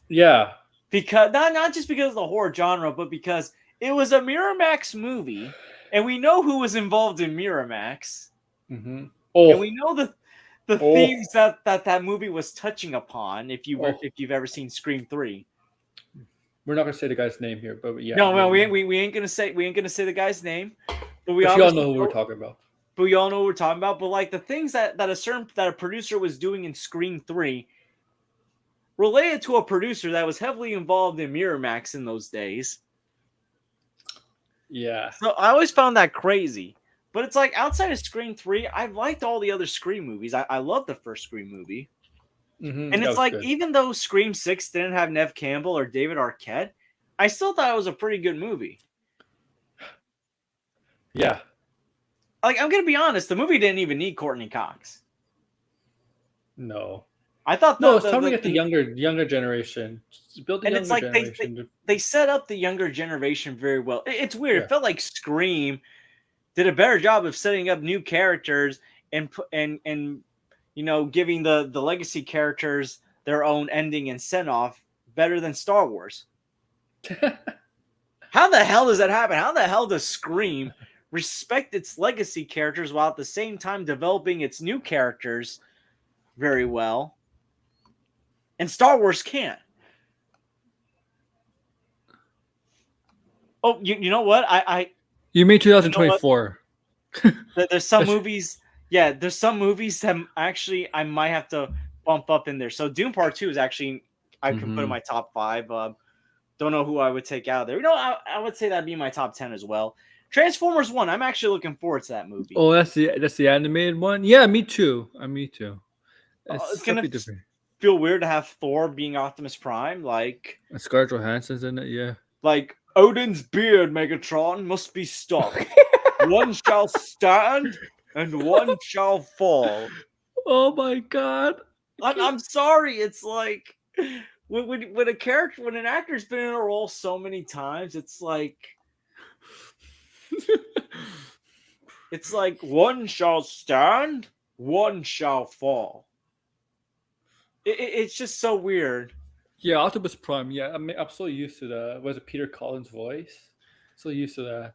Yeah. Because not just because of the horror genre, but because it was a Miramax movie, and we know who was involved in Miramax. Mm-hmm. And we know the themes that movie was touching upon. If you've ever seen Scream 3. We're not gonna say the guy's name here, but yeah. No, we ain't gonna say the guy's name. But we all know who we're talking about. But we all know what we're talking about. But like the things that a producer was doing in Scream 3, related to a producer that was heavily involved in Miramax in those days. Yeah. So I always found that crazy. But it's like outside of Scream 3, I've liked all the other Scream movies. I love the first Scream movie. And That it's was like, good. even though Scream 6 didn't have Nev Campbell or David Arquette, I still thought it was a pretty good movie. Yeah. Like, I'm going to be honest, the movie didn't even need Courtney Cox. No. I thought No, it's time to get the younger generation. Just build the and it's younger like generation. they set up the younger generation very well. It's weird. Yeah. It felt like Scream did a better job of setting up new characters and giving the legacy characters their own ending and send off better than Star Wars. How the hell does that happen? How the hell does Scream respect its legacy characters while at the same time developing its new characters very well? And Star Wars can't. Oh, you know what? You mean 2024? There's some movies. Yeah, there's some movies that actually I might have to bump up in there. So Doom Part 2 is actually I can put in my top 5. Don't know who I would take out there. I would say that'd be my top 10 as well. Transformers 1, I'm actually looking forward to that movie. Oh, that's the animated one. Yeah, me too. Me too. It's gonna different. Feel weird to have Thor being Optimus Prime, like Scarlett Johansson's in it. Yeah. Like Odin's beard, Megatron, must be stopped. One shall stand and one shall fall. Oh my god! I'm sorry. It's like when an actor's been in a role so many times, it's like one shall stand, one shall fall. It's just so weird. Yeah, Optimus Prime. Yeah, I'm so used to that. Was it Peter Collins' voice? So used to that.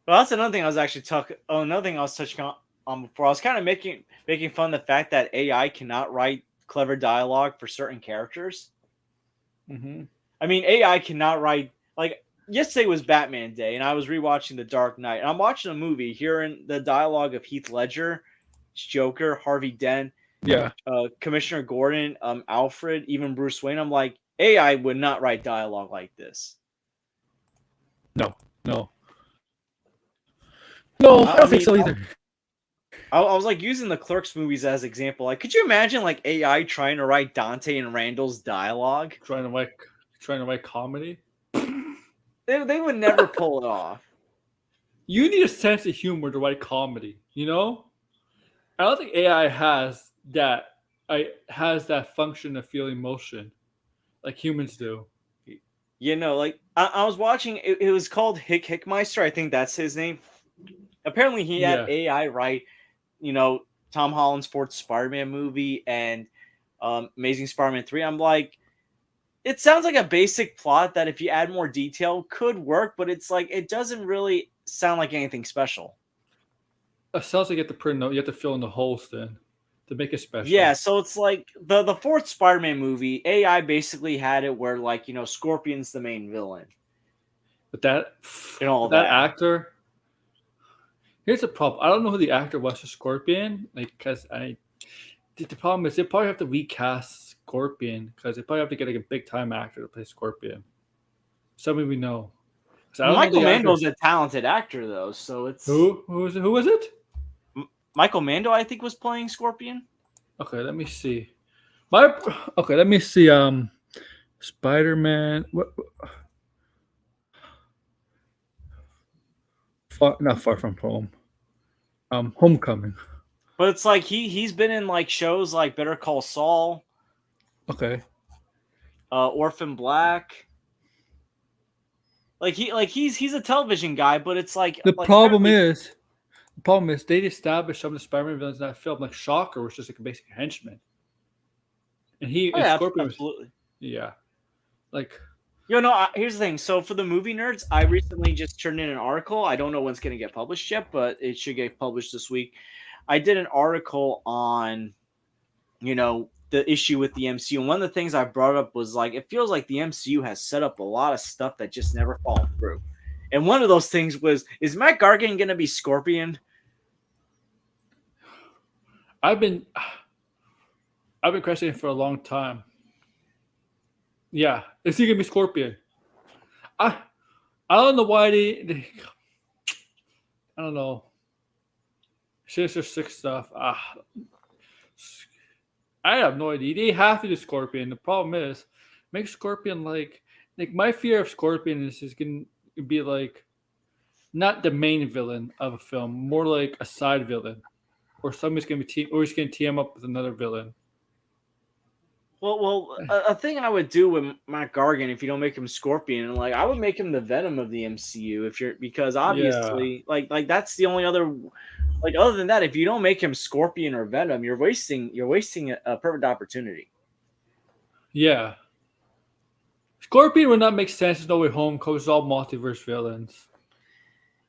Well, that's another thing I was actually talking. Oh, another thing I was touching on before. I was kind of making fun of the fact that AI cannot write clever dialogue for certain characters. Mm-hmm. I mean, AI cannot write. Like yesterday was Batman Day, and I was rewatching The Dark Knight. And I'm watching a movie, hearing the dialogue of Heath Ledger, Joker, Harvey Dent, Commissioner Gordon, Alfred, even Bruce Wayne. I'm like, AI would not write dialogue like this. No, I don't think so either. I was like using the Clerks movies as example. Like, could you imagine like AI trying to write Dante and Randall's dialogue? Trying to write comedy? They would never pull it off. You need a sense of humor to write comedy, you know? I don't think AI has that. Has that function of feeling emotion like humans do. Like I was watching. It was called Hickmeister. I think that's his name. Apparently, he had AI write, Tom Holland's fourth Spider-Man movie and Amazing Spider-Man 3. I'm like, it sounds like a basic plot that if you add more detail could work, but it's like it doesn't really sound like anything special. It sounds like you have to fill in the holes then to make it special. Yeah, so it's like the fourth Spider-Man movie, AI basically had it where Scorpion's the main villain. But that actor. Here's the problem. I don't know who the actor was for Scorpion. Because the problem is they probably have to recast Scorpion because they probably have to get a big time actor to play Scorpion. Somebody we know. Michael Mando's a talented actor though, so it's who was it? Michael Mando, I think, was playing Scorpion. Okay, let me see. Let me see. Spider-Man. What? Not Far From Home. Homecoming. But it's like he's been in like shows like Better Call Saul. Okay. Orphan Black. He's a television guy, but it's like the problem is they established some of the Spider-Man villains in that film, like Shocker was just like a basic henchman, and Scorpion absolutely. Yeah, like. Here's the thing. So for the movie nerds, I recently just turned in an article. I don't know when it's going to get published yet, but it should get published this week. I did an article on, the issue with the MCU. And one of the things I brought up was like, it feels like the MCU has set up a lot of stuff that just never fallen through. And one of those things was, is Matt Gargan going to be Scorpion? I've been questioning for a long time. Yeah, is he gonna be Scorpion? I I don't know why they I don't know. Sinister Six stuff. I have no idea. They have to do Scorpion. The problem is, make Scorpion like my fear of Scorpion is gonna be like not the main villain of a film, more like a side villain, or somebody's gonna be or he's gonna team up with another villain. A thing I would do with Matt Gargan if you don't make him Scorpion, like I would make him the Venom of the MCU if you're because Yeah, obviously like that's the only other like other than that if you don't make him Scorpion or Venom, you're wasting a perfect opportunity. yeah. Scorpion would not make sense in No Way Home because it's all multiverse villains.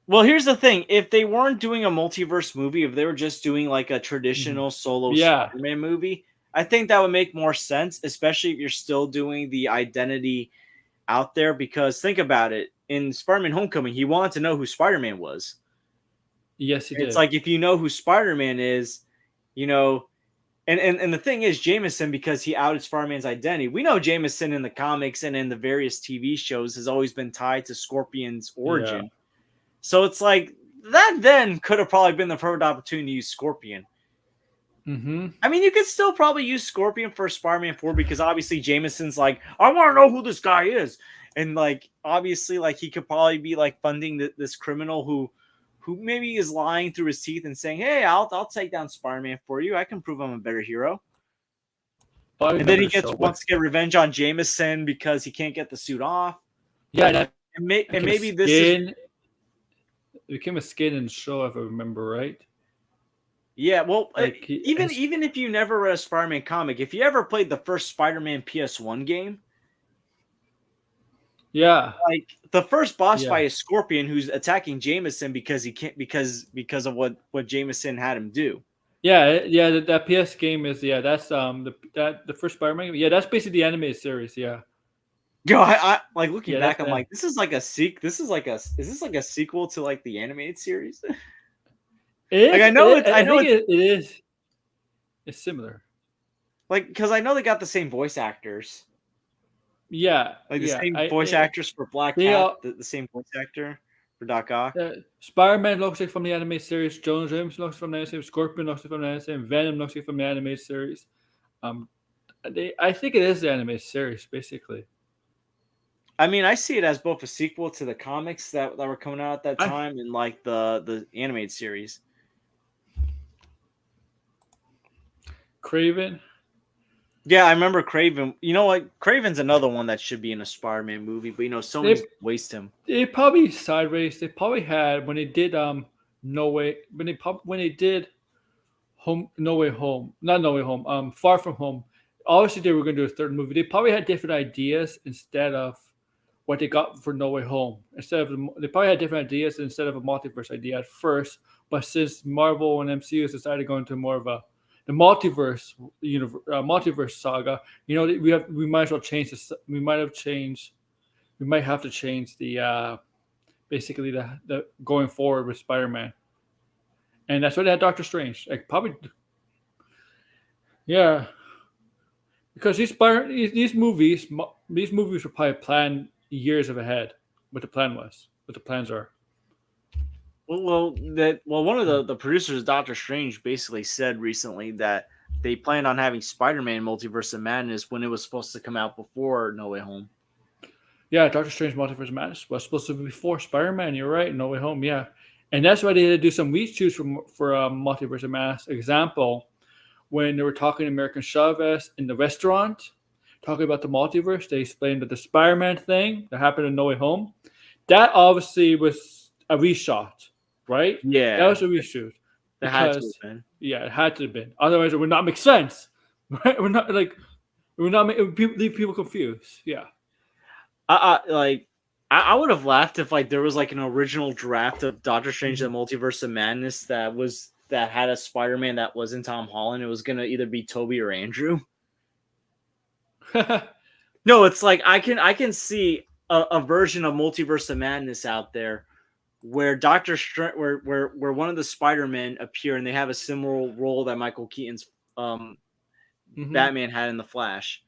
Well, here's the thing: if they weren't doing a multiverse movie, if they were just doing like a Mhm. traditional solo Yeah, Spider-Man movie, I think that would make more sense, especially if you're still doing the identity out there. Because think about it: in Spider-Man: Homecoming, he wanted to know who Spider-Man was. yes, he It's did. like if you know who Spider-Man is, you know, and the thing is, Jameson, because he outed Spider-Man's identity, we know Jameson in the comics and in the various TV shows has always been tied to Scorpion's Yeah. origin. So it's like that then could have probably been the perfect opportunity to use Scorpion. Mm-hmm. I mean, you could still probably use Scorpion for Spider-Man 4 because obviously Jameson's like, I want to know who this guy is. And like obviously like he could probably be like funding this criminal who maybe is lying through his teeth and saying, "Hey, I'll take down Spider-Man for you. I can prove I'm a better hero." Oh, I And then remember he the show. gets wants to get revenge on Jameson because he can't get the suit off. Yeah, that And became a maybe this is skin. It became a skin in the show, if I remember right. yeah, well, Like he even has. even if you never read a Spider-Man comic, if you ever played the first Spider-Man PS1 game, Yeah, like the first boss yeah, fight is Scorpion who's attacking Jameson because he can't because of what Jameson had him do. yeah. That PS game is that's the first Spider-Man game. Yeah, that's basically the animated series. Yeah, Yo, I like looking yeah. That's back, I'm the. like, this is like a this is like a is this like a sequel to like the animated series? It Like is. I I know think it's it is. It's similar. like because I know they got the same voice actors. Yeah, Like the yeah. same voice actors for Black They Cat, are. the same voice actor for Doc Ock. Spider-Man looks like from the animated series. Jonas James looks from the animated series. Scorpion looks like from the animated series. Venom looks like from the animated series. Um, I think it is the animated series, basically. I mean, I see it as both a sequel to the comics that were coming out at that I time and like the animated series. Craven. Yeah, I remember Craven. You know what? Craven's another one that should be in a Spider-Man movie, but Sony's They waste him. they probably sideways. They probably had when they did No Way when they did Home No Way Home, not No Way Home, Far From Home. Obviously, they were going to do a third movie. They probably had different ideas instead of what they got for No Way Home. They probably had different ideas instead of a multiverse idea at first. But since Marvel and MCU has decided to go into more of a the multiverse saga, we might as well change this. We might have to change the basically the going forward with Spider-Man, and that's why they had Doctor Strange. Like probably, yeah, because these movies were probably planned years of ahead. What the plan was, what the plans are. One of the producers of Doctor Strange basically said recently that they planned on having Spider-Man Multiverse of Madness when it was supposed to come out before No Way Home. Yeah, Doctor Strange Multiverse of Madness was supposed to be before Spider-Man. You're right. No Way Home. Yeah, and that's why they had to do some reshoots for Multiverse of Madness. Example, when they were talking to American Chavez in the restaurant, talking about the multiverse, they explained that the Spider-Man thing that happened in No Way Home, that obviously was a reshot, right? That Yeah, was a reshoot that had to because have been. yeah, it had to have been. Otherwise, it would not make sense. Right? We're not like it would not make it would leave people confused. Yeah. Like I would have laughed if like there was like an original draft of Doctor Strange: The Multiverse of Madness that had a Spider-Man that wasn't Tom Holland. It was gonna either be Toby or Andrew. No, it's like I can see a version of Multiverse of Madness out there where where one of the Spider-Men appear and they have a similar role that Michael Keaton's hmm Batman had in the Flash.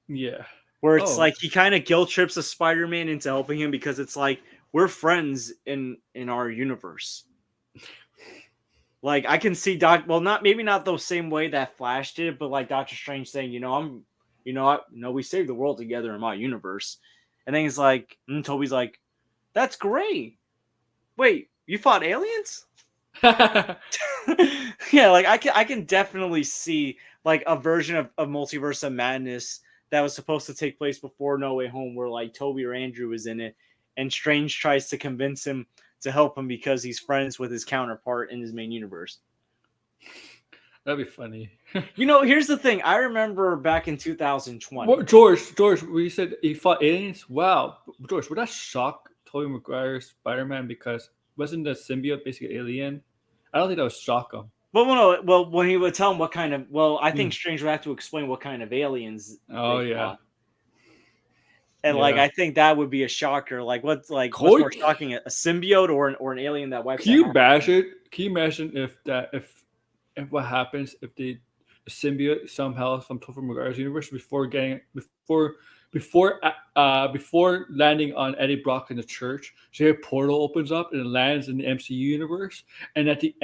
Yeah. where it's Oh, like he kind of guilt trips a Spider-Man into helping him because it's like we're friends in our universe. Like I can see not maybe not the same way that Flash did, but like Doctor Strange saying, we saved the world together in my universe, and then he's like, and Toby's like, that's great. Wait, you fought aliens? Yeah, like I can definitely see like a version of Multiverse of Madness that was supposed to take place before No Way Home, where like Toby or Andrew was in it, and Strange tries to convince him to help him because he's friends with his counterpart in his main universe. that'd be funny. Here's the thing. I remember back in 2020. What, George, we said he fought aliens. Wow, George, would that shock Tobey Maguire's Spider-Man because wasn't the symbiote basically alien? I don't think that would shock him. Well, no, well, when he would tell him what kind of, I think Mm. Strange would have to explain what kind of aliens Oh they yeah, fought. And like yeah. I think that would be a shocker. What's more Could, shocking, a symbiote or an alien that wipes can out you half? imagine? Can you imagine if what happens if the symbiote somehow from Tobey Maguire's universe before landing on Eddie Brock in the church, so a portal opens up and it lands in the MCU universe, and at the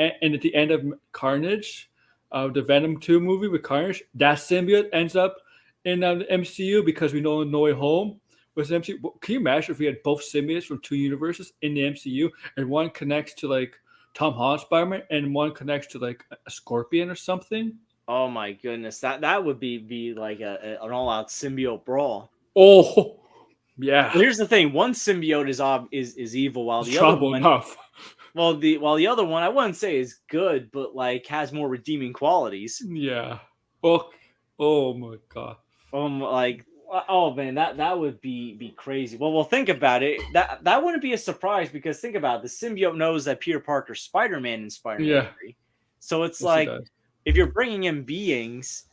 end of Carnage, the Venom 2 movie with Carnage, that symbiote ends up in the MCU because we know No Way Home was the MCU. Can you imagine if we had both symbiotes from two universes in the MCU and one connects to like Tom Holland's Spider-Man and one connects to like a Scorpion or something? Oh my goodness, that would be like an all-out symbiote brawl. Oh, yeah, Well, here's the thing: one symbiote is evil, while it's the other trouble one, enough. the other one, I wouldn't say is good, but like has more redeeming qualities. Yeah. Oh, oh my god. Like, oh man, that would be crazy. Well, think about it. That wouldn't be a surprise because think about it. The symbiote knows that Peter Parker's Spider-Man in Spider-Man Yeah. 3. So it's Yes, it like does. if you're bringing in beings,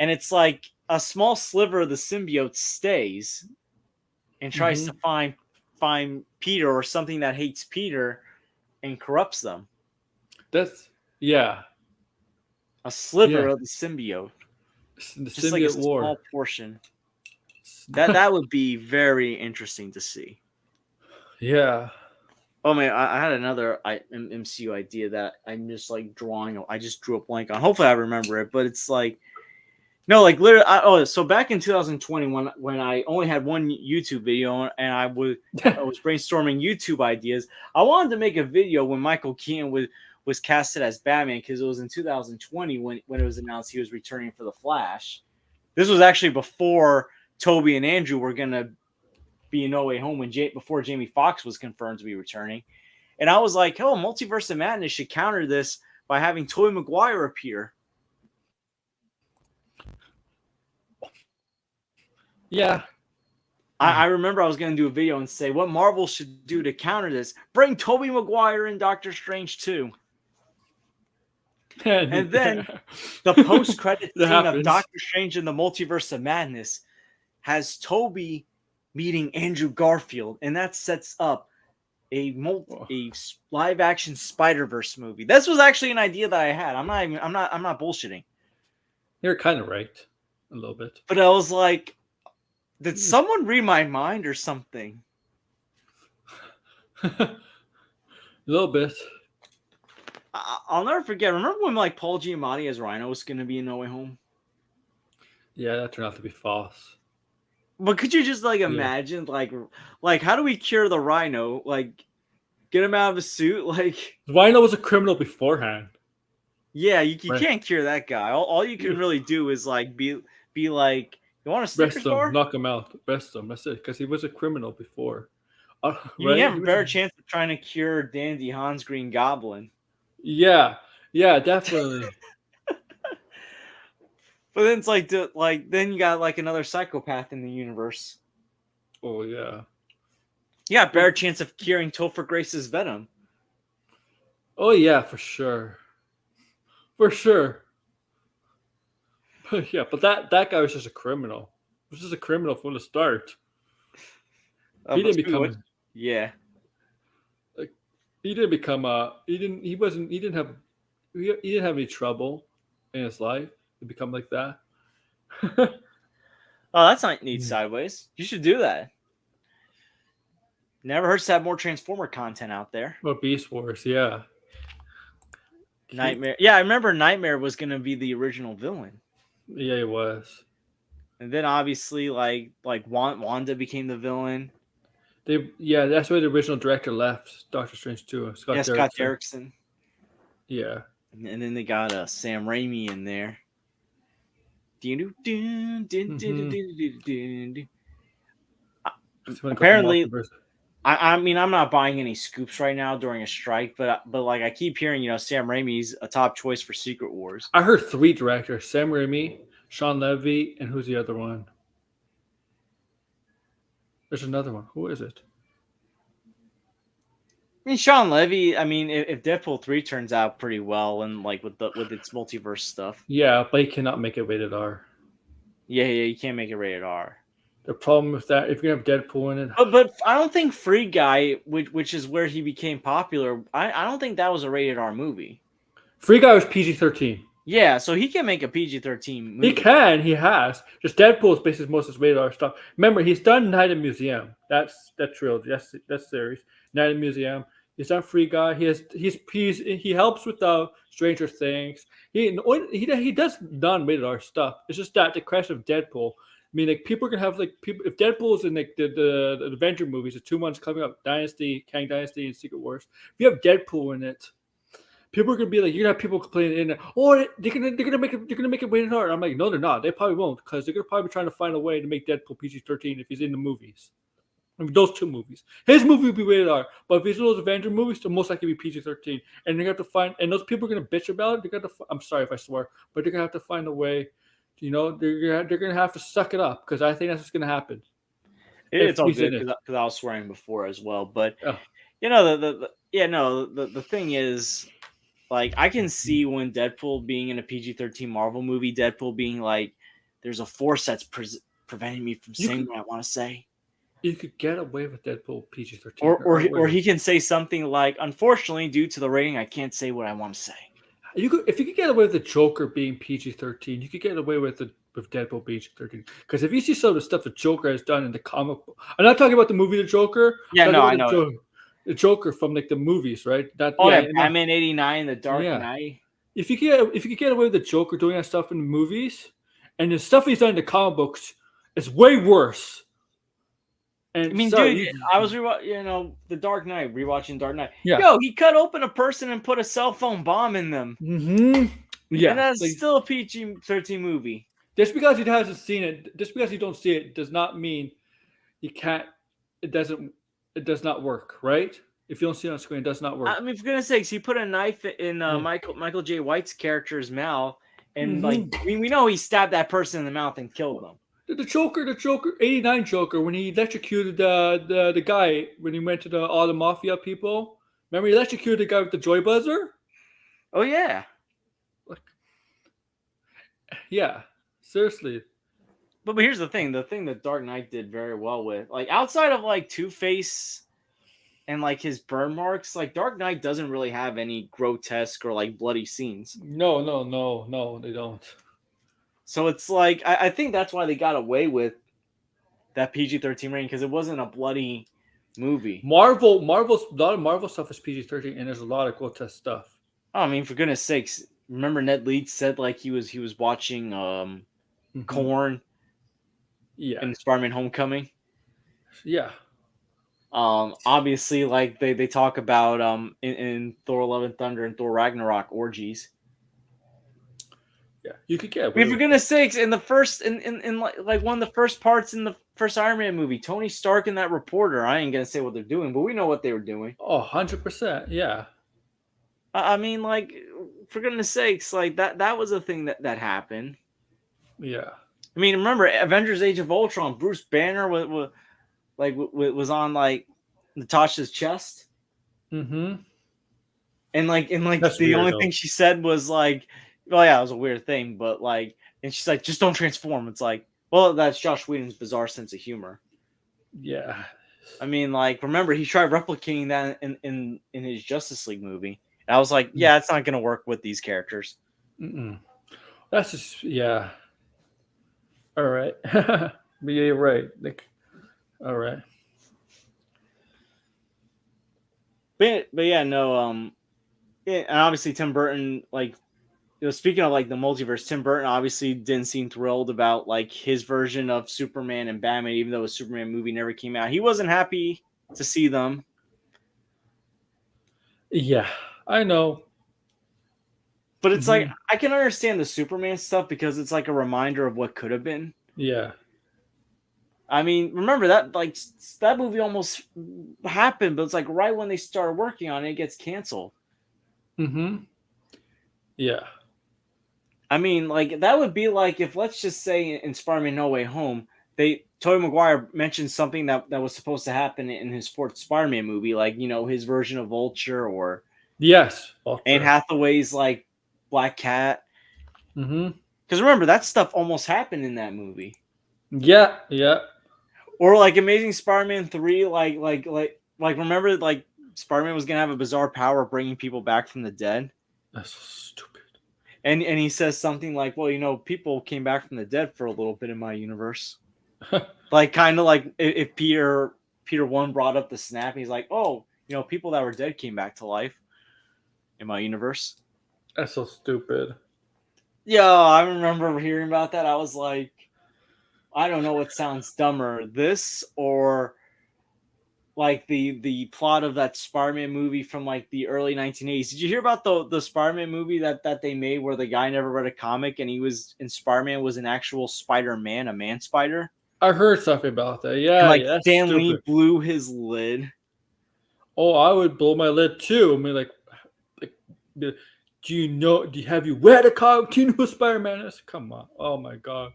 and it's like a small sliver of the symbiote stays and tries to Hmm. find Peter or something that hates Peter and corrupts them. That's yeah, A sliver yeah. of the symbiote, The just like a symbiote war. small portion. That would be very interesting to see. Yeah. Oh man, I had another MCU idea that I'm just like drawing. I just drew a blank on. Hopefully, I remember it. But it's like no, like literally. So back in 2020, when I only had one YouTube video and I was brainstorming YouTube ideas, I wanted to make a video when Michael Keaton was casted as Batman because it was in 2020 when it was announced he was returning for the Flash. This was actually before Toby and Andrew were gonna be in No Way Home before Jamie Foxx was confirmed to be returning. And I was like, oh, Multiverse of Madness should counter this by having Tobey Maguire appear. Yeah. I remember I was going to do a video and say what Marvel should do to counter this. Bring Tobey Maguire and Doctor Strange too. And then the post-credit That scene of happens. Doctor Strange in the Multiverse of Madness has Tobey meeting Andrew Garfield, and that sets up a live action Spider-Verse movie. This was actually an idea that I had. I'm not bullshitting. You're kind of right, a little bit. But I was like, did someone read my mind or something? A little bit. I'll never forget. Remember when like Paul Giamatti as Rhino was going to be in No Way Home? Yeah, that turned out to be false. But could you just like Yeah. imagine like how do we cure the Rhino? Like get him out of his suit? Like Rhino was a criminal beforehand. yeah, you Right. can't cure that guy. All you can really do is like be like, you want a Rest Snickers him, bar? knock him out, rest him. That's it, because he was a criminal before. You Right? have a better chance of trying to cure Dandy Hans Green Goblin. Yeah, yeah, definitely. But then it's like then you got like another psychopath in the universe. Oh yeah. You got a better chance of curing Topher Grace's Venom. Oh yeah, for sure. For sure. But yeah, but that guy was just a criminal. He was just a criminal from the start. He didn't become yeah. like he didn't become he didn't have any trouble in his life to become like that. Oh, that's not neat sideways. You should do that. Never hurts to have more Transformer content out there. Or Beast Wars, yeah. Nightmare. Yeah, I remember Nightmare was going to be the original villain. Yeah, it was. And then obviously like Wanda became the villain. That's why the original director left Doctor Strange 2, Scott Yeah, Scott Derrickson. Derrickson. Yeah. And then they got Sam Raimi in there. Apparently, I mean, I'm not buying any scoops right now during a strike, but like I keep hearing, Sam Raimi's a top choice for Secret Wars. I heard 3 directors: Sam Raimi, Sean Levy, and who's the other one? There's another one. Who is it? I mean, Sean Levy. I mean, if Deadpool 3 turns out pretty well and like with its multiverse stuff, Yeah, but he cannot make it rated R. Yeah, you can't make it rated R. The problem with that, if you're gonna have Deadpool in it, but I don't think Free Guy, which is where he became popular, I don't think that was a rated R movie. Free Guy was PG-13. Yeah, so he can make a PG-13 movie. He can, he has. Just Deadpool is basically most of his rated R stuff. Remember, he's done Night in Museum. That's that trilogy. That's series. Night in Museum. He's done Free Guy. He helps with the Stranger Things. He does non-rated R stuff. It's just that the crash of Deadpool. I mean, like people are gonna have like people if Deadpool's in like the Avenger movies, the 2 months coming up, Dynasty, Kang Dynasty, and Secret Wars. If you have Deadpool in it, people are gonna be like, you're gonna have people complaining in there. Oh, they're gonna make it rated R. I'm like, no, they're not. They probably won't because they're gonna probably be trying to find a way to make Deadpool PG-13 if he's in the movies. I mean, those 2 movies. His movie will be rated R, but if he's in those Avenger movies, they'll most likely be PG-13. And they're gonna have to find, and those people are gonna bitch about it. I'm sorry if I swear, but they're gonna have to find a way. They're gonna have to suck it up because I think that's what's gonna happen. It's all good because I was swearing before as well, but the thing is, like, I can see when Deadpool being in a PG-13 Marvel movie, Deadpool being like, there's a force that's preventing me from saying what I want to say. You could get away with Deadpool PG-13, or he can say something like, unfortunately, due to the rating, I can't say what I want to say. If you could get away with the Joker being PG-13, you could get away with Deadpool PG-13. Because if you see some of the stuff the Joker has done in the comic book, I'm not talking about the movie The Joker. Yeah, no, I know. The Joker from like the movies, right? Batman '89, The Dark Knight. If you could get away with the Joker doing that stuff in the movies, and the stuff he's done in the comic books is way worse. And I mean, dude, I was The Dark Knight, rewatching Dark Knight. Yeah. Yo, he cut open a person and put a cell phone bomb in them. Mm-hmm. Yeah, and that's still a PG-13 movie. Just because he hasn't seen it, just because you don't see it, does not mean you can't. It does not work, right? If you don't see it on screen, it does not work. I mean, for goodness sakes, he put a knife in Michael J. White's character's mouth, and we know he stabbed that person in the mouth and killed them. The Joker, '89 Joker, when he electrocuted the guy when he went to all the mafia people. Remember, he electrocuted the guy with the joy buzzer. Oh yeah, yeah, seriously. But here's the thing that Dark Knight did very well with, like, outside of like Two-Face and like his burn marks, like Dark Knight doesn't really have any grotesque or like bloody scenes. No, they don't. So it's like I think that's why they got away with that PG-13 rating, because it wasn't a bloody movie. Marvel's a lot of Marvel stuff is PG-13, and there's a lot of grotesque stuff. Oh, I mean, for goodness sakes, remember Ned Leeds said like he was watching Korn, in Spider-Man: Homecoming. Yeah. Obviously, like they talk about in Thor: Love and Thunder and Thor: Ragnarok orgies. Yeah, you could get. I mean, for goodness sakes, in the first, in like one of the first parts in the first Iron Man movie, Tony Stark and that reporter. I ain't gonna say what they're doing, but we know what they were doing. Oh, 100%, yeah. I mean, like, for goodness sakes, like that was a thing that happened. Yeah. I mean, remember Avengers: Age of Ultron? Bruce Banner was on like Natasha's chest. Mm-hmm. And That's the weird, only though. thing she said was like, well, yeah, it was a weird thing, but like, and she's like, just don't transform. It's like, well, that's Josh Whedon's bizarre sense of humor. Yeah. I mean, like, remember he tried replicating that in his Justice League movie. And I was like, yeah, it's not going to work with these characters. Mm-mm. That's just, yeah. All right. But yeah, you're right. Like, all right. But yeah, no, yeah, and obviously Tim Burton, like, speaking of like the multiverse, Tim Burton obviously didn't seem thrilled about like his version of Superman and Batman, even though a Superman movie never came out. He wasn't happy to see them. Yeah, I know. But it's like Mm-hmm. I can understand the Superman stuff because it's like a reminder of what could have been. Yeah. I mean, remember that like that movie almost happened, but it's like right when they started working on it, it gets canceled. Mm-hmm. Yeah. I mean, like that would be like if let's just say in Spider-Man No Way Home, Tobey Maguire mentioned something that was supposed to happen in his fourth Spider-Man movie, like his version of Vulture or Yes. Anne Ultra. Hathaway's like Black Cat. Mm-hmm. Because remember that stuff almost happened in that movie. Yeah. Yeah. Or like Amazing Spider-Man 3, like remember like Spider-Man was gonna have a bizarre power of bringing people back from the dead. That's so stupid. And he says something like, well, people came back from the dead for a little bit in my universe. Like kind of like if Peter 1 brought up the snap, and he's like, oh, people that were dead came back to life in my universe. That's so stupid. Yeah, I remember hearing about that. I was like, I don't know what sounds dumber, this or like the plot of that Spider-Man movie from like the early 1980s. Did you hear about the Spider-Man movie that they made where the guy never read a comic and Spider-Man was an actual Spider-Man, a man spider? I heard something about that. And Yeah. like Yeah. That's Stan Lee stupid. blew his lid. Oh, I would blow my lid too. I mean, like, do you know? Have you read a comic? Do you know who Spider-Man is? Come on. Oh my god.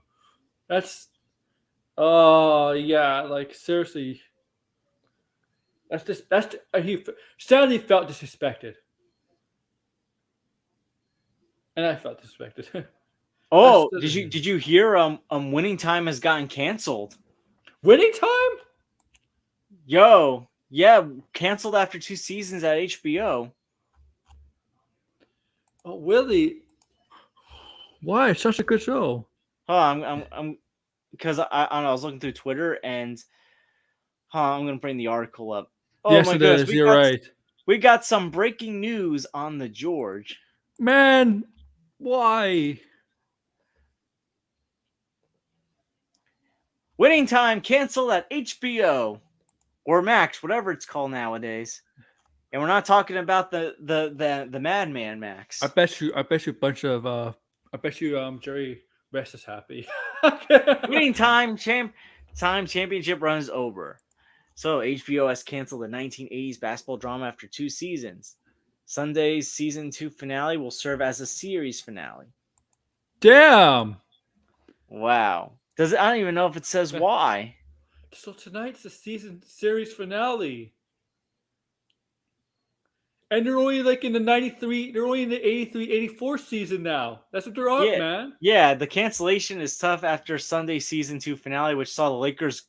That's. Oh yeah. Like seriously. That's just. Stanley felt disrespected, and I felt disrespected. That's Oh, did you hear Winning Time has gotten canceled? Winning Time. Yo, yeah, canceled after 2 seasons at HBO. Oh, Willie. Why? It's such a good show. Huh, I'm because I don't know, I was looking through Twitter and I'm gonna bring the article up. Oh Yes, my it goodness, is. You're right. we got some breaking news on the George. Man, why? Winning Time canceled at HBO or Max, whatever it's called nowadays. And we're not talking about the Madman Max. I bet you. I bet you a bunch of. I bet you. Jerry West is happy. Winning Time championship run is over. So HBO has canceled the 1980s basketball drama after 2 seasons. Sunday's season 2 finale will serve as a series finale. Damn. Wow. Does it? I don't even know if it says why. So tonight's the season series finale. And they're only like in the 93, they're only in the 83, 84 season now. That's what they're on, Yeah. man. Yeah, the cancellation is tough after Sunday's season 2 finale, which saw the Lakers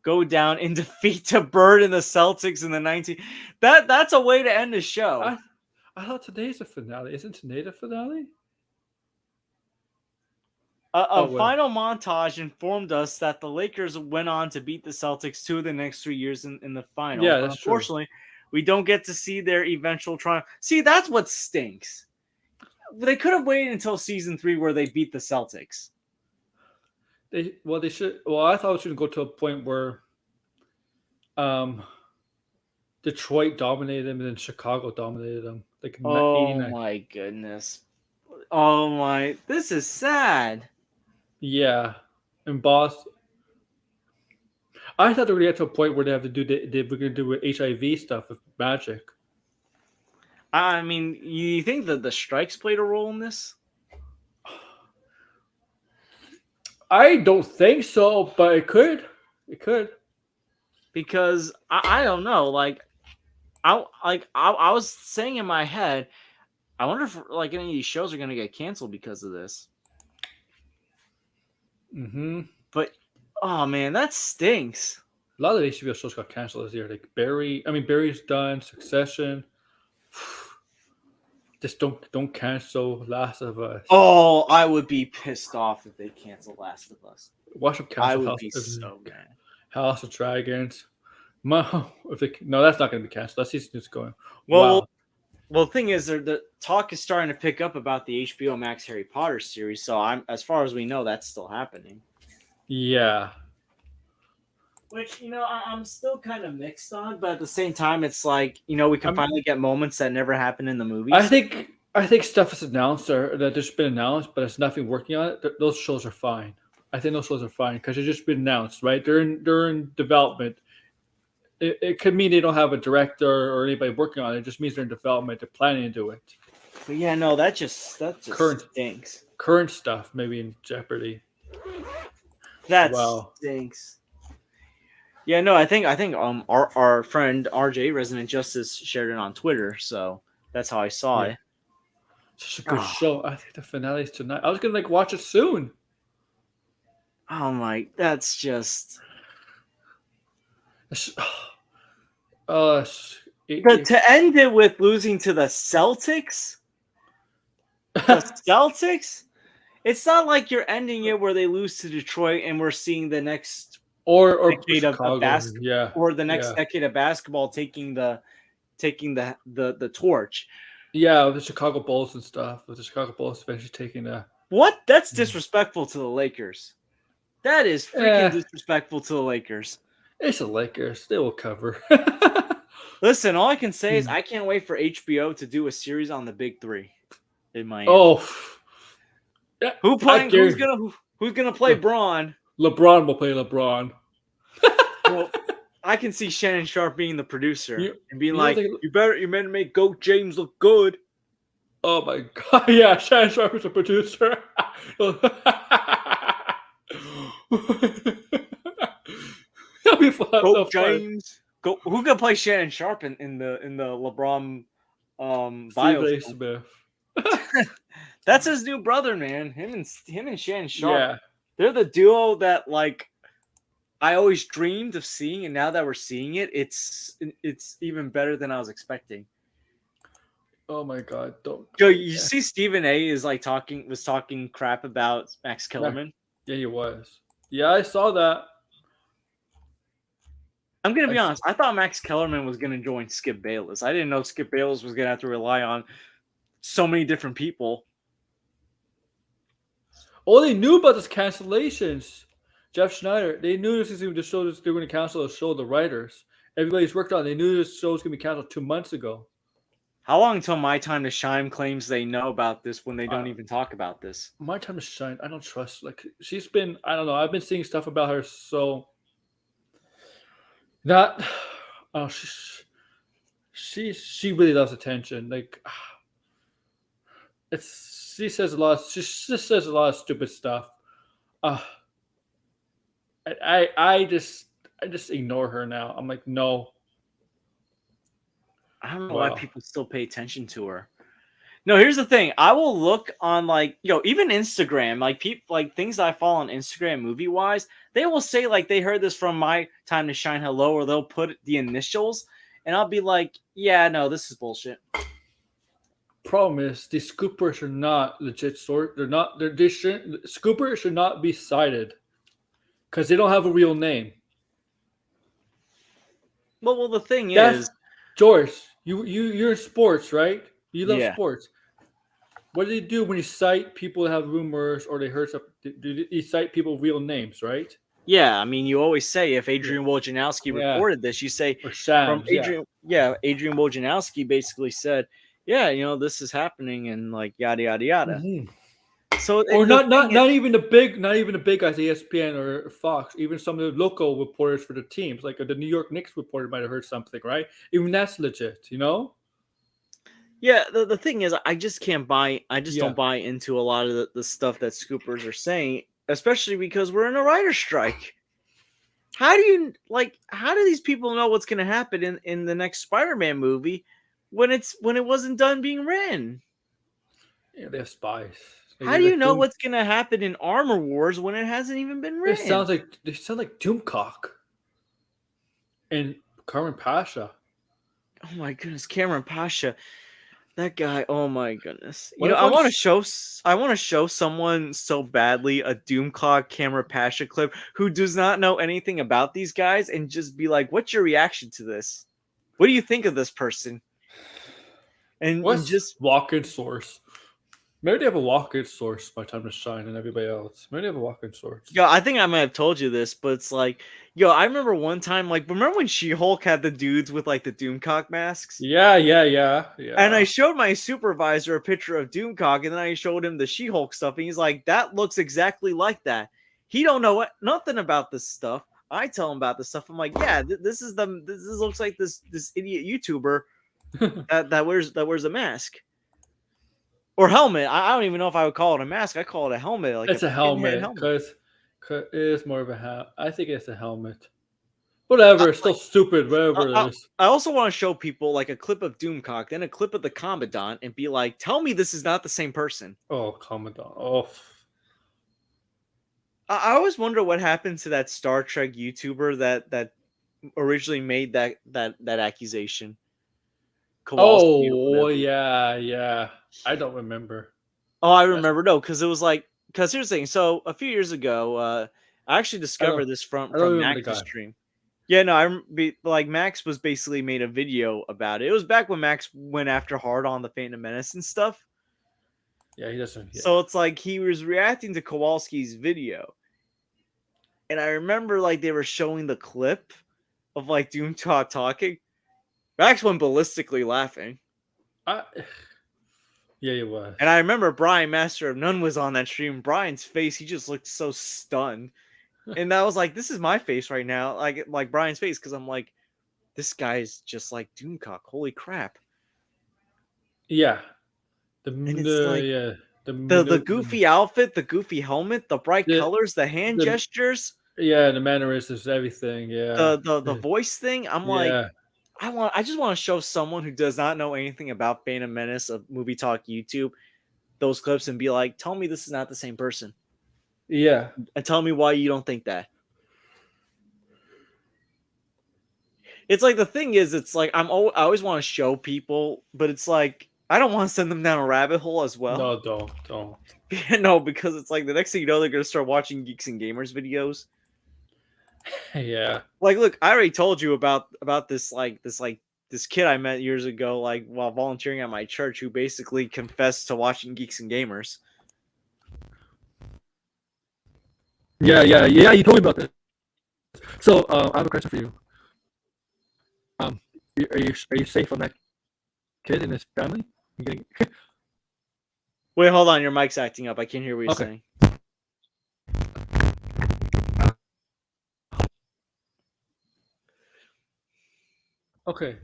go down in defeat to Bird and the Celtics in the 19. That's a way to end the show. I thought today's the finale. Isn't today the finale? A final montage informed us that the Lakers went on to beat the Celtics 2 of the next 3 years in the finals. Yeah, but that's true. unfortunately, we don't get to see their eventual triumph. See, that's what stinks. They could have waited until season 3 where they beat the Celtics. They should. Well, I thought it was going to go to a point where, Detroit dominated them and then Chicago dominated them. Like Oh 89. my goodness. Oh my, this is sad. Yeah, and Boston. I thought they were going to get to a point where they have to do. They were going to do HIV stuff with Magic. I mean, you think that the strikes played a role in this? I don't think so, but it could. It could. Because I don't know. I was saying in my head, I wonder if like any of these shows are gonna get canceled because of this. Mm-hmm. But oh man, that stinks. A lot of the HBO shows got canceled this year. Like Barry's done. Succession. Just don't cancel Last of Us. Oh, I would be pissed off if they canceled Last of Us. Watch them I cancel would be so mad. House of Dragons. No, that's not going to be canceled. That season is going. Well, well, Wow. well. The thing is, the talk is starting to pick up about the HBO Max Harry Potter series. So as far as we know, that's still happening. Yeah. Which I'm still kind of mixed on, but at the same time, it's like we can finally get moments that never happened in the movies. I think stuff is announced or that there's been announced, but it's nothing working on it. Those shows are fine. I think those shows are fine because they've just been announced, right? During development. It could mean they don't have a director or anybody working on it. It just means they're in development. They're planning to do it. But yeah, no, that just Current stinks. current stuff maybe in jeopardy. That Wow. stinks. Yeah, no, I think our friend RJ Resident Justice shared it on Twitter, so that's how I saw Yeah. it. Such a good show. I think the finale's tonight. I was gonna watch it soon. Oh my, that's just to end it with losing to the Celtics. The Celtics. It's not like you're ending it where they lose to Detroit and we're seeing the next or decade of basketball, yeah, or the next decade of basketball taking the torch. Yeah, with the Chicago Bulls and stuff. With the Chicago Bulls eventually taking the What? That's disrespectful to the Lakers. That is freaking disrespectful to the Lakers. It's the Lakers. They will cover. Listen, all I can say is I can't wait for HBO to do a series on the Big Three in Miami. Oh, who's gonna play Braun? LeBron will play LeBron. Well, I can see Shannon Sharp being the producer and being like, "You better make Goat James look good." Oh my god! Yeah, Shannon Sharp is a producer. Goat James. Who can play Shannon Sharp in the LeBron bio? Smith. That's his new brother, man. Him and Shannon Sharp. Yeah. They're the duo that I always dreamed of seeing, and now that we're seeing it, it's even better than I was expecting. Oh my god! Yo, you see Stephen A. is was talking crap about Max Kellerman. Yeah, he was. Yeah, I saw that. I'm gonna be honest. I thought Max Kellerman was gonna join Skip Bayless. I didn't know Skip Bayless was gonna have to rely on so many different people. All they knew about this cancellations. Jeff Schneider, they knew this was going to show. They were going to cancel the show. The writers, everybody's worked on. They knew this show was going to be canceled 2 months ago. How long until My Time to Shine claims they know about this when they don't even talk about this? My Time to Shine, I don't trust. Like she's been, I don't know. I've been seeing stuff about her, so that she really loves attention. Like she says a lot. She just says a lot of stupid stuff. I just ignore her now. I'm like, no. I don't know why people still pay attention to her. No, here's the thing. I will look on even Instagram, people things that I follow on Instagram movie wise, they will say they heard this from My Time to Shine Hello, or they'll put the initials, and I'll be like, yeah, no, this is bullshit. Problem is, these scoopers are not legit source. Scoopers should not be cited because they don't have a real name. Well, the thing is, George, you're in sports, right? You love sports. What do you do when you cite people that have rumors or they heard something? Do you cite people real names, right? Yeah, I mean, you always say if Adrian Wojnarowski reported this, you say from Adrian. Yeah, Adrian Wojnarowski basically said, "Yeah, this is happening," and yada yada yada. Mm-hmm. So, or not even the big guys, ESPN or Fox, even some of the local reporters for the teams, like the New York Knicks reporter might have heard something, right? Even that's legit, Yeah, the thing is, I just can't buy. I just don't buy into a lot of the stuff that scoopers are saying, especially because we're in a writer's strike. How do these people know what's going to happen in the next Spider-Man movie when it wasn't done being written? Yeah, they have spies. How do you know what's going to happen in Armor Wars when it hasn't even been written? They sound like Doomcock and Cameron Pasha. Oh my goodness, Cameron Pasha. That guy, oh my goodness. What about I want to show someone so badly a Doomclaw camera passion clip who does not know anything about these guys and just be like, "What's your reaction to this? What do you think of this person?" And what's just walk-in source? Maybe they have a walk-in source by Time to Shine and everybody else. Maybe they have a walk-in source. yo, I think I might have told you this, but it's like, yo, I remember one time, like, remember when She-Hulk had the dudes with like the Doomcock masks? And I Yeah. showed my supervisor a picture of Doomcock, and then I showed him the She-Hulk stuff, and he's like, "That looks exactly like that." He don't know nothing about this stuff. I tell him about this stuff. I'm like, "Yeah, this looks like this idiot YouTuber that wears a mask or helmet." I don't even know if I would call it a mask. I call it a helmet, like a It's a pinhead helmet helmet. because it is more of a helmet. I think it's a helmet. Whatever, it's still Like, stupid. I, Whatever it I, is. I also want to show people like a clip of Doomcock, then a clip of the Commandant, and be like, "Tell me this is not the same person." Oh, Commandant. Oh, I always wonder what happened to that Star Trek YouTuber that originally made that accusation. Kowalski or oh, whatever. yeah. I don't remember. Oh, I That's, remember. No, because it was like, because here's the thing. So a few years ago, I actually I don't. discovered this from I don't from remember the Max's guy. stream. Yeah, no, like Max was basically made a video about it. It was back when Max went after hard on the Phantom Menace and stuff. Yeah, he doesn't. Yeah. So it's like he was reacting to Kowalski's video, and I remember like they were showing the clip of like Doom talking. Max went ballistically laughing. I, yeah, he was. And I remember Brian, Master of None, was on that stream. Brian's face, he just looked so stunned. And I was like, this is my face right now. Like Brian's face, because I'm like, this guy's just like Doomcock. Holy crap. Yeah. And it's like Yeah. the goofy outfit, the goofy helmet, the bright The colors, the hand the gestures, yeah, the mannerisms, everything. Yeah. the voice thing. I'm like, Yeah. I just want to show someone who does not know anything about Phantom Menace of Movie Talk YouTube those clips and be like, tell me this is not the same person. Yeah. And tell me why you don't think that. It's like the thing is, it's like I always want to show people, but it's like I don't want to send them down a rabbit hole as well. No, don't. No, because it's like the next thing you know, they're gonna start watching Geeks and Gamers videos. Yeah. Like, look, I already told you about this kid I met years ago, like while volunteering at my church, who basically confessed to watching Geeks and Gamers. Yeah. You told me about this. So, I have a question for you. Um, are you safe from that kid and his family? You getting- Wait, hold on, your mic's acting up. I can't hear what you're Okay. saying. Okay.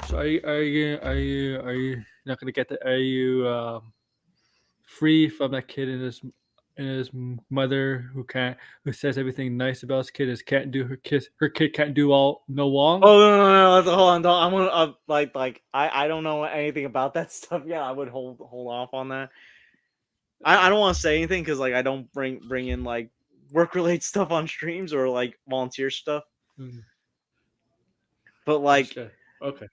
So are you not gonna get that? Are you free from that kid and his mother who says everything nice about his kid? Her kid can't do all no wrong. Oh no, hold on, don't, I'm gonna like I don't know anything about that stuff yet. I would hold off on that. I don't want to say anything because like I don't bring in like work related stuff on streams or like volunteer stuff. Mm, But like okay.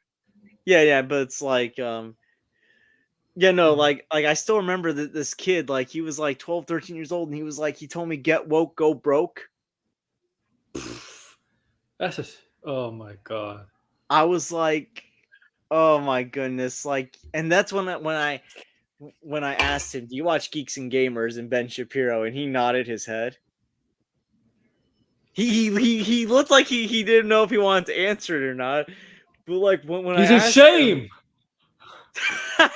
yeah, but it's like yeah, no, Mm. like I still remember that this kid, like he was like 12, 13 years old, and he was like, he told me get woke, go broke. That's just oh my god. I was like, oh my goodness, like, and that's when I asked him, do you watch Geeks and Gamers and Ben Shapiro, and he nodded his head. He looked like he didn't know if he wanted to answer it or not. But like when He's I in asked shame. him,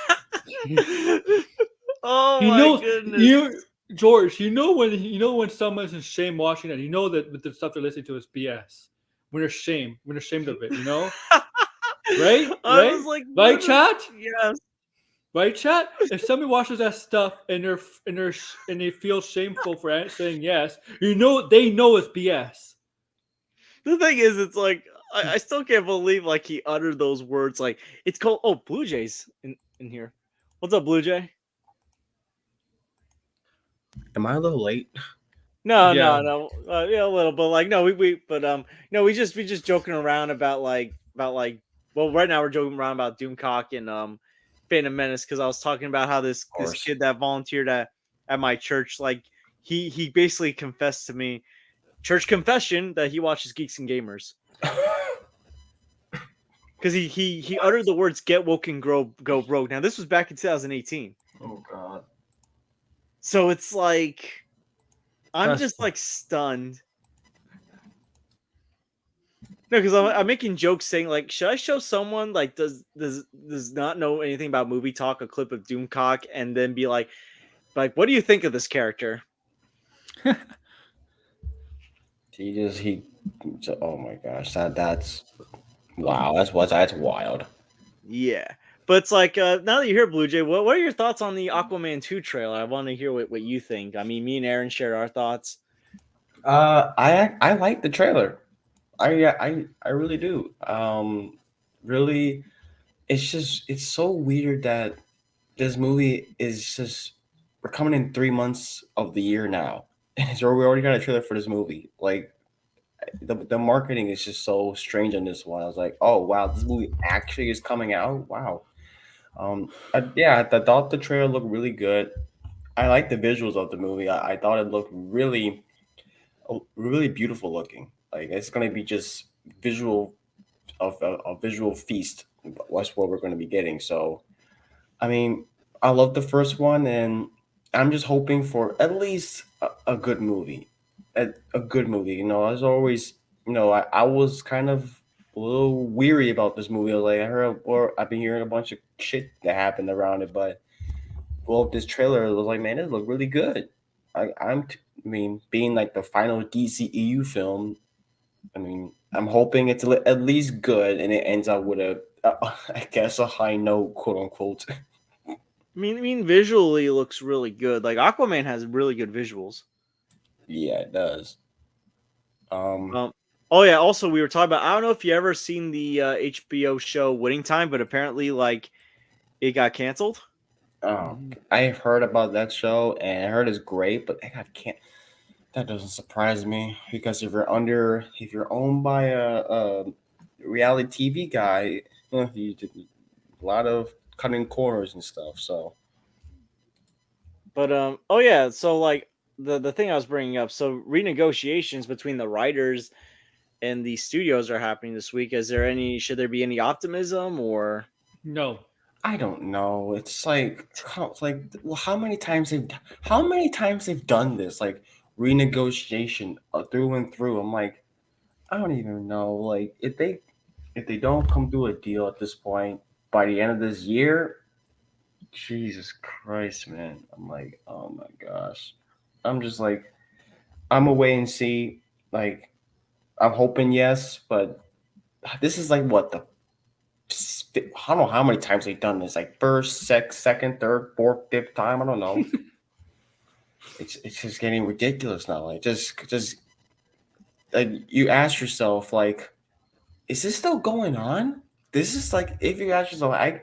oh He my knows goodness. you, George. You know when someone's in shame watching that. You know that the stuff they're listening to is BS. When they're ashamed of it. You know, right? I was like, Right, what is, chat? yes. Right, chat? If somebody watches that stuff and they feel shameful for saying yes, they know it's BS. The thing is, it's like I still can't believe like he uttered those words. Like it's called Blue Jays in here. What's up, Blue Jay? Am I a little late? No, Yeah. yeah, a little, but like no, no, we just joking around about like well, right now we're joking around about Doomcock and Phantom Menace because I was talking about how this course. kid that volunteered at my church, like he basically confessed to me, church confession, that he watches Geeks and Gamers because he uttered the words "get woke and go broke." Now this was back in 2018, Oh God. so it's like I'm That's just like stunned. No, because I'm making jokes saying like, should I show someone like does not know anything about movie talk a clip of Doomcock and then be like, what do you think of this character? Oh my gosh, that's wow. That's wild. Yeah, but it's like now that you're here, Blue Jay, what are your thoughts on the Aquaman 2 trailer? I want to hear what you think. I mean, me and Aaron shared our thoughts. I like the trailer. I really do. Really, it's so weird that this movie is just we're coming in 3 months of the year now, and so we already got a trailer for this movie. Like the marketing is just so strange on this one. I was like, oh wow, this movie actually is coming out. Wow. I thought the trailer looked really good. I like the visuals of the movie. I thought it looked really beautiful looking. Like it's gonna be just visual of a visual feast. That's what we're gonna be getting. So I mean, I love the first one, and I'm just hoping for at least a good movie. A good movie. You know, as always, I was kind of a little weary about this movie. Like I've been hearing a bunch of shit that happened around it, but well, this trailer it was like, man, it looked really good. I mean, being like the final DCEU film, I mean, I'm hoping it's at least good, and it ends up with I guess, a high note, quote unquote. I mean, visually it looks really good. Like Aquaman has really good visuals. Yeah, it does. Um, oh yeah. Also, we were talking about. I don't know if you ever seen the HBO show Winning Time, but apparently, like, it got canceled. Oh, I've heard about that show, and I heard it's great, but I can't. That doesn't surprise me because if you're owned by a reality TV guy, you did a lot of cutting corners and stuff. So But oh yeah. So like the thing I was bringing up. So renegotiations between the writers and the studios are happening this week. Should there be any optimism or? no. I don't know. Well, how many times they've done this, like renegotiation through and through. I'm like, I don't even know. Like if they don't come to a deal at this point by the end of this year, Jesus Christ, man. I'm like, oh my gosh. I'm just like, I'm a wait and see. Like, I'm hoping yes, but this is like what the I don't know how many times they've done this. Like first, second, third, fourth, fifth time. I don't know. It's just getting ridiculous now. Like just like you ask yourself, like, is this still going on? This is like if you ask yourself, I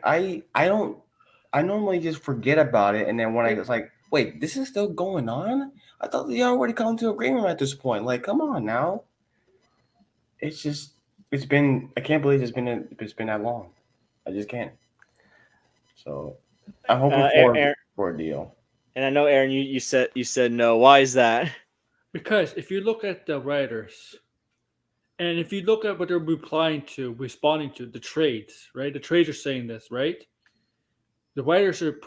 don't I normally just forget about it, and then when I was like, wait, this is still going on? I thought they already come to agreement at this point. Like, come on now. It's just it's been I can't believe it's been that long. I just can't. So I'm hoping Aaron, for a deal. and I know Aaron, you said no. Why is that? Because if you look at the writers, and if you look at what they're responding to, the trades, right? The trades are saying this, right? The writers are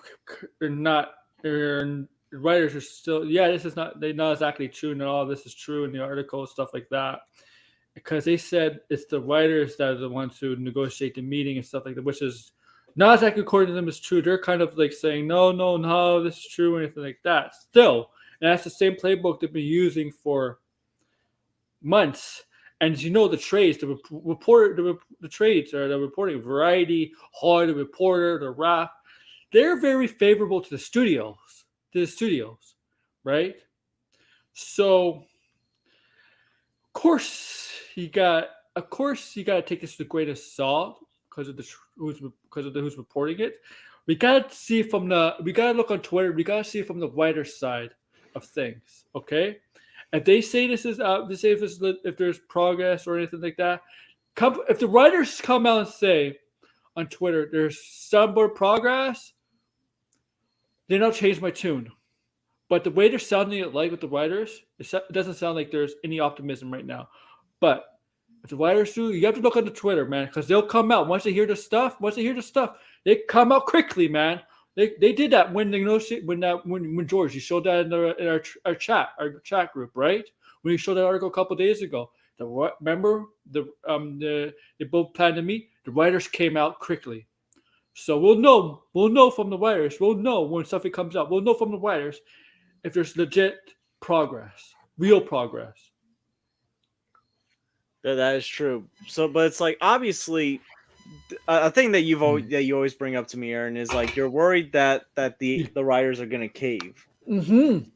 not. The writers are still. Yeah, this is not. They're not exactly true, and all this is true in the article, stuff like that. Because they said it's the writers that are the ones who negotiate the meeting and stuff like that, which is not exactly according to them is true. They're kind of like saying no, this is true, or anything like that. Still, and that's the same playbook they've been using for months. And as you know, the trades, the trades are the reporting, Variety, Hard, the Reporter, the Rap, they're very favorable to the studios, right? So, of course, you got to take this with a grain of salt because of who's reporting it. We got to look on Twitter. We got to see it from the writer's side of things, okay? If they say this is out, they say if there's progress or anything like that, if the writers come out and say on Twitter, there's somewhat progress. They not changed my tune. But the way they're sounding it like with the writers, it doesn't sound like there's any optimism right now. But if the writers do, you have to look on the Twitter, man, because they'll come out once they hear the stuff. Once they hear the stuff, they come out quickly, man. They did that when they when George, you showed that in our chat group, right? When you showed that article a couple days ago. Remember they both planned to meet. The writers came out quickly. So we'll know from the writers. We'll know when something comes out. We'll know from the writers if there's legit progress, real progress. That is true. So, but it's like obviously a thing that you always bring up to me, Aaron, is like you're worried that the writers are gonna cave. Mm-hmm.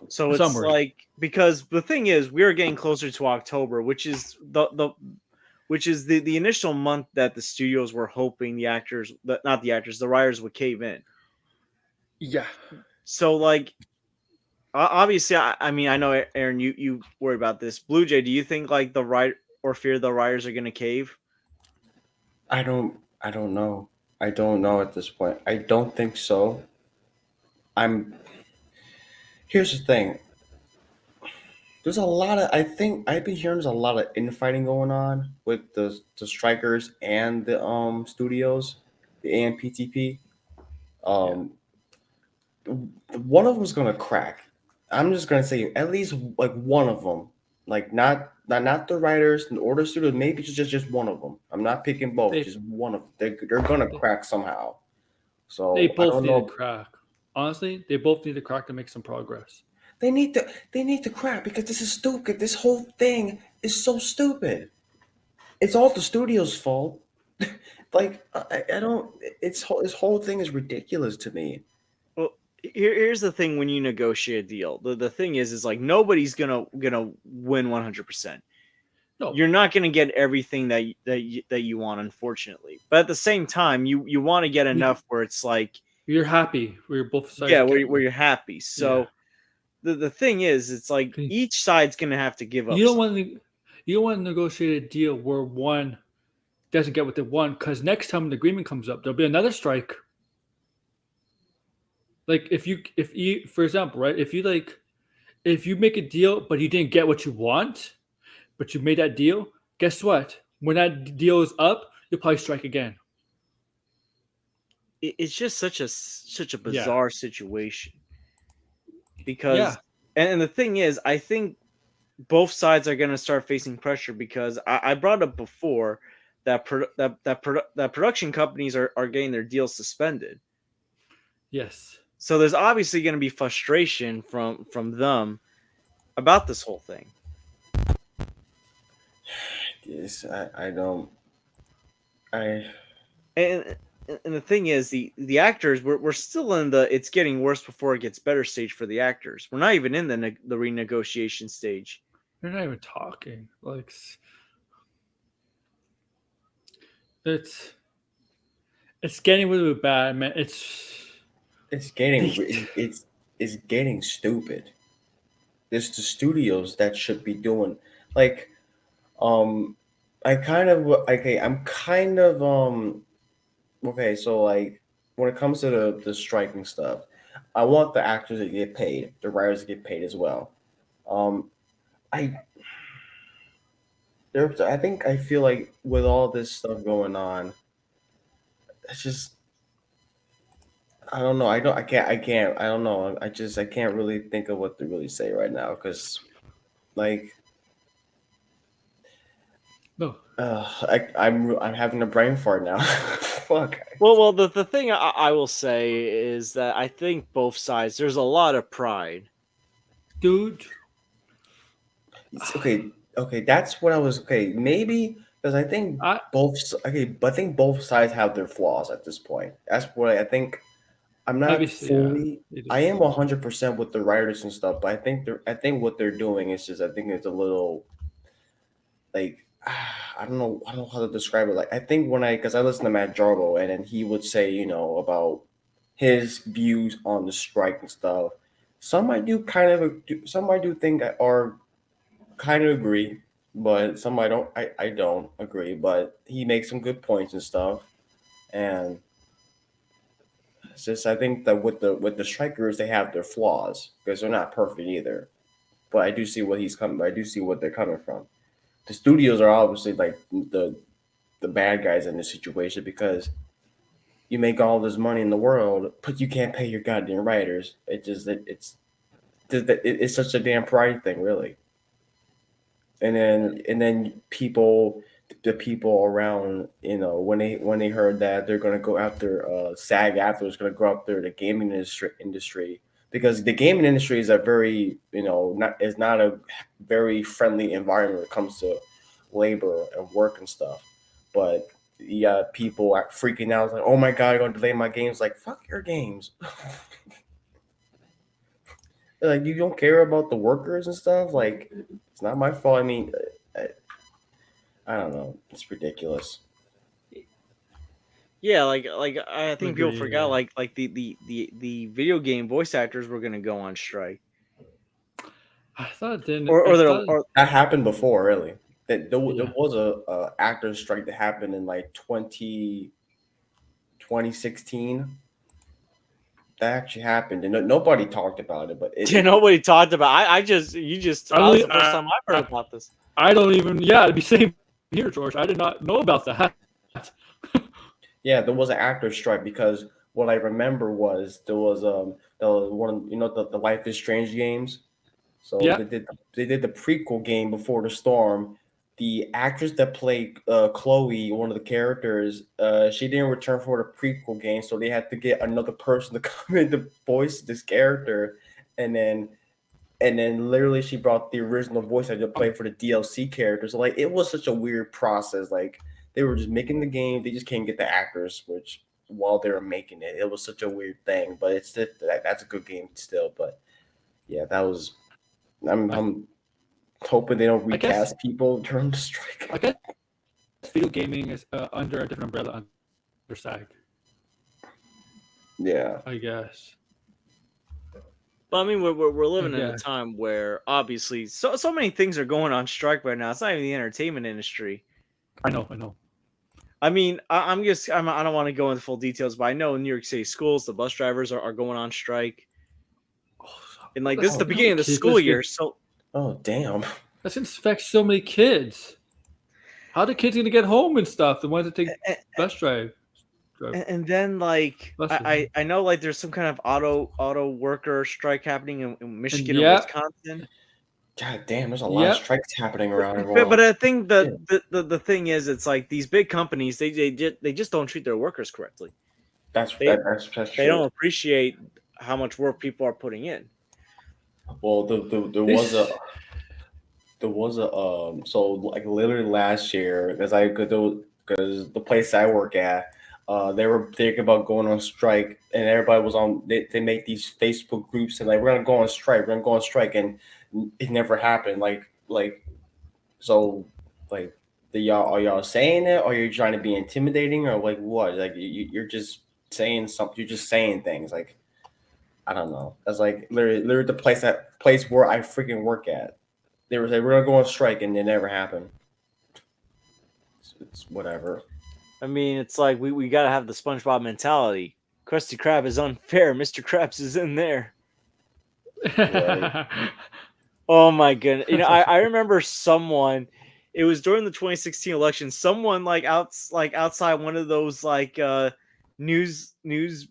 So it's like because the thing is we are getting closer to October, which is the initial month that the studios were hoping the writers would cave in. Yeah. So like obviously, I mean, I know Aaron, you worry about this. Blue Jay, do you think like fear the writers are gonna cave? I don't know. I don't know at this point. I don't think so. Here's the thing. There's a lot of I think I've been hearing there's a lot of infighting going on with the strikers and the studios, the AMPTP. Um One of them's gonna crack. I'm just gonna say at least like one of them. Like not the writers or the studios, maybe just one of them. I'm not picking both, just one of them. They're gonna crack somehow. So they both need to crack. Honestly, they both need to crack to make some progress. They need to crack because this is stupid. This whole thing is so stupid. It's all the studio's fault. Like I don't. This whole thing is ridiculous to me. Well, here's the thing: when you negotiate a deal, the thing is like nobody's gonna win 100%. No. You're not gonna get everything that you want, unfortunately. But at the same time, you want to get enough where it's like you're happy. Where you're both sides. Yeah, where you're happy. So the thing is, it's like each side's gonna have to give up. You don't want to negotiate a deal where one doesn't get what they want, because next time the agreement comes up, there'll be another strike. Like if you for example, right, if you make a deal but you didn't get what you want, but you made that deal, guess what? When that deal is up, you'll probably strike again. It's just such a bizarre situation. Because and the thing is, I think both sides are going to start facing pressure because I brought up before that production companies are getting their deals suspended. Yes. So there's obviously going to be frustration from them about this whole thing. Yes, I don't. And the thing is, the actors we're still in the it's getting worse before it gets better stage for the actors. We're not even in the renegotiation stage. They're not even talking. Like it's getting a little bit bad, man. It's getting stupid. It's the studios that should be doing like I'm kind of okay, so like when it comes to the striking stuff, I want the actors to get paid, the writers to get paid as well. I feel like with all this stuff going on, it's just I don't know. I don't know. I can't really think of what to really say right now because like no. I'm having a brain fart now. Fuck. Well, the thing I will say is that I think both sides there's a lot of pride, dude. Okay, that's what I was maybe because I think but I think both sides have their flaws at this point. That's what I think. I'm not fully. I am 100% with the writers and stuff, but I think what they're doing is just I think it's a little like I don't know how to describe it. Like I think because I listened to Matt Jarbo and then he would say about his views on the strike and stuff. Some I do think are kind of agree, but some I don't agree. But he makes some good points and stuff. and it's just I think that with the strikers they have their flaws because they're not perfect either. But I do see what he's coming. I do see what they're coming from. The studios are obviously like the bad guys in this situation because you make all this money in the world, but you can't pay your goddamn writers. It's such a damn pride thing, really. And then the people around, when they heard that they're gonna go after SAG after is gonna go after the gaming industry because the gaming industry is a very not a very friendly environment when it comes to labor and work and stuff. But yeah, people are freaking out like, oh my god, I'm gonna delay my games. Like, fuck your games. Like, you don't care about the workers and stuff. Like, it's not my fault. I mean, I don't know. It's ridiculous. Yeah, like I think people Agree, forgot yeah. like the video game voice actors were gonna go on strike, I thought it didn't. or I they're thought or That happened before, really. There Yeah. was a actors strike that happened in like 2016. That actually happened, and nobody talked about it. But yeah, nobody talked about. I just I that was only- the first time I've heard I- about this. I don't even. Yeah, it'd be same here, George. I did not know about that. yeah, there was an actors strike because what I remember was there was one, the Life is Strange games. So Yeah. they did the prequel game Before the Storm. The actress that played Chloe, one of the characters, she didn't return for the prequel game, so they had to get another person to come in to voice this character, and then literally she brought the original voice actor to play for the DLC characters. So, like, it was such a weird process. Like, they were just making the game, they just can't get the actors, which while they were making it, it was such a weird thing. But that's a good game still. But yeah, that was. I'm hoping they don't I guess- recast people during the strike. I guess video gaming is under a different umbrella under SAG. Yeah. I guess. But I mean, we're living in Yeah. a time where obviously so many things are going on strike right now. It's not even the entertainment industry. I know. I mean, I don't want to go into full details, but I know in New York City schools, the bus drivers are going on strike. And like this is the beginning of the kids, school let's year, get- so Oh damn. That's gonna affect so many kids. How are the kids gonna get home and stuff? The ones that take bus drive. and then like I know like there's some kind of auto worker strike happening in Michigan yeah. or Wisconsin. God damn, there's a lot of Yep. strikes happening around the But, world. but I think the thing is, it's like these big companies they just don't treat their workers correctly. That's they- true. They don't appreciate how much work people are putting in. Well, there was a so like literally last year because the place I work at, they were thinking about going on strike, and everybody was on. They make these Facebook groups and like, we're gonna go on strike, and it never happened. So like, are y'all saying it, or you're trying to be intimidating, or like what? Like, you're just saying something. You're just saying things like, I don't know. That's like literally the place where I freaking work at. They were like, we're gonna go on strike, and it never happened. It's whatever. I mean, it's like we gotta have the SpongeBob mentality. Krusty Krab is unfair. Mr. Krabs is in there. Oh my goodness! You know, I remember someone. It was during the 2016 election. Someone outside one of those news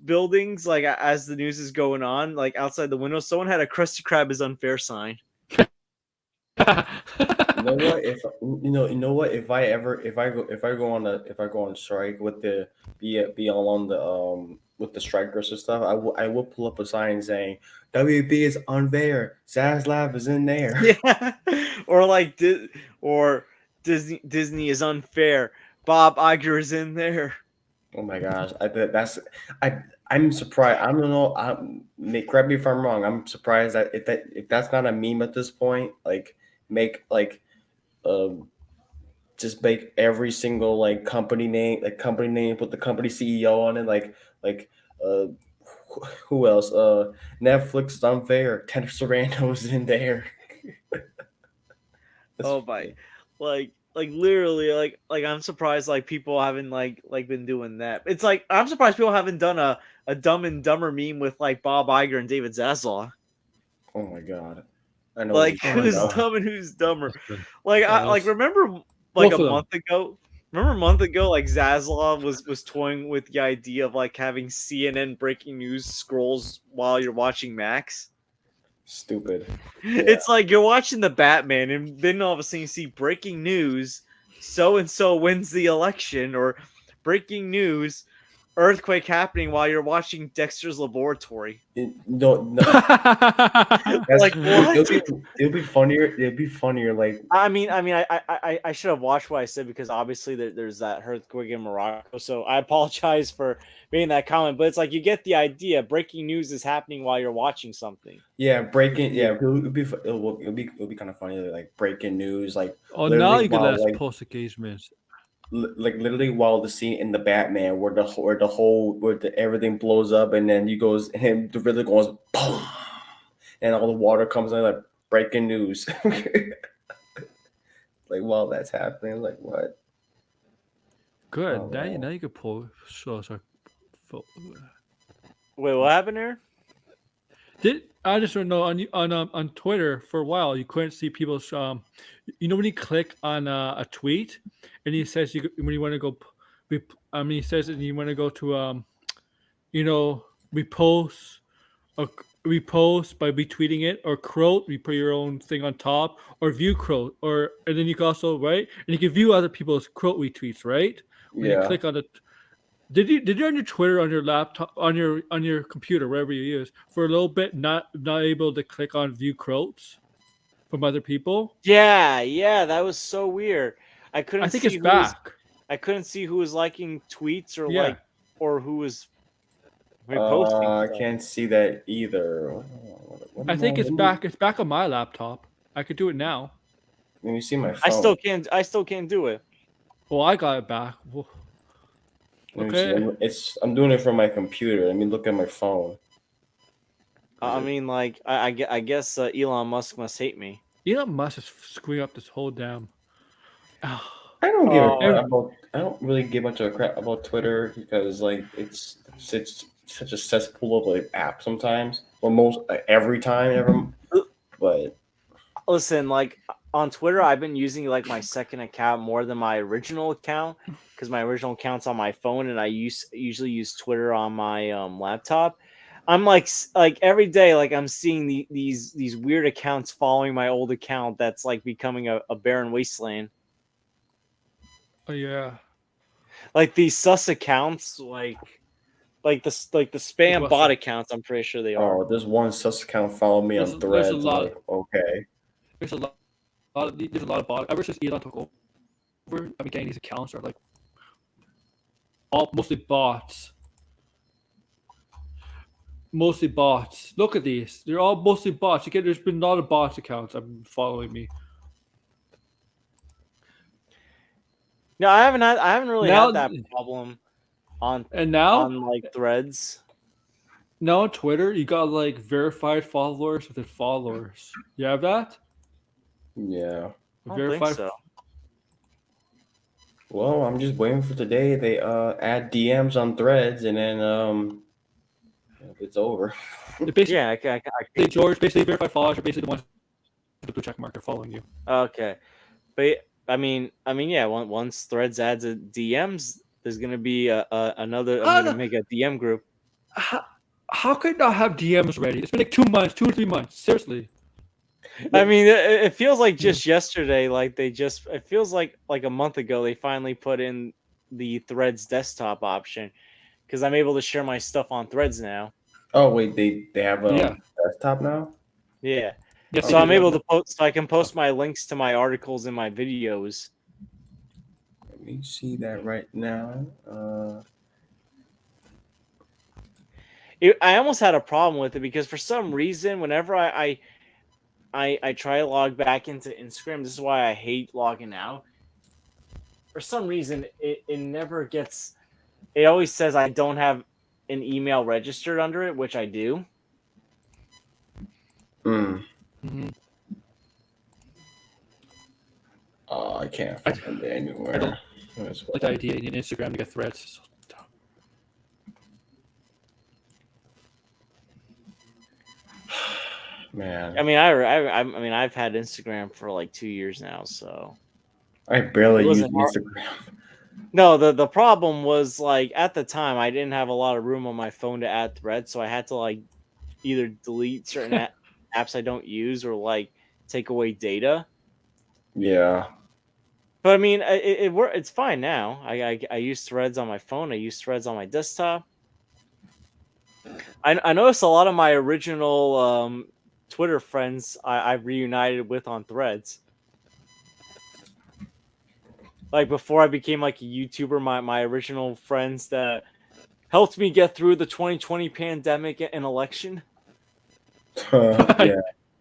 buildings, like as the news is going on, like outside the window, someone had a Krusty Krab is unfair sign. You know what? If I go on strike with the be along the with the strikers and stuff, I will pull up a sign saying WB is unfair. Zaslav is in there. Yeah, or like Disney is unfair. Bob Iger is in there. Oh my gosh, I'm surprised. I don't know. Correct me if I'm wrong. I'm surprised that if that's not a meme at this point, like make like just make every single like company name, put the company CEO on it, like uh who else? Netflix is unfair. Ted Sarandos is in there. Oh my, like like literally, like I'm surprised like people haven't like been doing that. It's like I'm surprised people haven't done a Dumb and Dumber meme with like Bob Iger and David Zaslav. Oh my god. I know what Like you're talking who's about. dumb and who's dumber? That's good. Like I like Those- remember like both a of them. month ago. Remember a month ago, like Zaslav was toying with the idea of like having CNN breaking news scrolls while you're watching Max. Stupid. It's like you're watching the Batman, and then all of a sudden you see breaking news: so and so wins the election, or breaking news: earthquake happening while you're watching Dexter's Laboratory. No, Like, what? It'll be funnier. It'll be funnier. Like I should have watched what I said because obviously there's that earthquake in Morocco. So I apologize for making that comment, but it's like you get the idea. Breaking news is happening while you're watching something. yeah, breaking. Yeah, it'll be kind of funny. Like breaking news. Like Oh, literally now you can while, let us like, post engagements. like literally while the scene in the Batman where everything blows up and then you goes and the Riddler goes boom, and all the water comes in like breaking news. Like while that's happening, like what? Good. Oh, now, wow. now you can post show us our. Wait, what happened here? I just don't know on Twitter for a while you couldn't see people's when you click on a tweet and he says when you want to go he says that you want to go to repost or repost by retweeting it or quote you put your own thing on top or view quote or and then you can also right and you can view other people's quote retweets right when you Yeah. click on it. Did you on your Twitter on your laptop on your computer wherever you use for a little bit not able to click on view quotes from other people? Yeah, that was so weird. I couldn't I think see it's back. I couldn't see who was liking tweets or Yeah. or who was reposting I stuff. can't see that either. I think it's back. It's back on my laptop. I could do it now. Let me see my phone. I still can't do it. Well, I got it back. Well, Let me see. I'm doing it from my computer. Let me look at my phone. I mean, like, I guess Elon Musk must hate me. Elon Musk is screwing up this whole damn. I don't give a Oh. crap about. I don't really give much of a crap about Twitter because like it's such a cesspool of like apps sometimes. Well, most every time ever. But Listen, like on Twitter, I've been using like my second account more than my original account because my original account's on my phone, and I usually use Twitter on my laptop. I'm like every day, like I'm seeing these weird accounts following my old account that's like becoming a barren wasteland. Oh yeah. Like these sus accounts, like the spam What's bot that? accounts. I'm pretty sure they are. oh, there's one sus account follow me There's on a Threads. I'm lot. like, okay. There's a lot. There's a lot of bots. Ever since Elon took over, I've been getting these accounts are like all mostly bots. Mostly bots. Look at these. They're all mostly bots. There's been a lot of bots accounts have been following me. No, I haven't really Now- had that problem on And now on like Threads. now on Twitter, you got like verified followers within followers. You have that? Yeah. I don't think so. Well, I'm just waiting for today. They add DMs on Threads, and then it's over. Basically, Yeah, Hey, George, basically verified followers are basically the ones with the blue check mark. They're following you. okay, but I mean, yeah. Once Threads adds a DMs, there's gonna be another. I'm gonna make a DM group. How could not have DMs ready? It's been like 2 months, 2 or 3 months. Seriously. I mean, it feels like just yesterday. Like it feels like a month ago they finally put in the Threads desktop option because I'm able to share my stuff on Threads now. Oh wait, they have a Yeah. desktop now. Yeah. Yes, So they I'm do. able to post. So I can post my links to my articles and my videos. Let me see that right now. I almost had a problem with it because for some reason, whenever I try to log back into Instagram, this is why I hate logging out. For some reason, it never gets. It always says I don't have an email registered under it, which I do. Mhm. Oh, I can't find it anywhere. I don't That's like the idea in Instagram to get threads. It's so dumb. Man, I mean, I mean, I've had Instagram for like 2 years now, so I barely it use wasn't hard. Instagram. No, the problem was like at the time I didn't have a lot of room on my phone to add threads, so I had to like either delete certain apps I don't use or like take away data. Yeah. But I mean, it's fine now. I use Threads on my phone. I use Threads on my desktop. I noticed a lot of my original Twitter friends I've reunited with on Threads. Like before I became like a YouTuber, my original friends that helped me get through the 2020 pandemic and election. Yeah.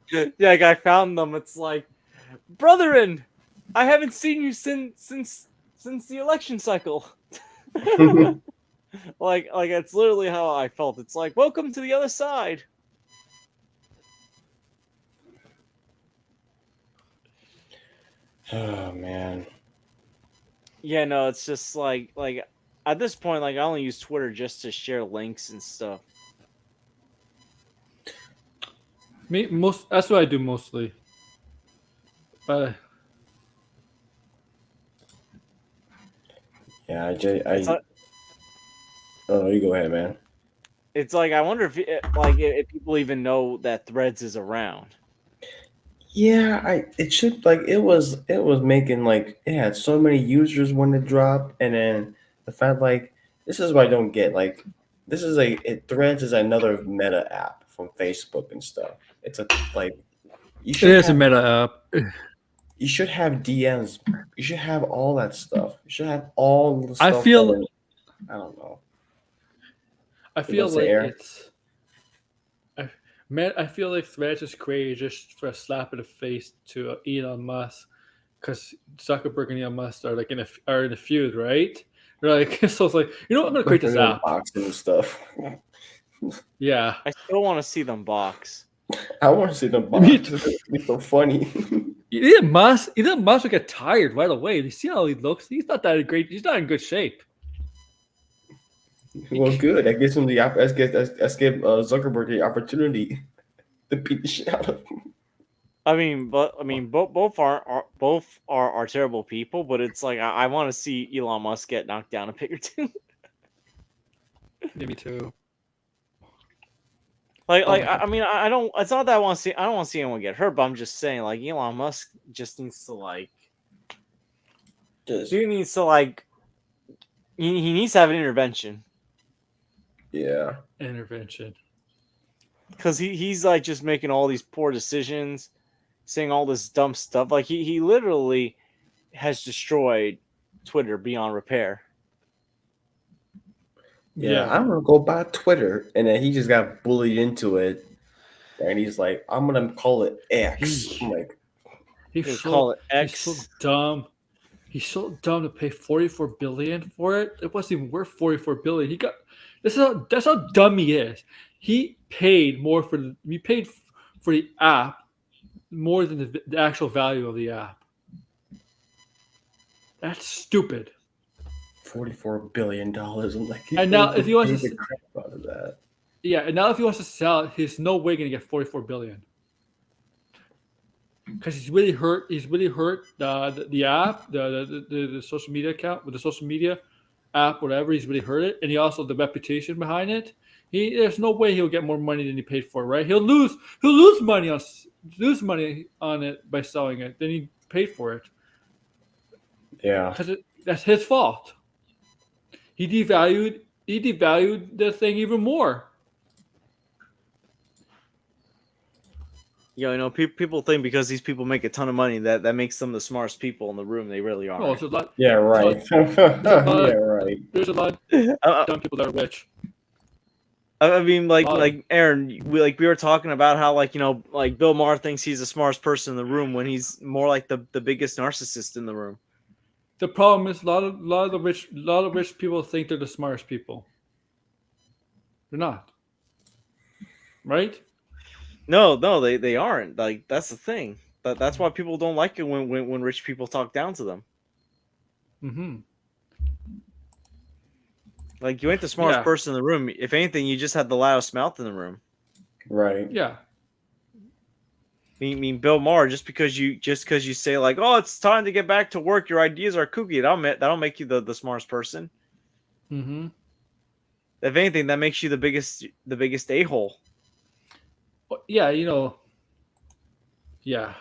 Yeah, like I found them. It's like, brethren, I haven't seen you since the election cycle. like it's literally how I felt. It's like, welcome to the other side. Oh man. Yeah, no, it's just like at this point, like I only use Twitter just to share links and stuff. That's what I do mostly. But Yeah, It's like, oh, you go ahead, man. it's like I wonder if people even know that Threads is around. Yeah, it should like it was making like it had so many users when it dropped, and then the fact like this is what I don't get. Like this is Threads is another meta app from Facebook and stuff. It's a like you it should is a have meta app. you should have DMs. You should have all that stuff. You should have all the I stuff feel that I don't know. I You feel gonna say like air? it's I feel like Threads is created just for a slap in the face to Elon Musk, because Zuckerberg and Elon Musk are like are in a feud, right? They're like, so it's like, you know what, I'm gonna create this app. Boxing and stuff. Yeah, I still want to see them box. I want to see them Me box. too. It's so funny. Elon Musk will get tired right away. You see how he looks? He's not that great. He's not in good shape. Well, good. That gives him the let's give Zuckerberg the opportunity to beat the shit out of him. I mean, both are terrible people, but it's like I want to see Elon Musk get knocked down a peg or two. Yeah, me too. I mean, I don't. It's not that I want to see. I don't want to see anyone get hurt, but I'm just saying, like Elon Musk just needs to like. Just He needs to like. He needs to have an intervention yeah. Intervention. because he's like just making all these poor decisions, saying all this dumb stuff. Like he literally has destroyed Twitter beyond repair. Yeah, I'm gonna go buy Twitter, and then he just got bullied into it, and he's like, "I'm gonna call it X." I'm like, They call it X. He's so dumb. He's so dumb to pay $44 billion for it. It wasn't even worth $44 billion. That's how dumb he is. He paid for the app more than the actual value of the app. That's stupid. $44 billion. I'm like, And now if he wants paid to, the crap out of that. yeah, and now if he wants to sell it, he's no way gonna get $44 billion. Because he's really hurt. He's really hurt the app, the social media account with the social media app, whatever. He's really hurt it, and he also the reputation behind it. There's no way he'll get more money than he paid for, right? He'll lose money on it by selling it than he paid for it. Yeah, Because that's his fault. He devalued the thing even more. You know, people think because these people make a ton of money that makes them the smartest people in the room. They really are. No, it's a lot. yeah, right. Yeah, right. There's a lot of dumb people that are rich. I mean, like Aaron, we were talking about how like like Bill Maher thinks he's the smartest person in the room when he's more like the biggest narcissist in the room. The problem is a lot of rich people think they're the smartest people. They're not. Right? No, they aren't. Like that's the thing. That's why people don't like it when rich people talk down to them. Mm-hmm. Like, you ain't the smartest Yeah. person in the room. If anything, you just had the loudest mouth in the room. Right. Yeah. I mean, Bill Maher, just because you say like, oh, it's time to get back to work, your ideas are kooky. That'll make you the smartest person. Mm-hmm. If anything, that makes you the biggest a-hole. Yeah, yeah.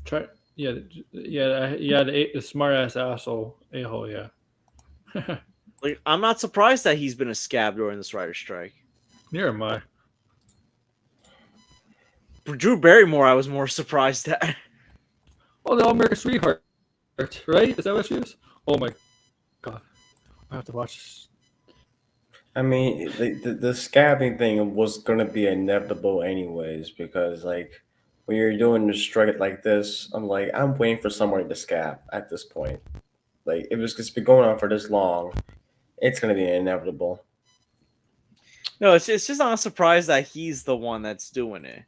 Try. Yeah. The smart ass asshole a-hole. Yeah. Like, I'm not surprised that he's been a scab during this writer's strike. Near am I. For Drew Barrymore, I was more surprised at. Oh, the All-American Sweetheart, right? Is that what she is? Oh my god. I have to watch this. I mean, the scabbing thing was gonna be inevitable anyways, because like when you're doing a strike like this, I'm waiting for somebody to scab at this point. Like if it's been going on for this long, it's gonna be inevitable. No, it's just not a surprise that he's the one that's doing it.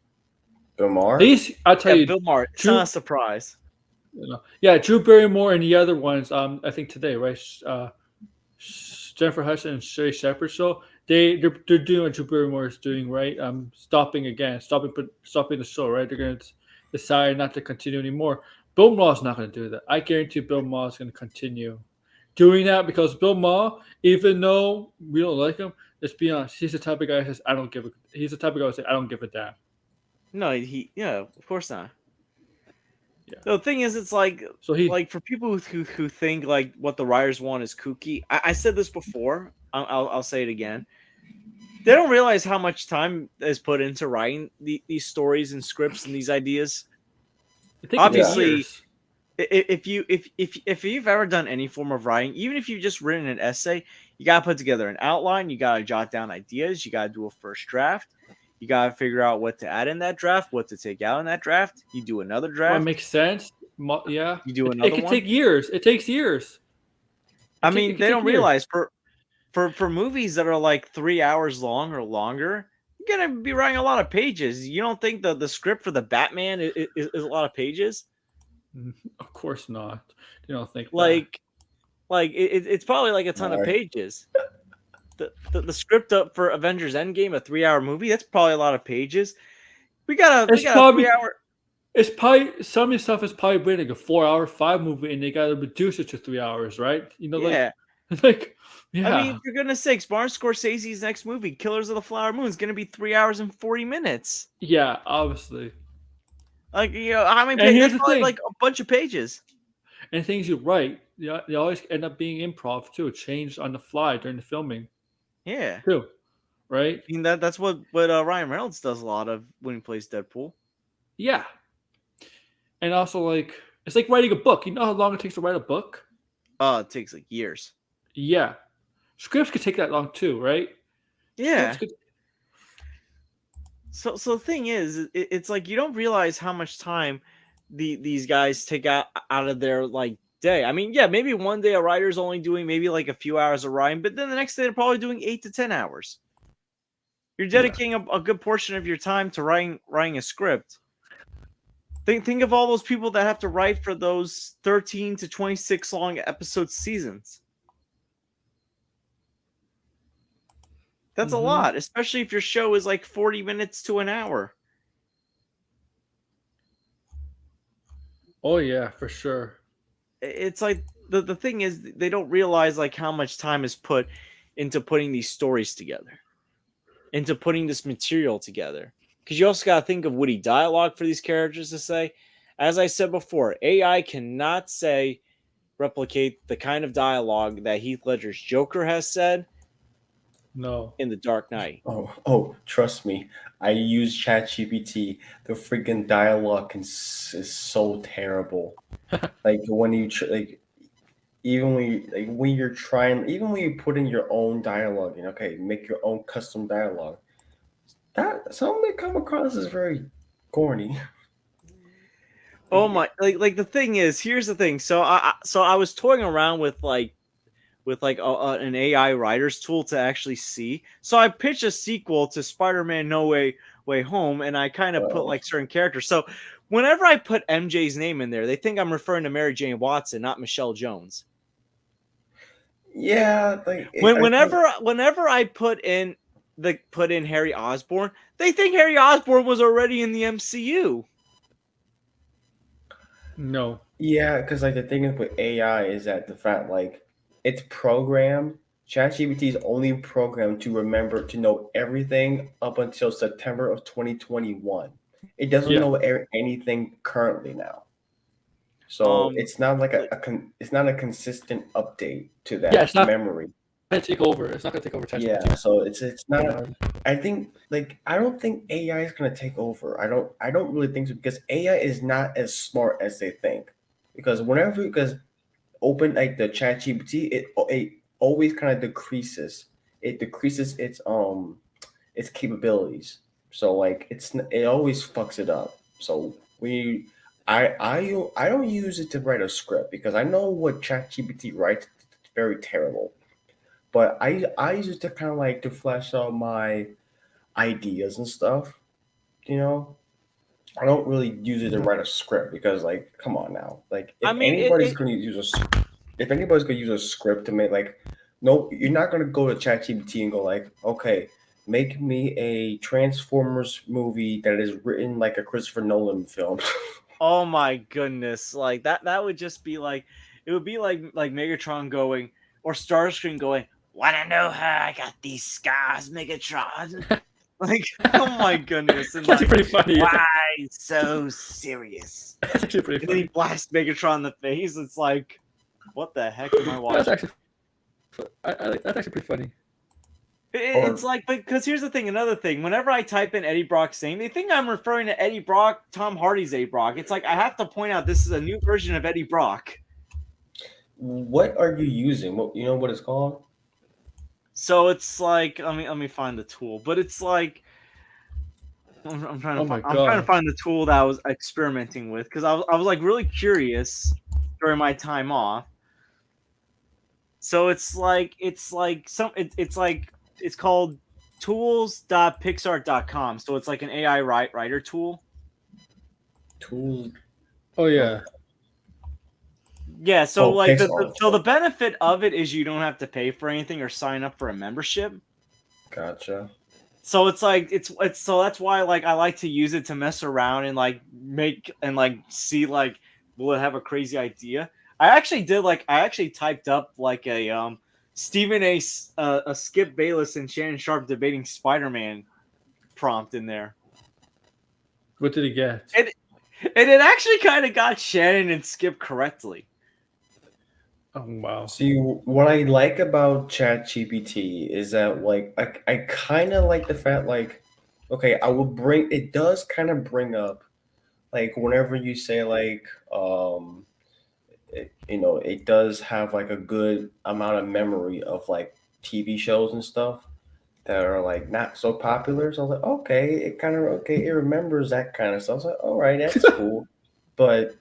Bill Maher? I'll tell Yeah, you, Bill Maher. It's Drew, not a surprise. yeah, Drew Barrymore and the other ones. I think today, right? Jennifer Hudson and Sherry Shepherd show. They're doing what Drew Barrymore is doing, right? Stopping the show, right? They're gonna decide not to continue anymore. Bill Maher's not gonna do that. I guarantee Bill Maher's gonna continue doing that because Bill Maher, even though we don't like him, let's be honest, he's the type of guy that says I don't give a. He's the type of guy that says I don't give a damn. No, of course not. Yeah. The thing is, it's like, So he like for people who think like what the writers want is kooky. I said this before. I'll say it again. They don't realize how much time is put into writing these stories and scripts and these ideas. Obviously, if you've ever done any form of writing, even if you've just written an essay, you gotta put together an outline. You gotta jot down ideas. You gotta do a first draft. You gotta figure out what to add in that draft, what to take out in that draft. You do another draft. Well, it makes sense. Yeah, you do another one. It one. can take years. It takes years. I mean, they don't realize for movies that are like 3 hours long or longer, you're gonna be writing a lot of pages. You don't think the script for the Batman is a lot of pages? Of course not. You don't think like it's probably like a ton of pages. The script up for Avengers Endgame, a 3-hour movie, that's probably a lot of pages. We got a 3-hour. It's probably some of the stuff is probably been like a 4-hour, 5 movie, and they got to reduce it to 3 hours, right? Yeah. Yeah. I mean, for goodness sakes, Martin Scorsese's next movie, Killers of the Flower Moon, is going to be 3 hours and 40 minutes. Yeah, obviously. Like, how many pages? That's probably like a bunch of pages. And things you write, they always end up being improv too, changed on the fly during the filming. Yeah. Too. Right? I mean, that's what Ryan Reynolds does a lot of when he plays Deadpool. Yeah. And also, it's like writing a book. You know how long it takes to write a book? It takes like years. Yeah. Scripts could take that long too, right? Yeah. So the thing is, it's like you don't realize how much time these guys take out of their like day. I mean, yeah, maybe one day a writer's only doing maybe like a few hours of writing, but then the next day they're probably doing 8 to 10 hours. You're dedicating a good portion of your time to writing a script. Think of all those people that have to write for those 13 to 26 long episode seasons. That's a lot, especially if your show is like 40 minutes to an hour. Oh yeah, for sure. It's like the thing is they don't realize like how much time is put into putting these stories together, into putting this material together. Because you also got to think of witty dialogue for these characters to say. As I said before, AI cannot replicate the kind of dialogue that Heath Ledger's Joker has said. No. In The Dark Knight. Oh, trust me. I use ChatGPT. The freaking dialogue is so terrible. Like when you even when you put in your own dialogue and make your own custom dialogue. That some may come across as very corny. Oh my! Like the thing is, here's the thing. So I was toying around with an AI writers tool to actually see. So I pitched a sequel to Spider-Man No Way Way Home, and I kind of put Oh. like certain characters. So whenever I put MJ's name in there, they think I'm referring to Mary Jane Watson, not Michelle Jones. Yeah, like Whenever I put in Harry Osborn, they think Harry Osborn was already in the MCU. No. yeah, because like the thing is with AI is that the fact like it's programmed. ChatGPT is only programmed to remember to know everything up until September of 2021. It doesn't Yeah. know anything currently now. So it's not like it's not a consistent update to that Yeah, it's not memory. gonna take over. It's not gonna take over Yeah, ChatGPT. so it's not. I think like I don't think AI is gonna take over. I don't really think so because AI is not as smart as they think. Because open like the chat GPT, it always kind of decreases. It decreases its capabilities. So like it always fucks it up. So we I don't use it to write a script because I know what chat GPT writes. It's very terrible. But I use it to kind of like to flesh out my ideas and stuff. You know, I don't really use it to write a script because like, come on now, like I mean, if anybody's gonna use a script to make like, no, you're not gonna go to ChatGPT and go like, okay, make me a Transformers movie that is written like a Christopher Nolan film. oh my goodness, like that would just be like, it would be like Megatron going, or Starscream going, wanna know how I got these scars, Megatron? Like, oh my goodness, and That's like, pretty funny. why so serious? That's actually pretty And then he funny. blasts Megatron in the face. It's like, what the heck am I That's watching? actually, that's actually pretty funny. It's like, because here's the thing, another thing. Whenever I type in Eddie Brock's name, they think I'm referring to Eddie Brock, Tom Hardy's Eddie Brock. It's like I have to point out this is a new version of Eddie Brock. What are you using? What you know what it's called? So it's like, let me find the tool, but it's like, I'm trying to Oh my I'm trying to God. find the tool that I was experimenting with because I was like really curious during my time off. So it's called tools.pixart.com. So it's like an AI writer tool. Tools. Oh yeah. Yeah, so Oh, like Pixar. the benefit of it is you don't have to pay for anything or sign up for a membership. Gotcha. So it's like it's so that's why like I like to use it to mess around and like make and like see like will it have a crazy idea. I actually typed up like a Stephen a Skip Bayless and Shannon Sharp debating Spider-Man prompt in there. What did he get? And it actually kind of got Shannon and Skip correctly. Oh wow. See, what I like about ChatGPT is that like I kind of like the fact like, okay, I will bring it does kind of bring up like whenever you say like you know it does have like a good amount of memory of like TV shows and stuff that are like not so popular. So I was like, okay, it kind of okay, it remembers that kind of stuff. I was like, all right, that's cool, but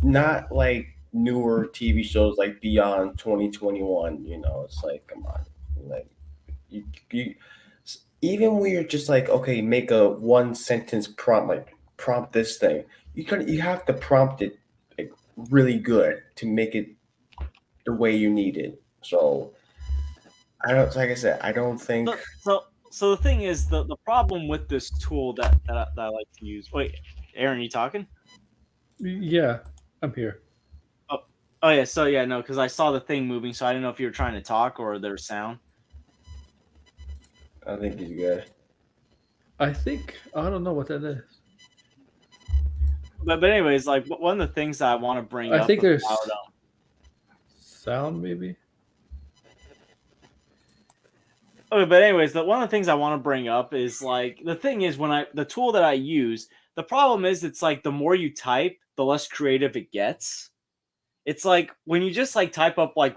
not like newer TV shows like beyond 2021. You know, it's like, come on, like you even when you're just like, okay, make a one sentence prompt, like prompt this thing. You have to prompt it like really good to make it the way you need it. So I don't, like I said, I don't think. So the thing is the problem with this tool that I like to use. Wait, Aaron, you talking? Yeah, I'm here. Oh yeah, so yeah, no, because I saw the thing moving, so I didn't know if you were trying to talk or there was sound. I think he's good. I think I don't know what that is. But anyways, like one of the things that I want to bring I up think there's about sound maybe. okay, but anyways, one of the things I want to bring up is like the thing is when the tool that I use, the problem is it's like the more you type, the less creative it gets. It's like when you just like type up like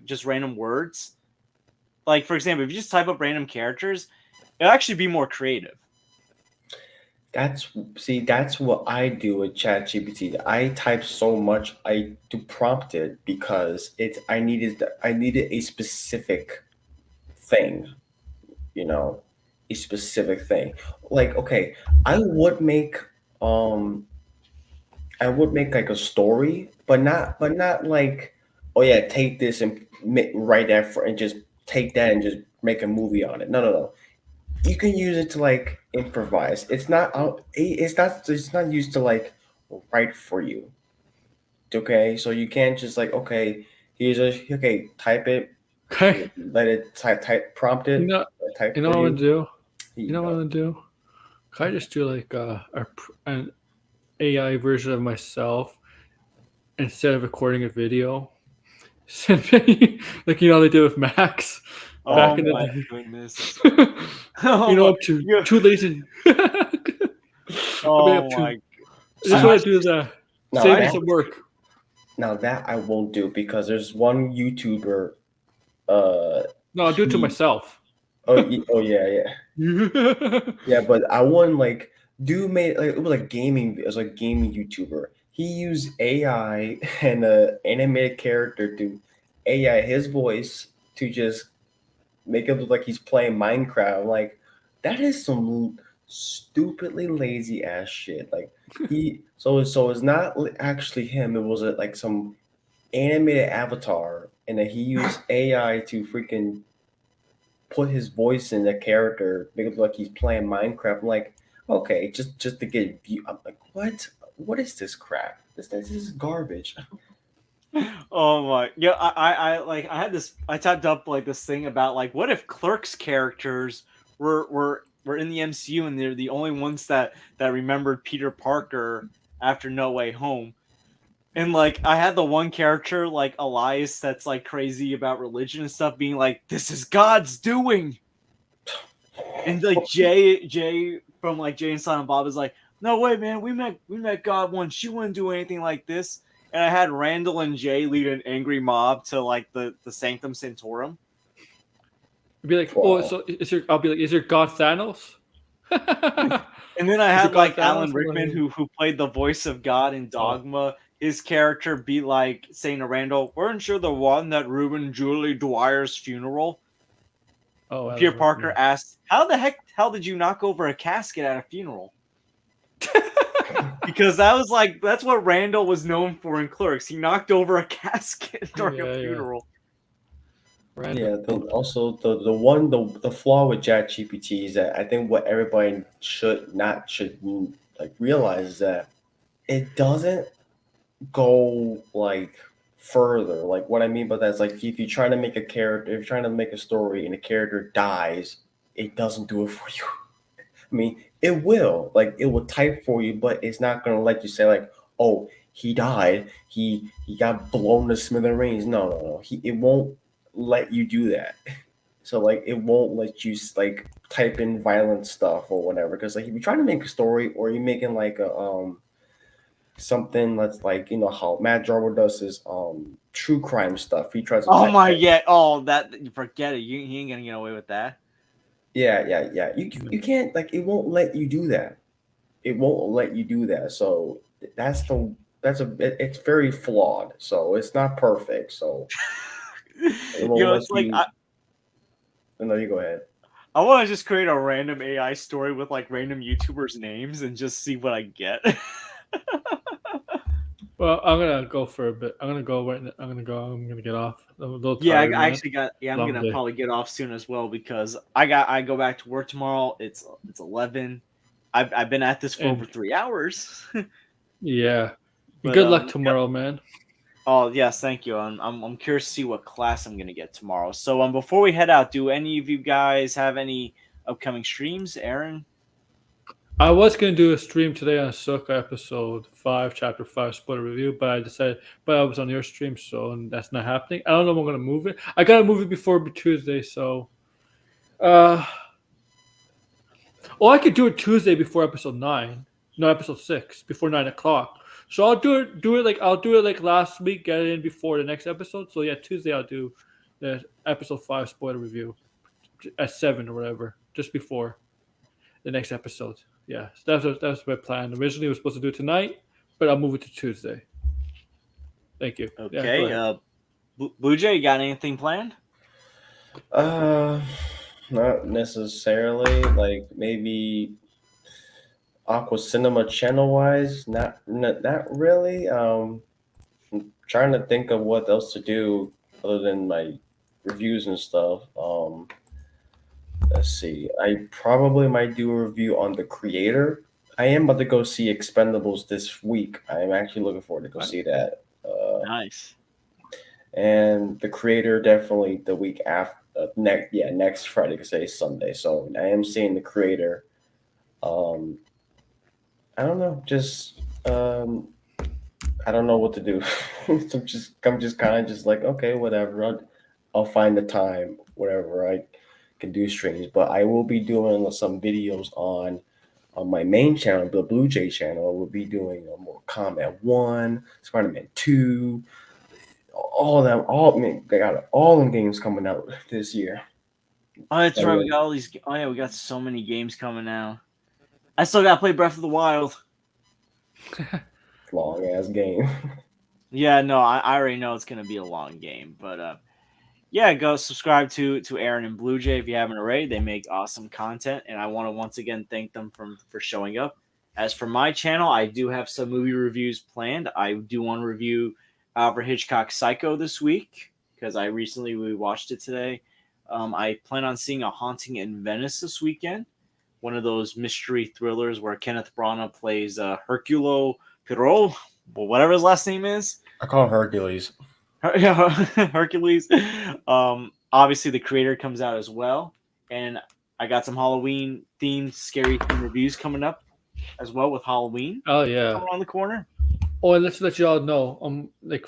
just random words. Like for example, if you just type up random characters, it'll actually be more creative. That's what I do with ChatGPT. I type so much I to prompt it because I needed a specific thing, you know. a specific thing. Like, okay, I would make um I would make like a story, but not like, oh yeah, take this and write that for and just take that and just make a movie on it. No, no, no. You can use it to like improvise. It's not used to like write for you. Okay, so you can't just like, okay, type it, Okay. let it type prompt You it, know, type you know for what I'm you. gonna do? Here You you know what I'm go. gonna do? Can I just do like an AI version of myself instead of recording a video? Send me like how they did with Max Oh back in the my day. goodness. Oh I'm my. too Yeah. too lazy. I mean, I'm Oh too. my. I just I want to do that. Now Save me I that some work. now that I won't do because there's one YouTuber. Uh, No, I'll do it to he. myself. Oh yeah, yeah. Yeah, but I wouldn't like do made like it was like gaming. It was like gaming YouTuber. He used AI and a animated character to AI his voice to just make it look like he's playing Minecraft. Like that is some stupidly lazy ass shit. Like so it's not actually him. It was like some animated avatar, and then he used AI to freaking put his voice in the character, make it look like he's playing Minecraft. I'm like, okay, just to get view. I'm like, what? What is this crap? This is garbage. Oh my. Yeah, I like I had this I typed up like this thing about like what if Clerk's characters were in the MCU and they're the only ones that remembered Peter Parker after No Way Home. And like I had the one character like Elias that's like crazy about religion and stuff being like this is God's doing. And like Jay from like Jay and Silent Bob is like, no way, man, we met God once. She wouldn't do anything like this. And I had Randall and Jay lead an angry mob to like the Sanctum Sanctorum. Be like, oh, Wow. so is your? I'll be like, is your God Thanos? And then I Is your had God like Thanos? Alan I'm Rickman like, who played the voice of God in oh, Dogma. His character be like saying to Randall, weren't you the one that ruined Julie Dwyer's funeral? oh, And Alan Peter Parker Rickman. asked, how the hell did you knock over a casket at a funeral? Because that's what Randall was known for in Clerks. He knocked over a casket during a Yeah, yeah. funeral. Random. Yeah. Also, the flaw with ChatGPT is that I think what everybody should like realize is that it doesn't go like further. Like what I mean by that is like if you're trying to make a character, if you're trying to make a story and a character dies, it doesn't do it for you. I mean, it will. Like it will type for you, but it's not gonna let you say like, "Oh, he died. He got blown to smithereens." No, no, no. It won't let you do that. So like, it won't let you like type in violent stuff or whatever. Because like, if you're trying to make a story or you're making like a something that's like how Matt Jarbo does his true crime stuff. He tries to Oh type. my, yeah. Oh, that forget it. He ain't gonna get away with that. Yeah, yeah, yeah. You can't like it won't let you do that. It won't let you do that. So that's the it's very flawed. So it's not perfect. So it won't let It's like you. No, you go ahead. I want to just create a random AI story with like random YouTubers' names and just see what I get. Well, I'm gonna go for a bit. I'm gonna go right. I'm gonna go. I'm gonna get off. I'm a little Yeah, tired, I man. actually got. Yeah, I'm Long gonna day. probably get off soon as well because I go back to work tomorrow. It's 11. I've been at this for over And 3 hours. yeah, But good luck tomorrow, man. oh yes, thank you. I'm curious to see what class I'm gonna get tomorrow. So before we head out, do any of you guys have any upcoming streams, Aaron? I was gonna do a stream today on Ahsoka episode 5, chapter 5 spoiler review, but I decided, but I was on your stream, so and that's not happening. I don't know if I'm gonna move it. I gotta move it before Tuesday, so uh, well, I could do it Tuesday before episode 9, no, episode 6 before 9 o'clock. So I'll do it like last week, get it in before the next episode. So yeah, Tuesday I'll do the episode 5 spoiler review at 7 or whatever, just before the next episode. Yeah, so that's my plan. Originally, I was supposed to do it tonight, but I'll move it to Tuesday. Thank you. Yeah, go Okay. ahead. Blue Jay, you got anything planned? Uh, Not necessarily. Like maybe Aqua Cinema channel wise, not really. I'm trying to think of what else to do other than my reviews and stuff. Let's see. I probably might do a review on the creator. I am about to go see Expendables this week. I am actually looking forward to go see that. Nice. And the creator definitely the week after next Friday, because say Sunday. So I am seeing the creator. Um, I don't know, just I don't know what to do. I'm just kind of just like, okay, whatever. I'll find the time, whatever I can do streams. But I will be doing some videos on my main channel, the Blue Jay channel. We'll be doing more Kombat 1, Spider-Man 2, all them. All man, they got all them games coming out this year. Oh, that's So, right. yeah, We got all these. Oh yeah, we got so many games coming out. I still gotta play Breath of the Wild. long ass game. Yeah, no, I already know it's gonna be a long game, but yeah, go subscribe to Aaron and Blue Jay if you haven't already. They make awesome content, and I want to once again thank them for showing up. As for my channel, I do have some movie reviews planned. I do want to review Alfred Hitchcock's Psycho this week because I recently rewatched it today. I plan on seeing A Haunting in Venice this weekend, one of those mystery thrillers where Kenneth Branagh plays Hercule Poirot, well, whatever his last name is. I call him Hercules. Yeah, Hercules. Obviously the creator comes out as well, and I got some Halloween themed, scary themed reviews coming up as well with Halloween Oh yeah. coming around the corner. Oh, and let's let you all know. Like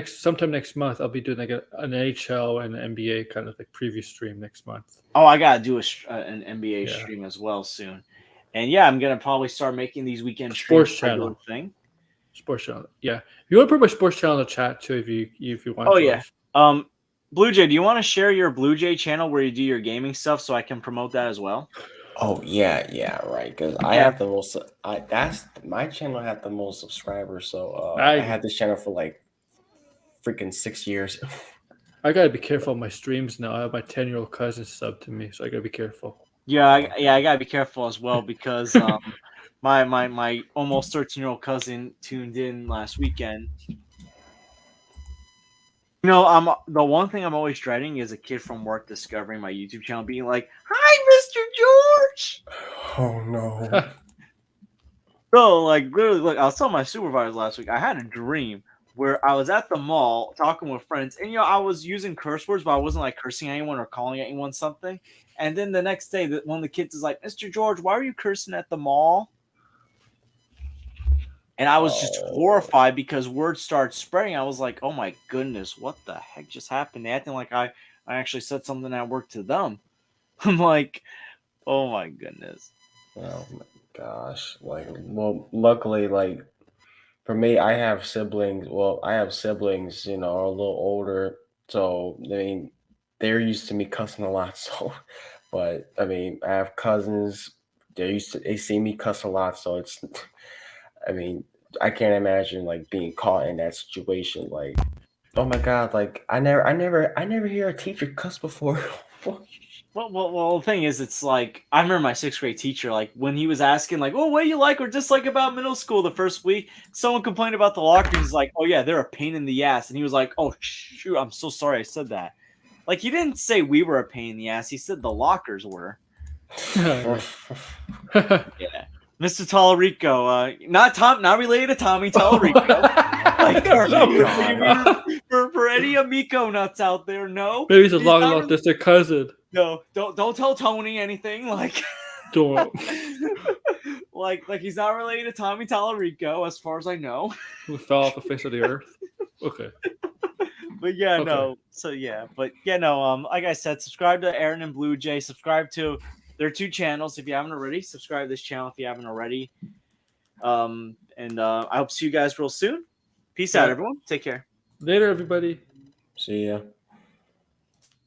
sometime next month, I'll be doing like an NHL and an NBA kind of like preview stream next month. Oh, I gotta do an NBA Yeah. stream as well soon, and yeah, I'm gonna probably start making these weekend Sports streams a regular channel. thing. Sports channel. Yeah. You want to put my sports channel in the chat too if you want. Oh yeah. George. Blue Jay, do you want to share your Blue Jay channel where you do your gaming stuff so I can promote that as well? Oh yeah, right. Because I Yeah. have the most. That's my channel had the most subscribers. So I had this channel for like freaking 6 years. I gotta be careful of my streams now. I have my 10-year-old cousin sub to me, so I gotta be careful. Yeah, I gotta be careful as well because my almost 13-year-old cousin tuned in last weekend. You know, the one thing I'm always dreading is a kid from work discovering my YouTube channel, being like, "Hi, Mr. George." Oh no. So, like, literally, look, I was telling my supervisor last week, I had a dream where I was at the mall talking with friends, and I was using curse words, but I wasn't like cursing anyone or calling anyone something. And then the next day, one of the kids is like, "Mr. George, why are you cursing at the mall?" And I was just horrified because words started spreading. I was like, "Oh my goodness, what the heck just happened?" They acting like I actually said something at work to them. I'm like, "Oh my goodness." Oh my gosh. Like, well, luckily, like for me, I have siblings. Well, I have siblings. Are a little older, so I mean, they're used to me cussing a lot. So, but I mean, I have cousins. They see me cuss a lot, so it's. I mean, I can't imagine like being caught in that situation. Like, oh my god, like I never hear a teacher cuss before. Well, the thing is, it's like I remember my sixth grade teacher, like when he was asking, like, "Oh, what do you like or dislike about middle school?" The first week, someone complained about the lockers. He's like, "Oh yeah, they're a pain in the ass," and he was like, "Oh shoot, I'm so sorry I said that." Like he didn't say we were a pain in the ass. He said the lockers were. Yeah, Mr. Tallarico, not related to Tommy Tallarico. Like for any Amico nuts out there, no. Maybe he's a long lost distant cousin. No, don't tell Tony anything. Like, Don't. like he's not related to Tommy Tallarico, as far as I know. Who fell off the face of the earth? Okay. But yeah, Okay. no. So yeah, but yeah, no. Like I said, subscribe to Aaron and Blue Jay. Subscribe to their two channels if you haven't already. Subscribe to this channel if you haven't already. And I hope to see you guys real soon. Peace out, everyone. Take care. Later, everybody. See ya.